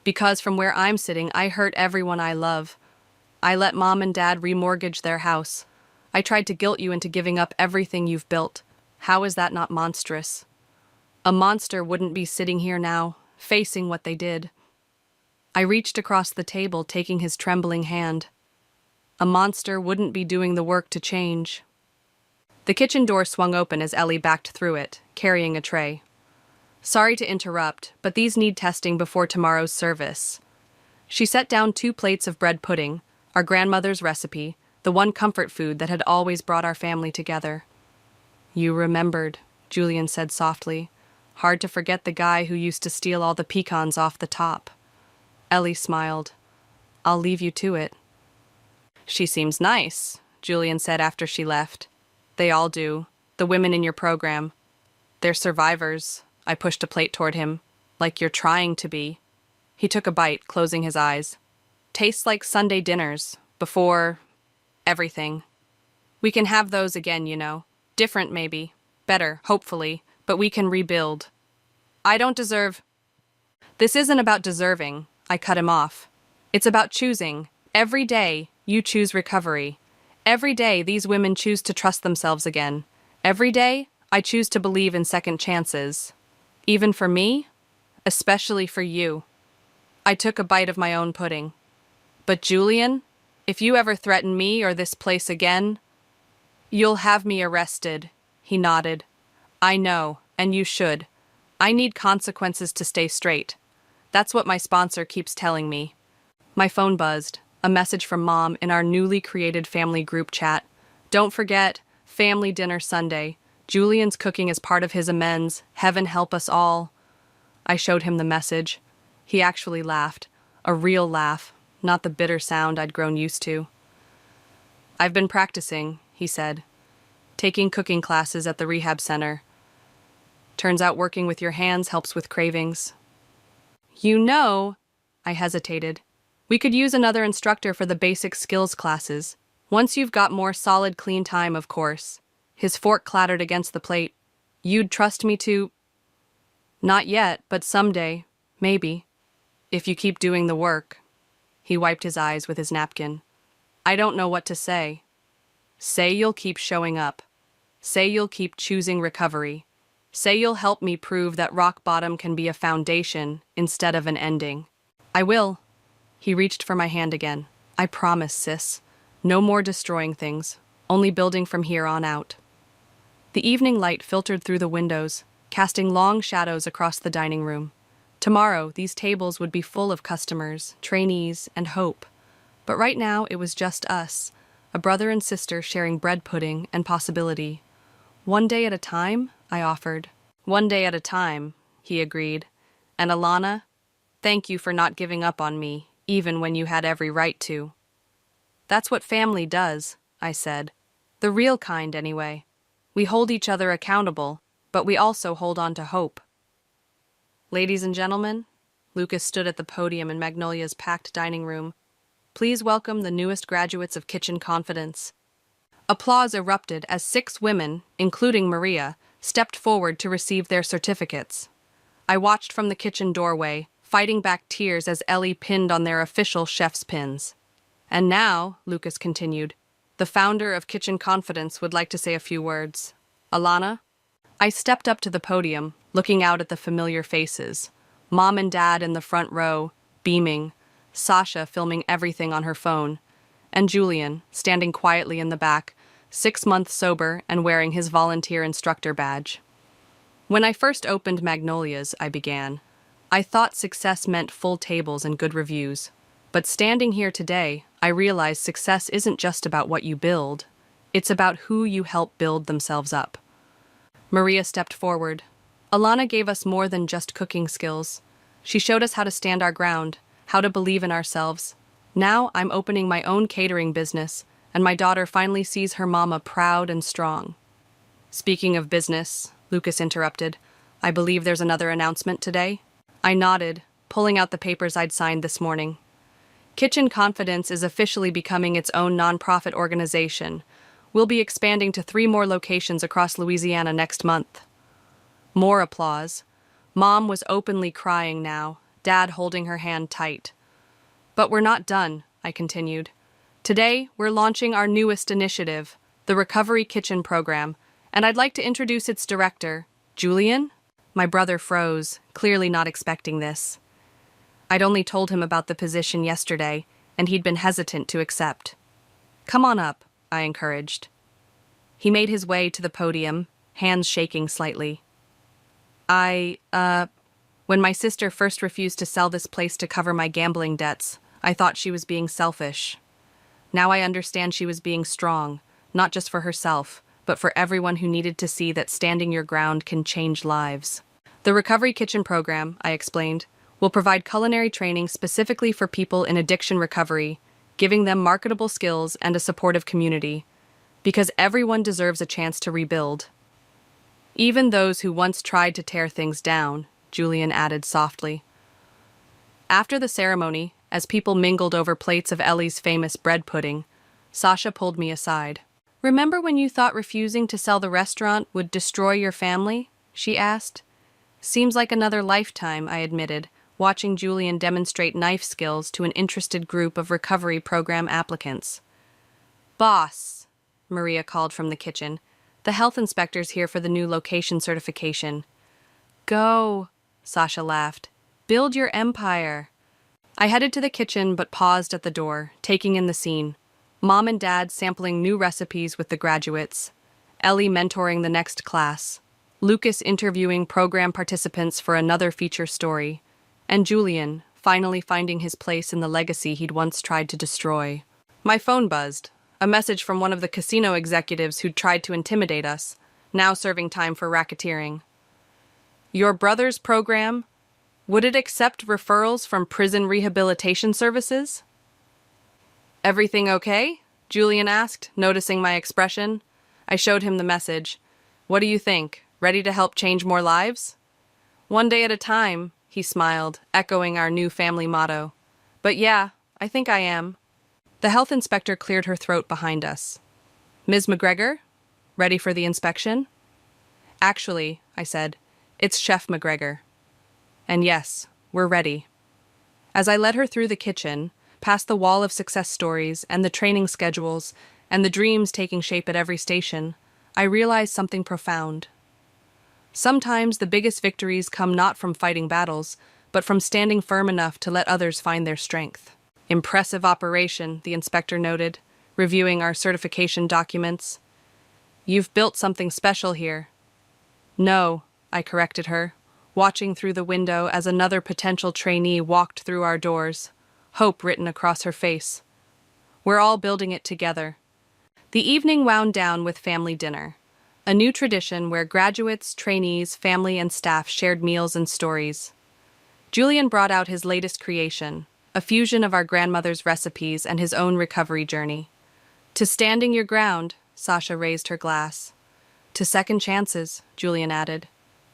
Because from where I'm sitting, I hurt everyone I love. I let Mom and Dad remortgage their house. I tried to guilt you into giving up everything you've built. How is that not monstrous? A monster wouldn't be sitting here now, facing what they did. I reached across the table, taking his trembling hand. A monster wouldn't be doing the work to change. The kitchen door swung open as Ellie backed through it, carrying a tray. Sorry to interrupt, but these need testing before tomorrow's service. She set down 2 plates of bread pudding, our grandmother's recipe, the one comfort food that had always brought our family together. You remembered, Julian said softly. Hard to forget the guy who used to steal all the pecans off the top. Ellie smiled. I'll leave you to it. She seems nice, Julian said after she left. They all do. The women in your program. They're survivors. I pushed a plate toward him. Like you're trying to be. He took a bite, closing his eyes. Tastes like Sunday dinners. Before everything. We can have those again, you know. Different, maybe. Better, hopefully. But we can rebuild. I don't deserve... This isn't about deserving. I cut him off. It's about choosing. Every day, you choose recovery. Every day, these women choose to trust themselves again. Every day, I choose to believe in second chances. Even for me, especially for you. I took a bite of my own pudding. But Julian, if you ever threaten me or this place again, you'll have me arrested, he nodded. I know, and you should. I need consequences to stay straight. That's what my sponsor keeps telling me. My phone buzzed, a message from Mom in our newly created family group chat. Don't forget, family dinner Sunday. Julian's cooking is part of his amends. Heaven help us all. I showed him the message. He actually laughed. A real laugh, not the bitter sound I'd grown used to. I've been practicing, he said. Taking cooking classes at the rehab center. Turns out working with your hands helps with cravings. You know, I hesitated. We could use another instructor for the basic skills classes. Once you've got more solid clean time, of course. His fork clattered against the plate. You'd trust me to... Not yet, but someday, maybe. If you keep doing the work. He wiped his eyes with his napkin. I don't know what to say. Say you'll keep showing up. Say you'll keep choosing recovery. Say you'll help me prove that rock bottom can be a foundation instead of an ending. I will. He reached for my hand again. I promise, sis. No more destroying things, only building from here on out. The evening light filtered through the windows, casting long shadows across the dining room. Tomorrow, these tables would be full of customers, trainees, and hope. But right now, it was just us, a brother and sister sharing bread pudding and possibility. One day at a time, I offered. One day at a time, he agreed. And Alana, thank you for not giving up on me, even when you had every right to. That's what family does, I said. The real kind, anyway. We hold each other accountable, but we also hold on to hope. Ladies and gentlemen, Lucas stood at the podium in Magnolia's packed dining room. Please welcome the newest graduates of Kitchen Confidence. Applause erupted as 6 women, including Maria, stepped forward to receive their certificates. I watched from the kitchen doorway, fighting back tears as Ellie pinned on their official chef's pins. And now, Lucas continued, the founder of Kitchen Confidence would like to say a few words. Alana? I stepped up to the podium, looking out at the familiar faces. Mom and Dad in the front row, beaming, Sasha filming everything on her phone, and Julian, standing quietly in the back, 6 months sober and wearing his volunteer instructor badge. When I first opened Magnolia's, I began. I thought success meant full tables and good reviews. But standing here today, I realize success isn't just about what you build. It's about who you help build themselves up. Maria stepped forward. Alana gave us more than just cooking skills. She showed us how to stand our ground, how to believe in ourselves. Now I'm opening my own catering business, and my daughter finally sees her mama proud and strong. Speaking of business, Lucas interrupted, I believe there's another announcement today? I nodded, pulling out the papers I'd signed this morning. Kitchen Confidence is officially becoming its own nonprofit organization. We'll be expanding to 3 more locations across Louisiana next month. More applause. Mom was openly crying now, Dad holding her hand tight. But we're not done, I continued. Today, we're launching our newest initiative, the Recovery Kitchen Program, and I'd like to introduce its director, Julian? My brother froze, clearly not expecting this. I'd only told him about the position yesterday, and he'd been hesitant to accept. Come on up, I encouraged. He made his way to the podium, hands shaking slightly. When my sister first refused to sell this place to cover my gambling debts, I thought she was being selfish. Now I understand she was being strong, not just for herself, but for everyone who needed to see that standing your ground can change lives. The Recovery Kitchen Program, I explained, will provide culinary training specifically for people in addiction recovery, giving them marketable skills and a supportive community, because everyone deserves a chance to rebuild. Even those who once tried to tear things down, Julian added softly. After the ceremony, as people mingled over plates of Ellie's famous bread pudding, Sasha pulled me aside. Remember when you thought refusing to sell the restaurant would destroy your family? She asked. Seems like another lifetime, I admitted, watching Julian demonstrate knife skills to an interested group of recovery program applicants. Boss, Maria called from the kitchen. The health inspector's here for the new location certification. Go, Sasha laughed. Build your empire. I headed to the kitchen but paused at the door, taking in the scene. Mom and Dad sampling new recipes with the graduates, Ellie mentoring the next class, Lucas interviewing program participants for another feature story, and Julian finally finding his place in the legacy he'd once tried to destroy. My phone buzzed, a message from one of the casino executives who'd tried to intimidate us, now serving time for racketeering. Your brother's program? Would it accept referrals from prison rehabilitation services? Everything okay? Julian asked, noticing my expression. I showed him the message. What do you think? Ready to help change more lives? One day at a time, he smiled, echoing our new family motto. But yeah, I think I am. The health inspector cleared her throat behind us. Ms. McGregor? Ready for the inspection? Actually, I said, it's Chef McGregor. And yes, we're ready. As I led her through the kitchen, past the wall of success stories and the training schedules and the dreams taking shape at every station, I realized something profound. Sometimes the biggest victories come not from fighting battles, but from standing firm enough to let others find their strength. Impressive operation, the inspector noted, reviewing our certification documents. You've built something special here. No, I corrected her, watching through the window as another potential trainee walked through our doors, hope written across her face. We're all building it together. The evening wound down with family dinner, a new tradition where graduates, trainees, family, and staff shared meals and stories. Julian brought out his latest creation, a fusion of our grandmother's recipes and his own recovery journey. To standing your ground, Sasha raised her glass. To second chances, Julian added.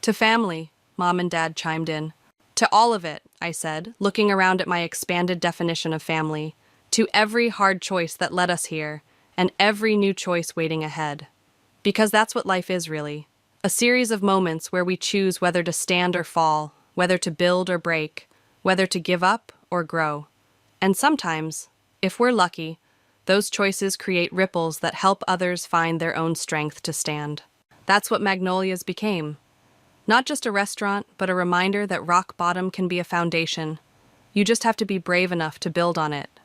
To family, Mom and Dad chimed in. To all of it, I said, looking around at my expanded definition of family. To every hard choice that led us here, and every new choice waiting ahead. Because that's what life is, really. A series of moments where we choose whether to stand or fall, whether to build or break, whether to give up or grow. And sometimes, if we're lucky, those choices create ripples that help others find their own strength to stand. That's what Magnolia's became. Not just a restaurant, but a reminder that rock bottom can be a foundation. You just have to be brave enough to build on it.